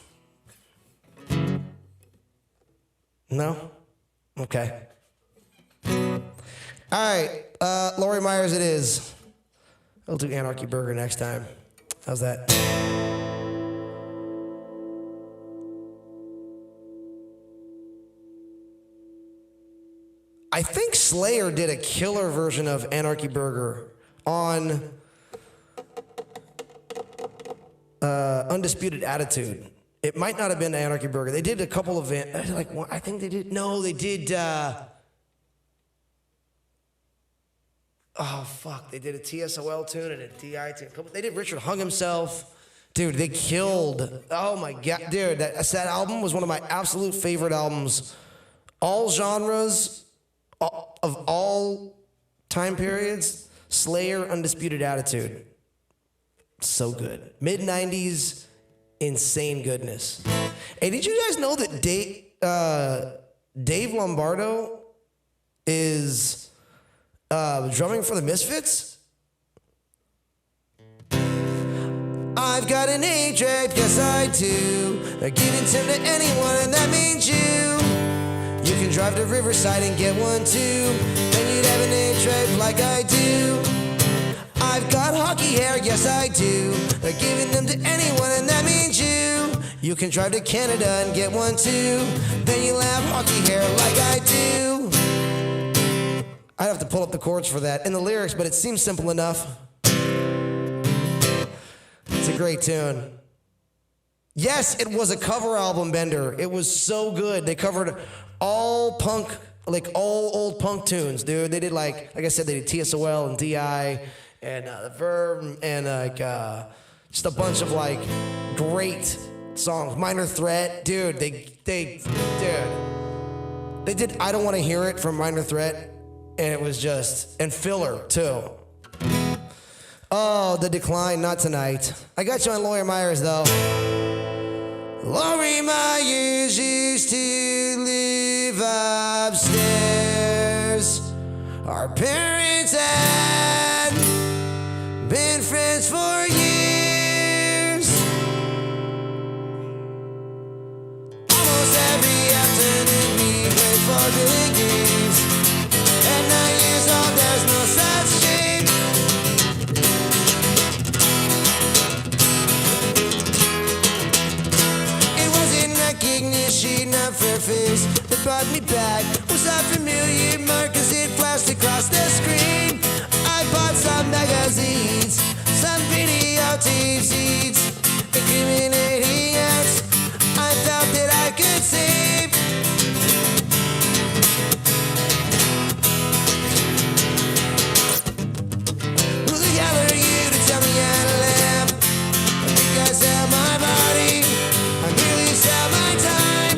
No? Okay. All right, Lori Myers it is. I'll do Anarchy Burger next time. How's that? I think Slayer did a killer version of Anarchy Burger on Undisputed Attitude. It might not have been Anarchy Burger. They did a couple of I think they did. No, they did. Oh fuck! They did a TSOL tune and a DI tune. They did Richard Hung Himself. Dude, they killed. Oh my god, dude! That album was one of my absolute favorite albums. All genres, of all time periods. Slayer, Undisputed Attitude. So good. Mid-90s, insane goodness. Hey, did you guys know that Dave Lombardo is drumming for the Misfits? I've got an A-Track, yes I do. I give it to anyone and that means you. You can drive to Riverside and get one too. Then you'd have an A-Track like I do. I've got hockey hair, yes I do. They're giving them to anyone and that means you. You can drive to Canada and get one too. Then you'll have hockey hair like I do. I'd have to pull up the chords for that and the lyrics, but it seems simple enough. It's a great tune. Yes, it was a cover album, Bender. It was so good. They covered all punk, like all old punk tunes, dude. They did like I said, they did TSOL and DI and the Verb and just a bunch of like great songs. Minor Threat, dude. They did I Don't Want to Hear It from Minor Threat, and it was just and Filler too. Oh, The Decline, not tonight. I got you on Lori Myers though. Lori Myers used to live upstairs. Our parents had been friends for years. Almost every afternoon we played for big games. At 9 years old there's no such thing. It wasn't recognition of her face that brought me back. Was that familiar mark as it flashed across the screen? I bought some magazines, some video tape seeds, incriminating acts I felt that I could save. Who the hell are you to tell me how to live? I think I sell my body, I really sell my time.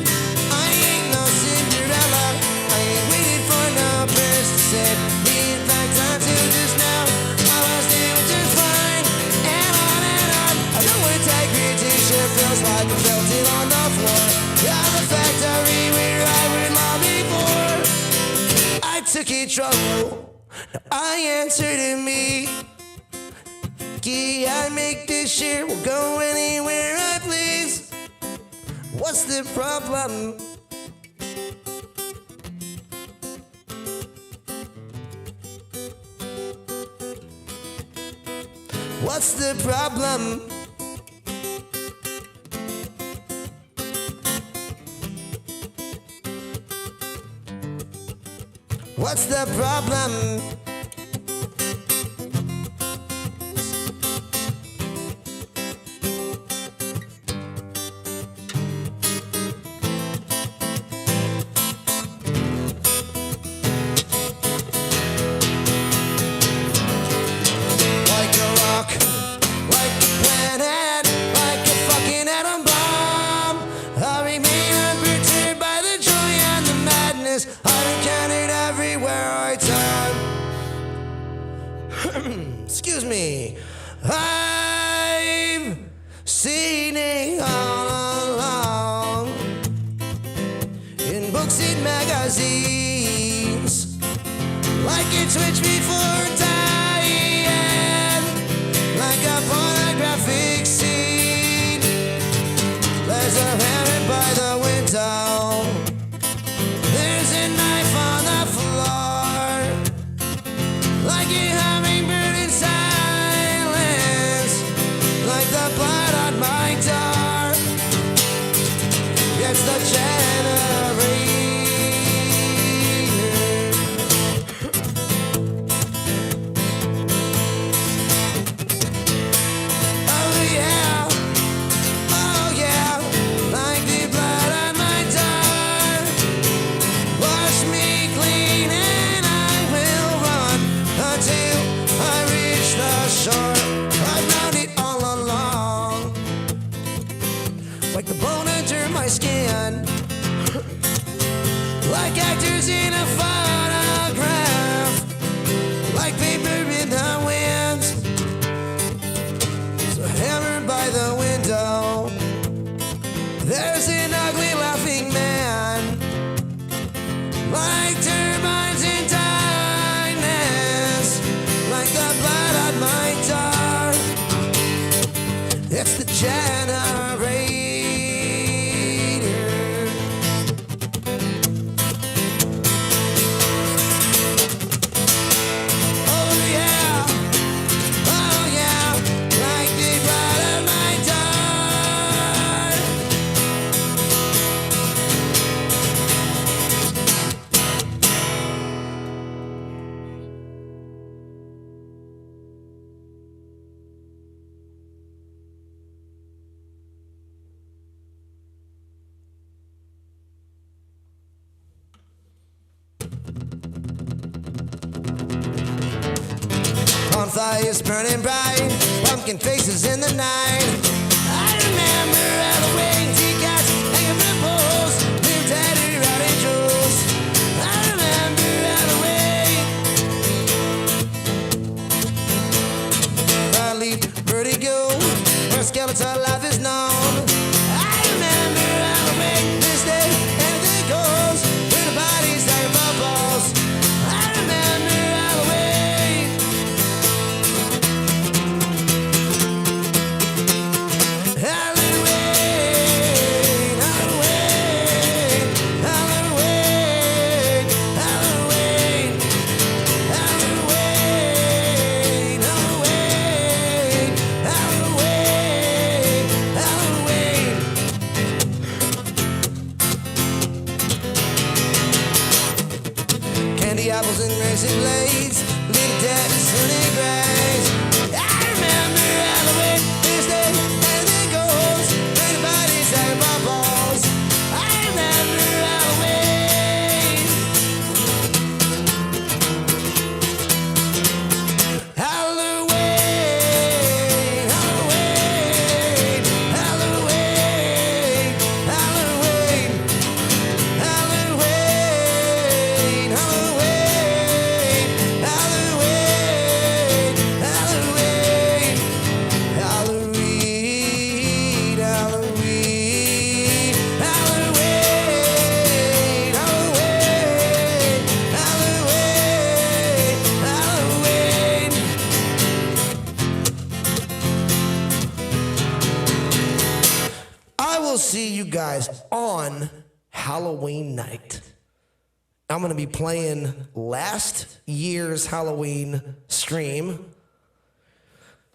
I ain't no Cinderella, I ain't waiting for no prince to set me in fact until just now. I was doing just fine, and on and on. I know integration feels like I felt it on the floor. Yeah, the factory where I would long before. I took control, now I answer to me. Yeah, I make this shit, we'll go anywhere I please. What's the problem? What's the problem? What's the problem? Like a rock, like a planet, like a fucking atom bomb. I remain unperturbed by I've seen it all along in books and magazines, like it switched before dying, like a pornographic scene. There's a hammer by the window, there's a knife on the floor, like a hummingbird in silence, like the blood on my door. It's the generator. Oh yeah, like the blood on my door. Wash me clean and I will run until I reach the shore. I've known it all along, like the bone under my skin, like actors in a photograph, like paper in the wind. So hammered by the window, there's an ugly laughing man, like turbines in darkness, like the blood on my door. It's the generator. Oh yeah, like the blood on my door. Bonfires burning bright, pumpkin faces in the night. I remember Halloween, tea cats hanging from poles, new tatted out angels. I remember Halloween. Finally, vertigo, where skeletal life is known. I remember Halloween, this day, anything goes, where the bodies are bubbles. I remember Halloween. Halloween, Halloween, Halloween, Halloween, Halloween, Halloween, Halloween, Halloween. Candy apples and raisin blades, little dead sunny grays. I remember Halloween, this day, anything goes, anybody's like bubbles. I remember Halloween. Halloween, Halloween, Halloween, Halloween, Halloween, Halloween, Halloween, Halloween, Halloween, Halloween, Halloween, Halloween, I will see you guys on Halloween night. I'm gonna be playing last year's Halloween stream.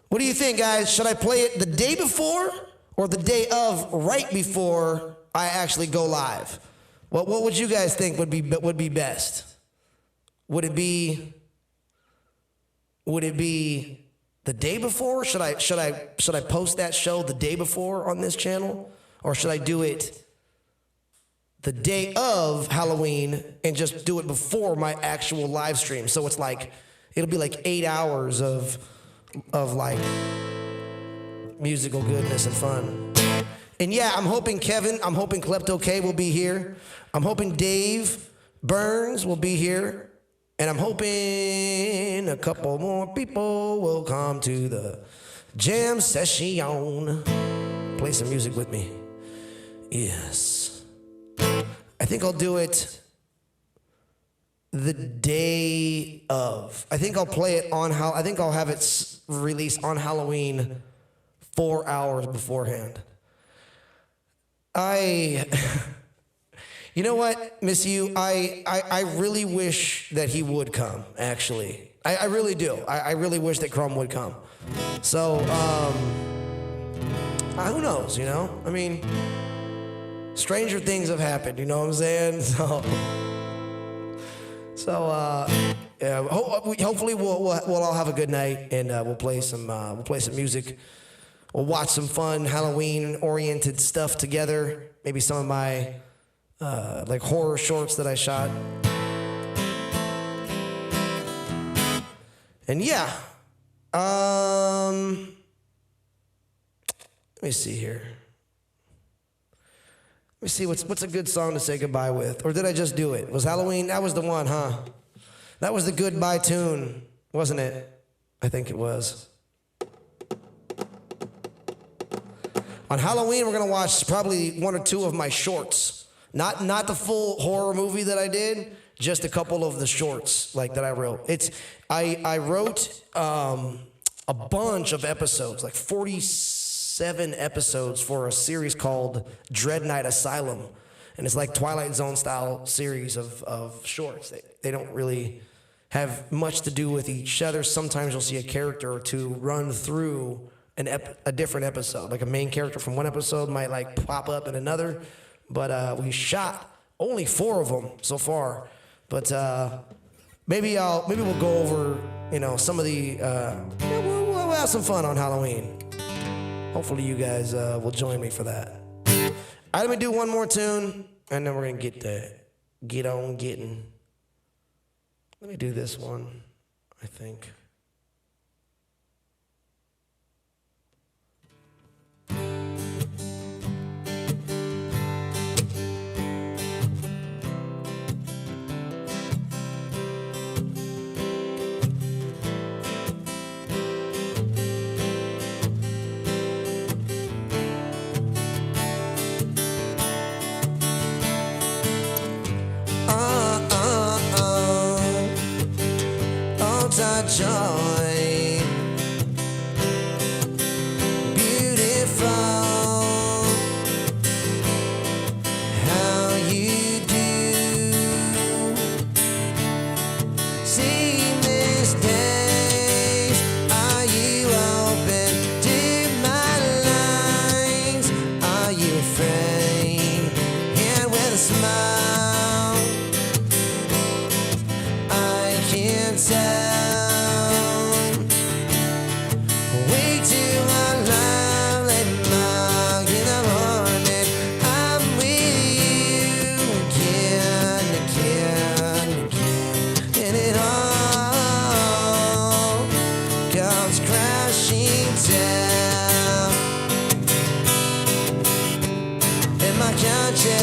What do you think, guys? Should I play it the day before or the day of, right before I actually go live? What would you guys think would be best? Would it be the day before? Should I post that show the day before on this channel, or should I do it the day of Halloween and just do it before my actual live stream? So it's like it'll be like 8 hours of like musical goodness and fun. And yeah, I'm hoping Klepto K will be here. I'm hoping Dave Burns will be here. And I'm hoping a couple more people will come to the jam session. Play some music with me. Yes. I think I'll do it the day of. I think I'll play it on I think I'll have it released on Halloween 4 hours beforehand. You know what, Miss You? I really wish that he would come, actually. I really do. I really wish that Chrome would come. So, who knows, you know? I mean, stranger things have happened, you know what I'm saying? Yeah, hopefully we'll all have a good night, and we'll play some music. We'll watch some fun Halloween-oriented stuff together. Maybe some of my like horror shorts that I shot. And yeah, let me see here. Let me see what's a good song to say goodbye with. Or did I just do it? Was Halloween? That was the one, huh? That was the goodbye tune, wasn't it? I think it was. On Halloween, we're gonna watch probably one or two of my shorts. Not the full horror movie that I did, just a couple of the shorts like that I wrote. I wrote a bunch of episodes, like 47 episodes for a series called Dread Night Asylum. And it's like Twilight Zone style series of shorts. They don't really have much to do with each other. Sometimes you'll see a character or two run through a different episode. Like a main character from one episode might like pop up in another. But we shot only 4 of them so far. But maybe we'll go over, you know, some of the. We'll have some fun on Halloween. Hopefully you guys will join me for that. All right, let me do one more tune, and then we're gonna get on getting. Let me do this one, I think. Joy, beautiful, how you do, seamless days, are you open to my lines, are you afraid, and with a smile, I can't tell.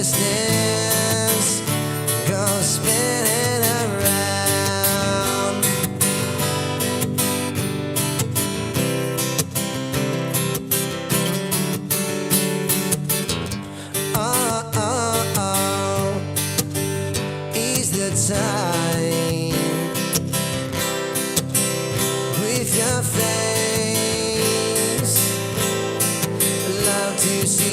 Consciousness goes spinning around. Oh, oh, oh, is the time with your face, love to see.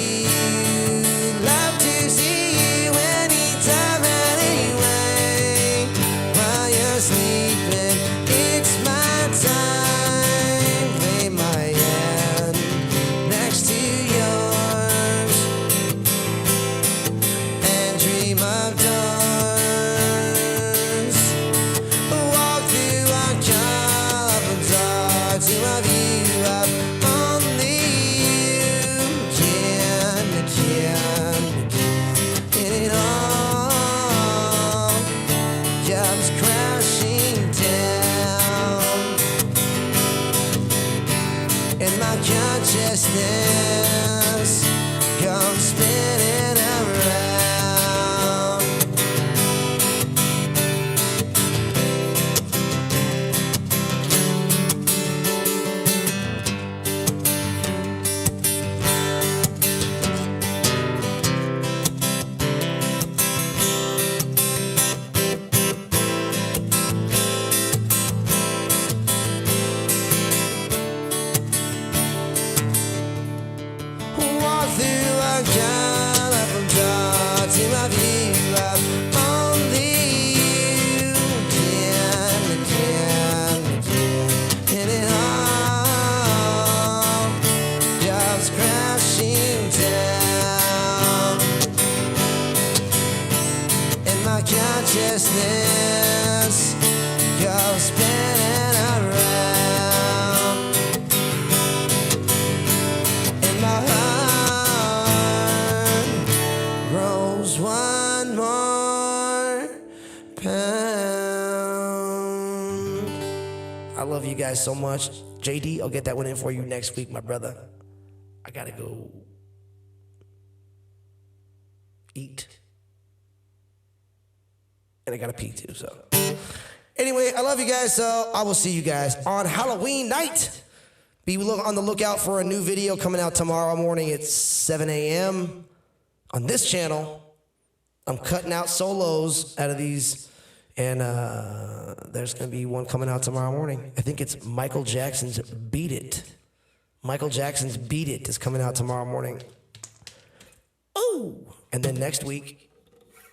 Consciousness comes spinning around. color from dawn to my view of only you can, and it all goes crashing down, and my consciousness goes spinning around, and my heart grows one more pound. I love you guys so much. JD, I'll get that one in for you next week, my brother. I gotta go eat. And I gotta pee too, so. Anyway, I love you guys, so I will see you guys on Halloween night. Be on the lookout for a new video coming out tomorrow morning at 7 a.m. on this channel. I'm cutting out solos out of these, and there's gonna be one coming out tomorrow morning. I think it's Michael Jackson's Beat It. Michael Jackson's Beat It is coming out tomorrow morning. Oh, and then next week,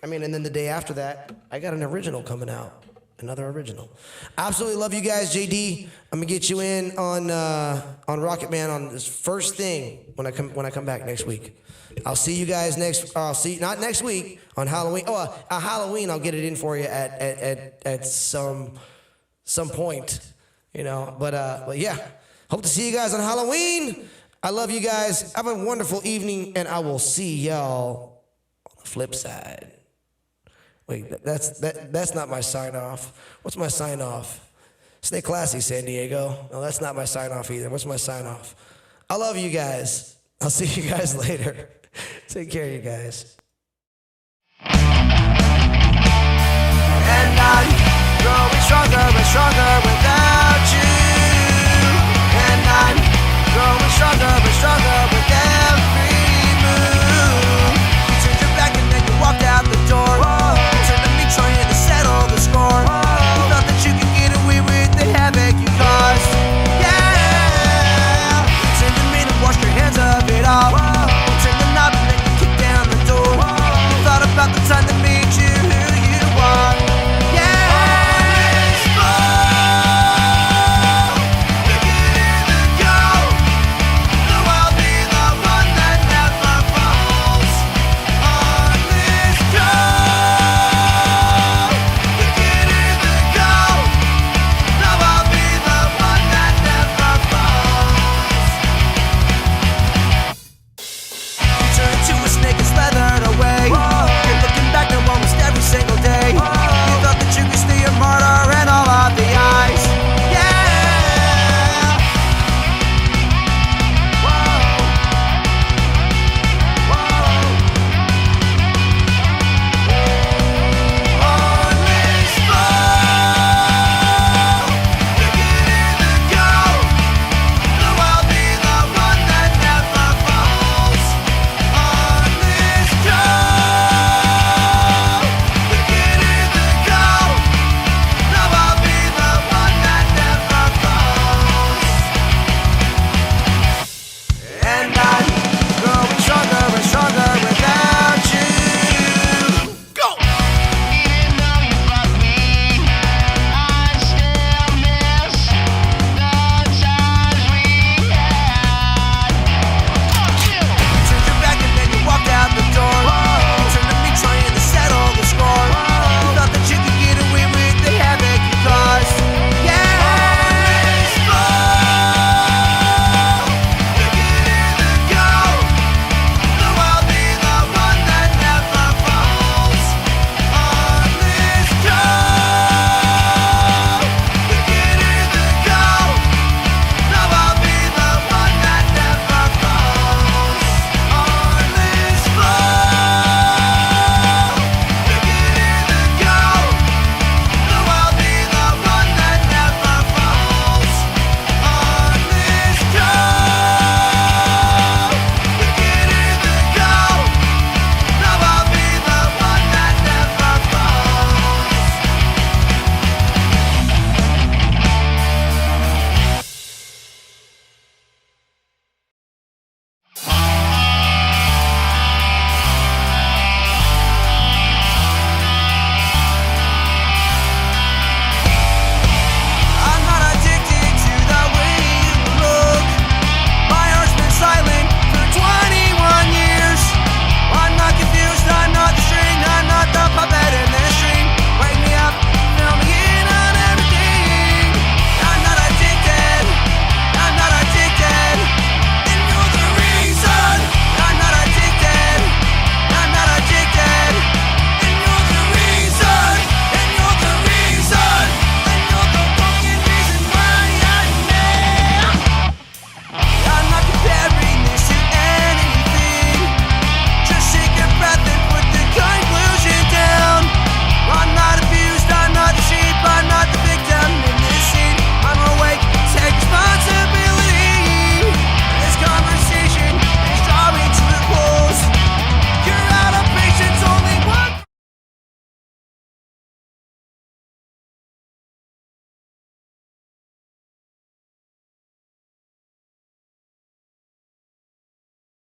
and then the day after that, I got an original coming out. Another original. Absolutely love you guys, JD. I'm gonna get you in on Rocket Man on this first thing when I come back next week. I'll see you guys not next week on Halloween. Oh, Halloween I'll get it in for you at some point, But yeah, hope to see you guys on Halloween. I love you guys. Have a wonderful evening, and I will see y'all on the flip side. Wait, that's not my sign off. What's my sign off? Stay classy, San Diego. No, that's not my sign off either. What's my sign off? I love you guys. I'll see you guys later. Take care, you guys. And I'm growing stronger and stronger.